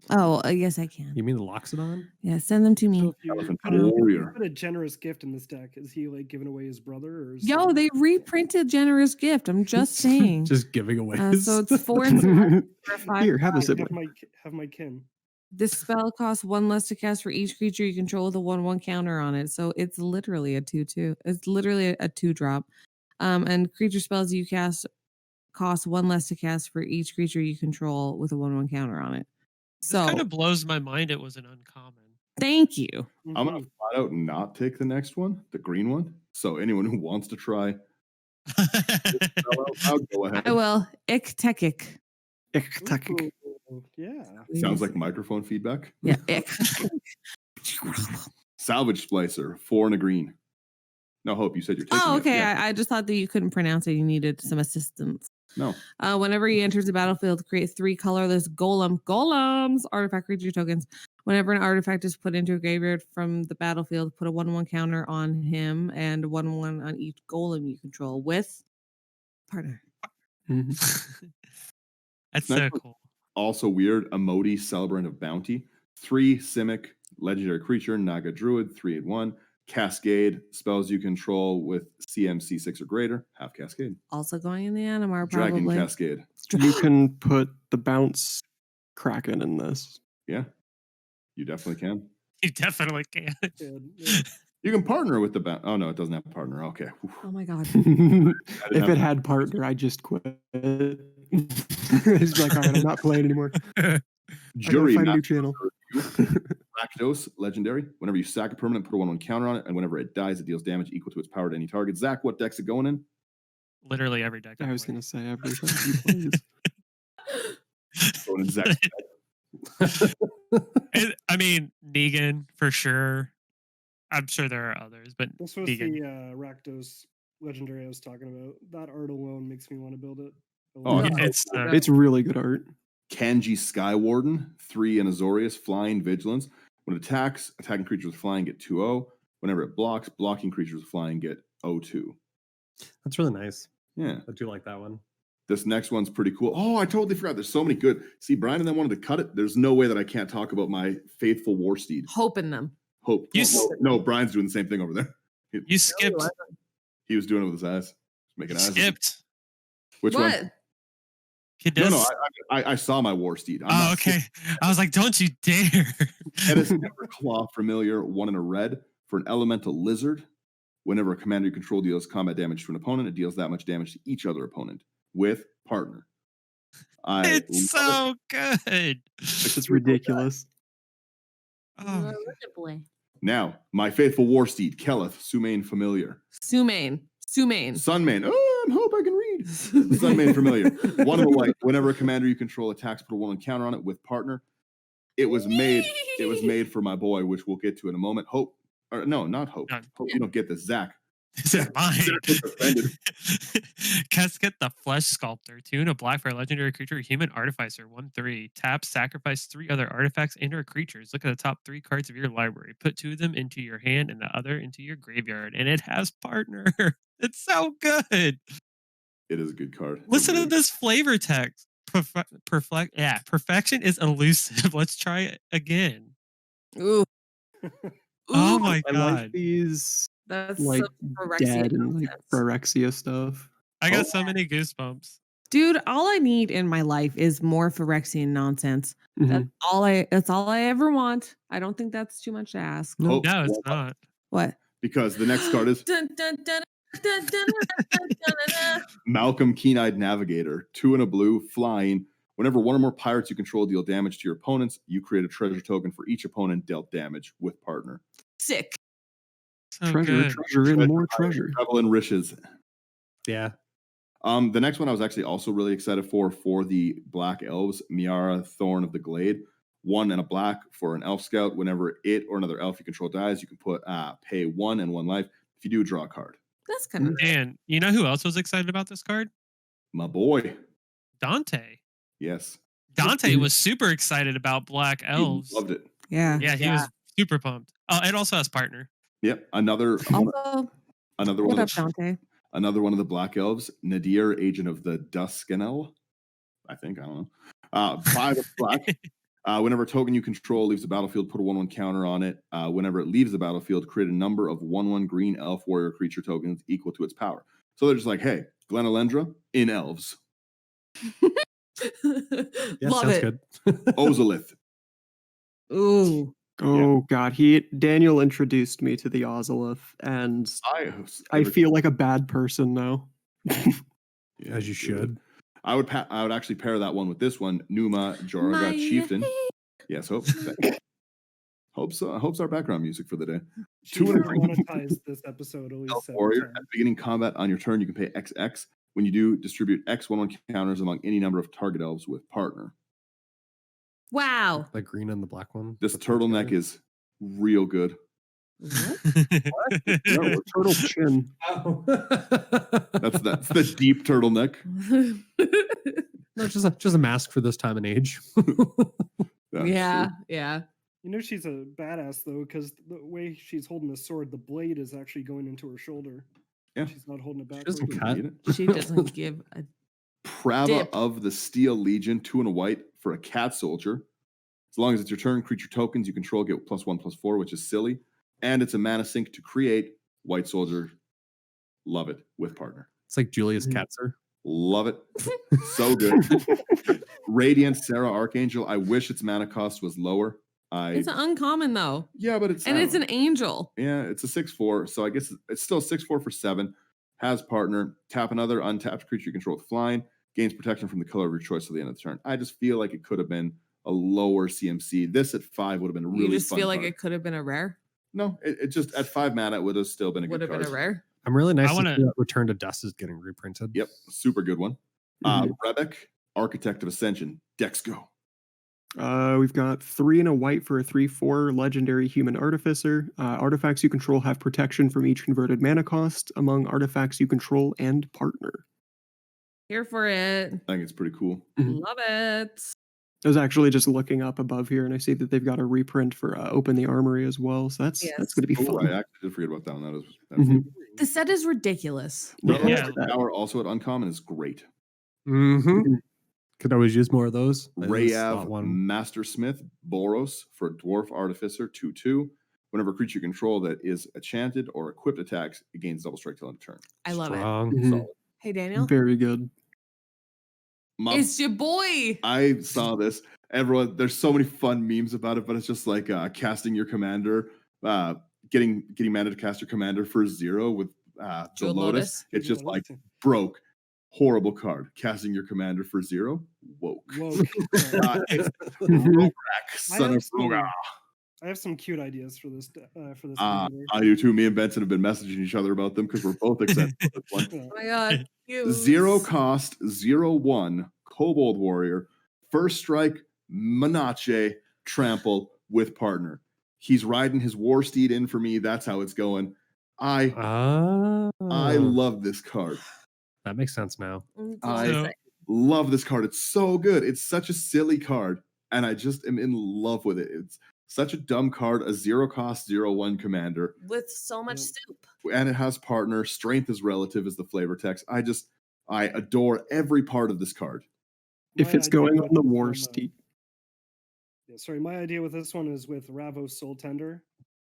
Oh, yes, I can. You mean the Loxodon? Yeah, send them to So me. if you Elephant put a, warrior. put a generous gift in this deck, is he like giving away his brother? Or is Yo, something- they reprinted Generous Gift. I'm just saying. Just giving away. So it's 4 and 7 for a 5. Here, have a have sibling. my kin. This spell costs 1 less to cast for each creature you control with a 1/1 counter on it. So it's literally a 2/2. It's literally a 2-drop. And creature spells you cast cost 1 less to cast for each creature you control with a 1/1 counter on it. This So kind of blows my mind. It was an uncommon. thank you. I'm going to flat out not take the next one, the green one. So anyone who wants to try, I'll go ahead. I will. Iktekik. Iktekik. Ooh, yeah. Sounds like microphone feedback. Yeah. Ik. Salvage Splicer, 4 and a green. No, Hope, you said you're taking Oh, it. okay. Yeah. I just thought that you couldn't pronounce it. You needed some assistance. No. Whenever he enters the battlefield, create 3 colorless golems, artifact creature tokens. Whenever an artifact is put into a graveyard from the battlefield, put a 1/1 counter on him and 1/1 on each golem you control with partner. Mhm. That's Next so one. cool. Also weird, Emoti, Celebrant of Bounty. 3 Simic, legendary creature, Naga Druid, 3 and 1. Cascade, spells you control with CMC 6 or greater, have Cascade. Also going in the Animar, Dragon probably. Cascade. You can put the bounce Kraken in this. Yeah, you definitely can. You definitely can. Yeah. You can partner with the oh no, it doesn't have partner. Okay. Oh my god. If it had partner, I just quit. He's like, all right, I'm not playing anymore. I Jury gotta find a new Master channel. Rakdos, legendary. Whenever you sack a permanent, put a 1/1 counter on it, and whenever it dies, it deals damage equal to its power to any target. Zach, what deck's it going in? Literally every deck. I was played. gonna say everything he plays. Going in Zach's I mean, Negan for sure. I'm sure there are others, but This was Negan. the Rakdos legendary I was talking about. That art alone makes me want to build it. Oh, Yeah, it's It's really good art. Kanji Skywarden, 3 and Azorius, flying vigilance. When it attacks, attacking creatures with flying get 2/0. Whenever it blocks, blocking creatures with flying get 0/2. That's really nice. Yeah. I do like that one. This next one's pretty cool. Oh, I totally forgot. There's so many good. See, Brian and then wanted to cut it. There's no way that I can't talk about my faithful war steed. Hope in them. Hope. You No, Brian's doing the same thing over there. You skipped. He was doing it with his eyes. Making eyes. Skipped. Which What? one? Cadet. No, I saw my war steed. I'm Oh, not okay. I was like, don't you dare. And it's never claw familiar, 1 in a red for an elemental lizard. Whenever a commander you control deals combat damage to an opponent, it deals that much damage to each other opponent with partner. It's so good. It's ridiculous. Oh, boy. Now, my faithful war steed, Keleth, Sumain Familiar. Sumain. Sunmane. Oh, I hope I can read. Sunmane Familiar. 1 in a white. Whenever a commander you control attacks, put a 1 counter on it with partner. It was made for my boy, which we'll get to in a moment. Hope. Or no, not Hope. No. Hope you don't get this, Zach. this is mine. Offended. Casket the Flesh Sculptor. 2 and a black for a legendary creature, human artificer. 1/3. Tap, sacrifice 3 other artifacts and or creatures. Look at the top 3 cards of your library. Put 2 of them into your hand and the other into your graveyard. And it has partner. It's so good. It is a good card. Listen to this flavor text. Perfection is elusive. Let's try it again. Ooh. Oh Ooh, my I god. like these that's like some Phyrexia dead and like nonsense. Phyrexia stuff. I got so many goosebumps. Dude, all I need in my life is more Phyrexian nonsense. Mhm. That's all I ever want. I don't think that's too much to ask. Hope. No, it's not. What? Because the next card is Dun, dun, dun, dun, dun, dun, dun, dun, dun. Malcolm Keen-Eyed Navigator, 2 in a blue, flying. Whenever 1 or more pirates you control deal damage to your opponents, you create a treasure token for each opponent dealt damage with partner. Sick. So Treasure, good. treasure, and more treasure. Travel and riches. Yeah. The next one I was actually also really excited for the Black Elves, Miara, Thorn of the Glade. 1 and a black for an elf scout. Whenever it or another elf you control dies, you can pay 1 and 1 life. If you do, draw a card. That's kind of And you know who else was excited about this card? My boy. Dante. Yes. Dante was super excited about Black He Elves. loved it. yeah. Yeah, he was super pumped. Oh, it also has partner. Yep. Another Also, one what of up, Dante? another one of the Black Elves, Nadir, Agent of the Duskanel. I don't know. 5 of black. Whenever a token you control leaves the battlefield, put a 1/1 counter on it. Whenever it leaves the battlefield, create a number of 1/1 green elf warrior creature tokens equal to its power. So they're just like, hey, Glenalendra in elves. Yeah, Love sounds it. good. Ozolith. Ooh. Oh god, Daniel introduced me to the Ozolith, and I feel like a bad person now. Yeah, As you should. I would actually pair that one with this one, Numa Jorah My Chieftain. Yes, hope's our background music for the day. She 2 and a green. monetize this episode at least Elf 7 warrior. times. At the beginning combat on your turn, you can pay XX. When you do, distribute X 1/1 counters among any number of target elves with partner. Wow. The green and the black one. This Put them turtleneck together. is real good. No, turtle chin. Oh. That's the deep turtleneck. No, just a mask for this time and age. That's yeah. true. Yeah. You know she's a badass though, because the way she's holding the sword, the blade is actually going into her shoulder. Yeah. She's not holding it back. doesn't like- cut. Need it. She doesn't give a Prava Dip. of the Steel Legion, 2 and a white for a cat soldier. As long as it's your turn, creature tokens you control get +1/+4, which is silly. And it's a mana sink to create white soldier. Love it with partner. It's like Julius Katzer. Love it. So good. Radiant Sarah Archangel. I wish its mana cost was lower. It's uncommon though. Yeah, but it's And it's an angel. Yeah, it's a 6/4, so I guess it's still 6/4 for 7. Has partner, tap another untapped creature you control with flying, gains protection from the color of your choice at the end of the turn. I just feel like it could have been a lower CMC. This at 5 would have been a really You just fun feel like card. it could have been a rare. No, it just at 5 mana it would have still been a Would good have been card. a rare. I'm really nice I to wanna- see that Return to Dust is getting reprinted. Yep, super good one. Rebek, Architect of Ascension, Dex go. We've got 3 and a white for a 3/4 legendary human artificer. Artifacts you control have protection from each converted mana cost among artifacts you control and partner. Here for it. I think it's pretty cool. Love it. I was actually just looking up above here, and I see that they've got a reprint for Open the Armory as well. So that's Yes. going to be Oh, fun. I actually did forget about that one. That is Mhm. The set is ridiculous. Yeah, Yeah. that- Power also at uncommon is great. Mm-hmm. Could always use more of those. I think it's slot Rayav one. Mastersmith Boros for Dwarf Artificer 2/2. Whenever a creature you control that is enchanted or equipped attacks, it gains double strike till end of turn. I love it. Strong. Mhm. Solid. Hey, Daniel. Very good. It's your boy. I saw this. Everyone, there's so many fun memes about it, but it's just like casting your commander, getting mana to cast your commander for 0 with the Jeweled Lotus. Lotus. It's just like Lotus. broke. Horrible card. Casting your commander for 0. Woke. Woke. It's Rograk, son of some- Rograk. I have some cute ideas for this. For this. I commander. do too. Me and Benson have been messaging each other about them because we're both excited for this one. Yeah. Oh my god. Cute. 0 cost, 0/1, Kobold Warrior, first strike, Menache, trample with partner. He's riding his war steed in for me. That's how it's going. I love this card. That makes sense now. So, Love this card. It's so good. It's such a silly card, and I just am in love with it. It's such a dumb card, a 0 cost, 0/1 commander, with so much Yeah. soup. and it has partner. Strength is relative as the flavor text. I adore every part of this card. If My it's idea going with on the this war one, steed. Yeah, sorry, my idea with this one is with Ravos Soul Tender.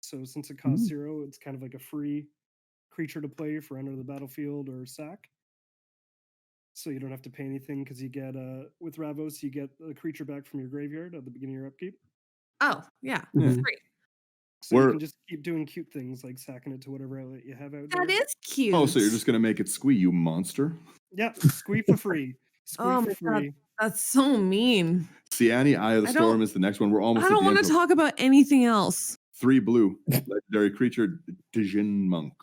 So since it costs 0, it's kind of like a free creature to play for enter the battlefield or sack. So you don't have to pay anything because you get with Ravos you get a creature back from your graveyard at the beginning of your upkeep. Oh, yeah. Mhm. It's great. So you We're- can just keep doing cute things like sacking it to whatever outlet you have out That there. is cute. Oh, so you're just gonna make it squee, you monster? Yeah, squee for free. Squee Oh for my free. God. That's so mean. Ciani, Eye of the I Storm don't- is the next one. We're almost I at don't the want end. to talk about anything else. 3 blue, legendary creature, Dijin Monk.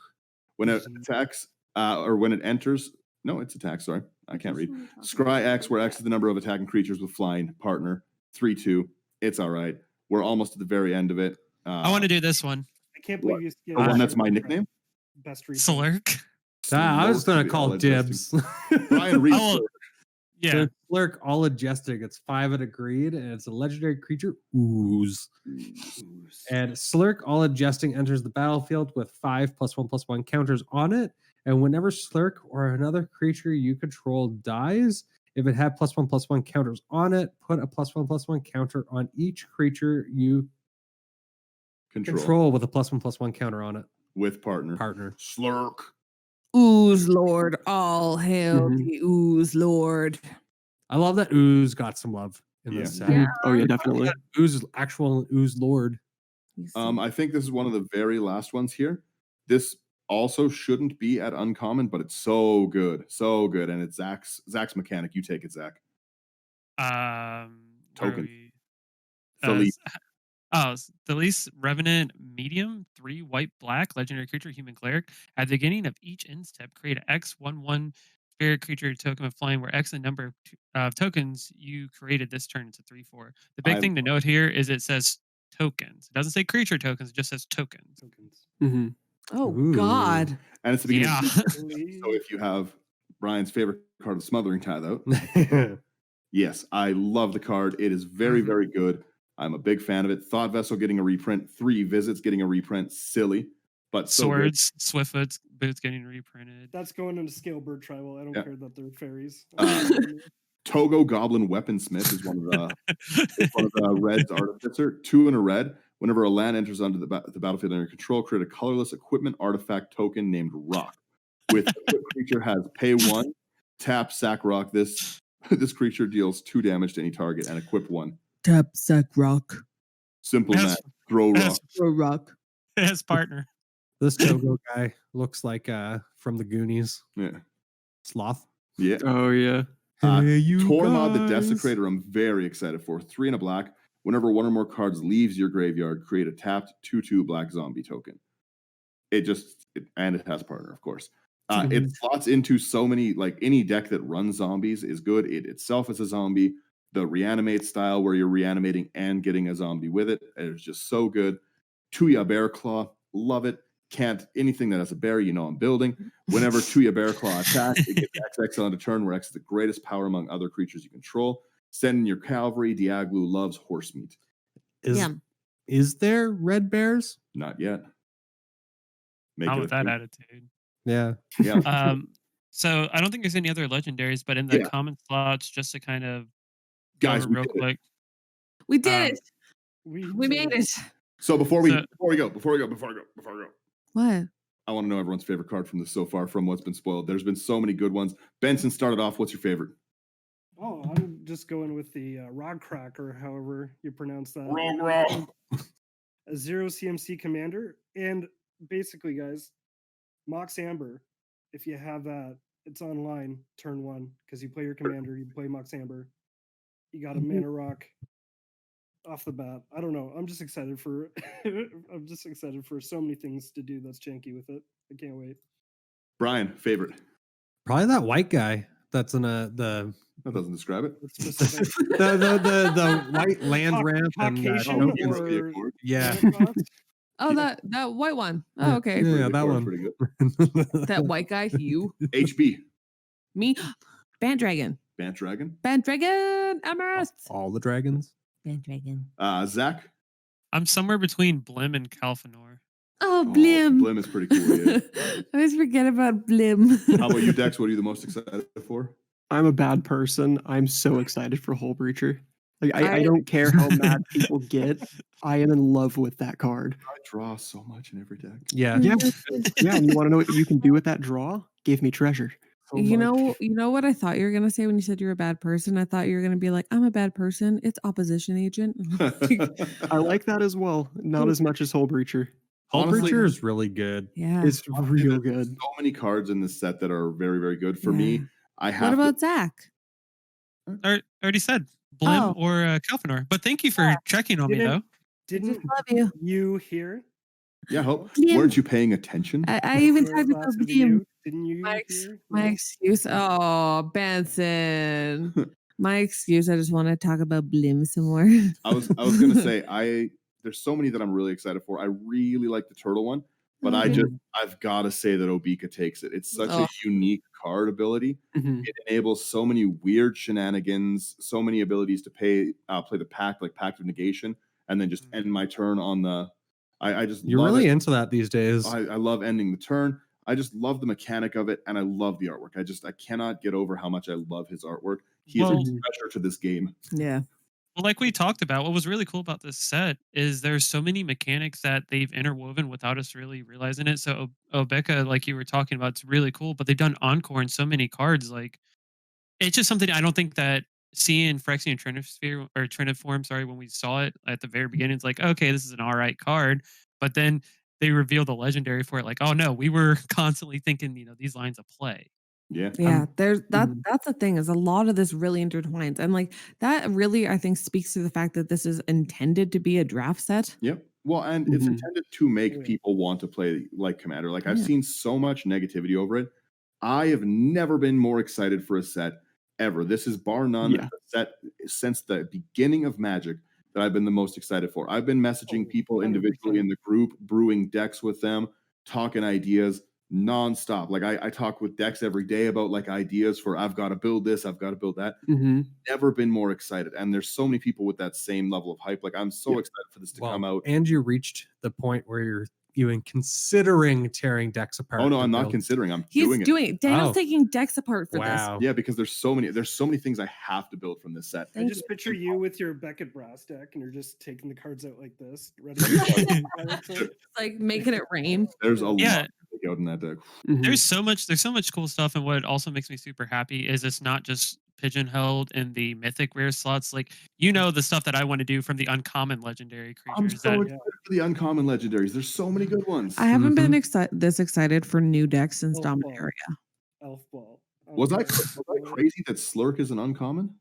When it Dijin. attacks, or when it enters, no, it's attacks, sorry. I can't read. Scry X, where X is the number of attacking creatures with flying partner. 3/2. It's all right. We're almost at the very end of it. I want to do this one. I can't What? believe you skipped The one the that's my reprint. nickname? Best reprint. Slurk. I was Slurk going to to be call all adjusting. dibs. Brian Reed. Oh, Slurk. Yeah. So Slurk, all adjusting. It's 5 at a greed, and it's a legendary creature, Ooze. And Slurk, all adjusting, enters the battlefield with 5+1/+1 counters on it. And whenever Slurk or another creature you control dies, if it had +1/+1 counters on it, put a +1/+1 counter on each creature you control with a +1/+1 counter on it. With partner. Partner. Slurk. Ooze Lord. All hail Mhm. the Ooze Lord. I love that Ooze got some love in Yeah. this set. Yeah. Oh yeah, definitely. Ooze, actual Ooze Lord. You see? I think this is one of the very last ones here. This also shouldn't be at uncommon, but it's so good. So good. And it's Zach's mechanic. You take it, Zach. Where are Token. we? Felice. The least Revenant Medium, 3 white black, legendary creature, human cleric. At the beginning of each end step, create an X/1/1 spirit creature token with flying, where X the number of tokens you created this turn into 3/4. The big I thing to note here is it says tokens. It doesn't say creature tokens, it just says tokens. Tokens. hmm Oh Ooh. God. And it's the beginning. Yeah. So if you have Brian's favorite card of Smothering Tithe out, yes, I love the card. It is very, Mhm. very good. I'm a big fan of it. Thought Vessel getting a reprint, 3 visits getting a reprint, silly, but so good. Swords, Swiftfoot's boots getting reprinted. That's going into Scale Bird Tribal. I don't Yeah. care that they're fairies. Togo Goblin Weaponsmith is one of the Red's Artificer. 2 in a red. Whenever a land enters onto the battlefield under your control, create a colorless equipment artifact token named Rock. With the creature has pay 1, tap, sack rock. This creature deals 2 damage to any target and equip 1. Tap sack rock. Simple Yes. as that. Throw rock. Yes. Or rock. His partner. This Togo guy looks like from the Goonies. Yeah. Sloth. Yeah. Oh yeah. Hey, you Tormod the guys. Desecrator, I'm very excited for. 3 in a black. Whenever one or more cards leaves your graveyard, create a tapped 2/2 black zombie token. And it has partner, of course. It slots into so many, like any deck that runs zombies is good. It itself is a zombie. the reanimate style where you're reanimating and getting a zombie with it. It's just so good. Tuya Bear Claw, love it. Can't anything that has a bear, I'm building. Whenever Tuya Bear Claw attacks, it gets XX on a turn where X is the greatest power among other creatures you control. Send in your cavalry. Diaglu loves horse meat. Is there red bears? Not yet. Make Not it with a that thing. attitude. Yeah. Yeah. So I don't think there's any other legendaries, but in the common slots, just to kind of go Guys, over we real did it. quick. We did it. We made it. So before we go, What? I want to know everyone's favorite card from this so far, from what's been spoiled. There's been so many good ones. Benson started off. What's your favorite? Oh, I'm just going with the Rod Cracker, however you pronounce that. A 0 CMC commander. And basically, guys, Mox Amber, if you have that, it's online turn 1, because you play your commander, you play Mox Amber. You got a mana rock off the bat. I don't know. I'm just excited for so many things to do that's janky with it. I can't wait. Brian, favorite? Probably that white guy that's in the That doesn't describe it. It's specific. the white land ramp and Caucasian or yeah. Oh, that white one. Oh, okay. Yeah, that one. Pretty good. That white guy, you, HB. me, Band Dragon, Emerald, All the dragons. Band Dragon. Zach. I'm somewhere between Blim and Calfinor. Oh, Blim. Blim is pretty cool. Yeah. I always forget about Blim. How about you, Dex? What are you the most excited for? I'm a bad person. I'm so excited for Hull Breacher. Like I don't care how mad people get. I am in love with that card. I draw so much in every deck. Yeah. Yeah. Yeah. And you want to know what you can do with that draw? Give me treasure. So You much. know what I thought you were gonna say when you said you're a bad person? I thought you were gonna be like, I'm a bad person. It's opposition agent. I like that as well. Not as much as Hull Breacher. Hull Honestly, Breacher is really good. Yeah. It's real There's good. so many cards in this set that are very, very good. For Yeah. me, I have What to- about Zach? I already said Blim or Calfinor. But thank you for checking on me, though. Didn't love you. you hear? Yeah, hope. Blim. Weren't you paying attention? I even Or talked about last of Blim. you? Didn't you hear? My excuse. Oh, Benson. My excuse. I just want to talk about Blim some more. I was gonna say there's so many that I'm really excited for. I really like the turtle one, but I've got to say that Obika takes it. It's such a unique card ability. Mhm. It enables so many weird shenanigans, so many abilities to play the pact, like Pact of Negation, and then just end my turn on the. I just You're love really it. into that these days. I love ending the turn. I just love the mechanic of it, and I love the artwork. I cannot get over how much I love his artwork. He is a treasure to this game. Yeah. Well, like we talked about, what was really cool about this set is there's so many mechanics that they've interwoven without us really realizing it. So Obeka, like you were talking about, it's really cool, but they've done Encore in so many cards. Like, it's just something I don't think that seeing Phyrexian Trinisphere or Triniform, when we saw it at the very beginning, it's like, okay, this is an all right card. But then they reveal the legendary for it, like, oh no, we were constantly thinking, these lines of play. Yeah. Yeah, there's that's the thing, is a lot of this really intertwines, and like that really, I think, speaks to the fact that this is intended to be a draft set. Yep. Well, and it's intended to make people want to play like Commander. Like, I've seen so much negativity over it. I have never been more excited for a set ever. This is bar none the set since the beginning of Magic that I've been the most excited for. I've been messaging people individually in the group, brewing decks with them, talking ideas nonstop. Like, I talk with decks every day about like ideas for I've got to build this, I've got to build that. Never been more excited. And there's so many people with that same level of hype. Like, I'm so excited for this to come out. And you reached the point where you're even considering tearing decks apart. Oh no, I'm not considering. I'm He's doing it. Daniel's taking decks apart for this. Yeah, because there's so many things I have to build from this set. I just picture you with your Beckett Brass deck, and you're just taking the cards out like this, ready. It's like making it rain. There's a lot to take out in that deck. There's so much cool stuff, and what also makes me super happy is it's not just pigeonholed in the mythic rare slots. Like, the stuff that I want to do from the uncommon legendary creatures. I'm so excited for the uncommon legendaries. There's so many good ones. I haven't been this excited for new decks since Elf Dominaria. Elf Ball. Was I crazy that Slurk is an uncommon?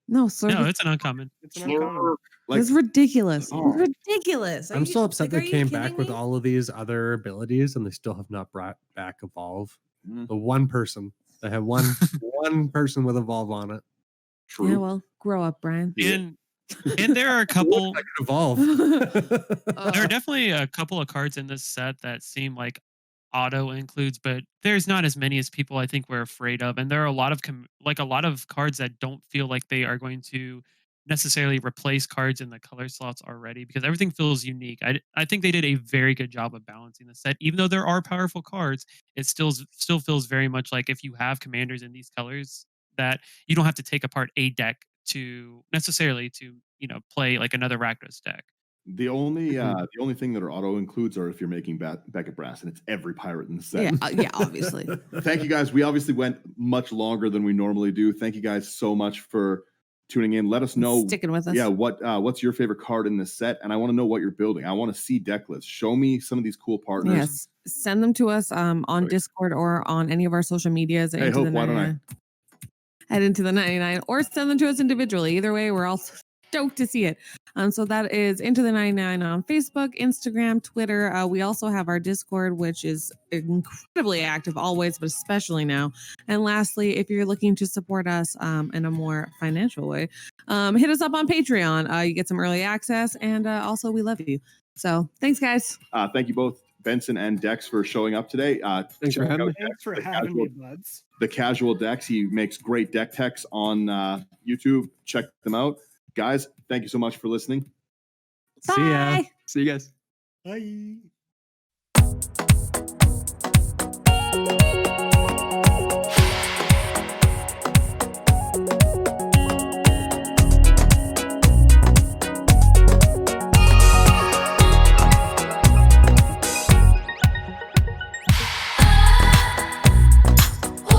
No, Slurk. No, it's an uncommon. It's an uncommon. Like, it's ridiculous. Oh. It's ridiculous. I'm still upset are they you came kidding back with me? all of these other abilities and they still have not brought back Evolve. Mm. The one person. They have one person with Evolve on it. True. Yeah, well, grow up, Brian. And there are a couple. I could evolve. There are definitely a couple of cards in this set that seem like auto includes, but there's not as many as people I think we're afraid of. And there are a lot of a lot of cards that don't feel like they are going to necessarily replace cards in the color slots already, because everything feels unique. I think they did a very good job of balancing the set. Even though there are powerful cards, it still feels very much like if you have commanders in these colors, that you don't have to take apart a deck to necessarily to play like another Rakdos deck. The only thing that are auto includes are if you're making Beckett Brass, and it's every pirate in the set. Yeah, obviously. Thank you guys. We obviously went much longer than we normally do. Thank you guys so much for tuning in. Let us know, sticking with us. Yeah, what's your favorite card in this set? And I want to know what you're building. I want to see deck lists. Show me some of these cool partners. Yes, send them to us on Discord or on any of our social medias. Hey, Hope, why don't I? Head into the 99, or send them to us individually. Either way, we're all stoked to see it. So that is Into the 99 on Facebook, Instagram, Twitter. We also have our Discord, which is incredibly active always, but especially now. And lastly, if you're looking to support us in a more financial way, hit us up on Patreon. You get some early access, and also we love you. So thanks, guys. Thank you both, Benson and Dex, for showing up today. Thanks for having me. Thanks for having me, buds. The Casual Dex. He makes great deck techs on YouTube. Check them out. Guys, thank you so much for listening. Bye. See ya. See you guys. Bye.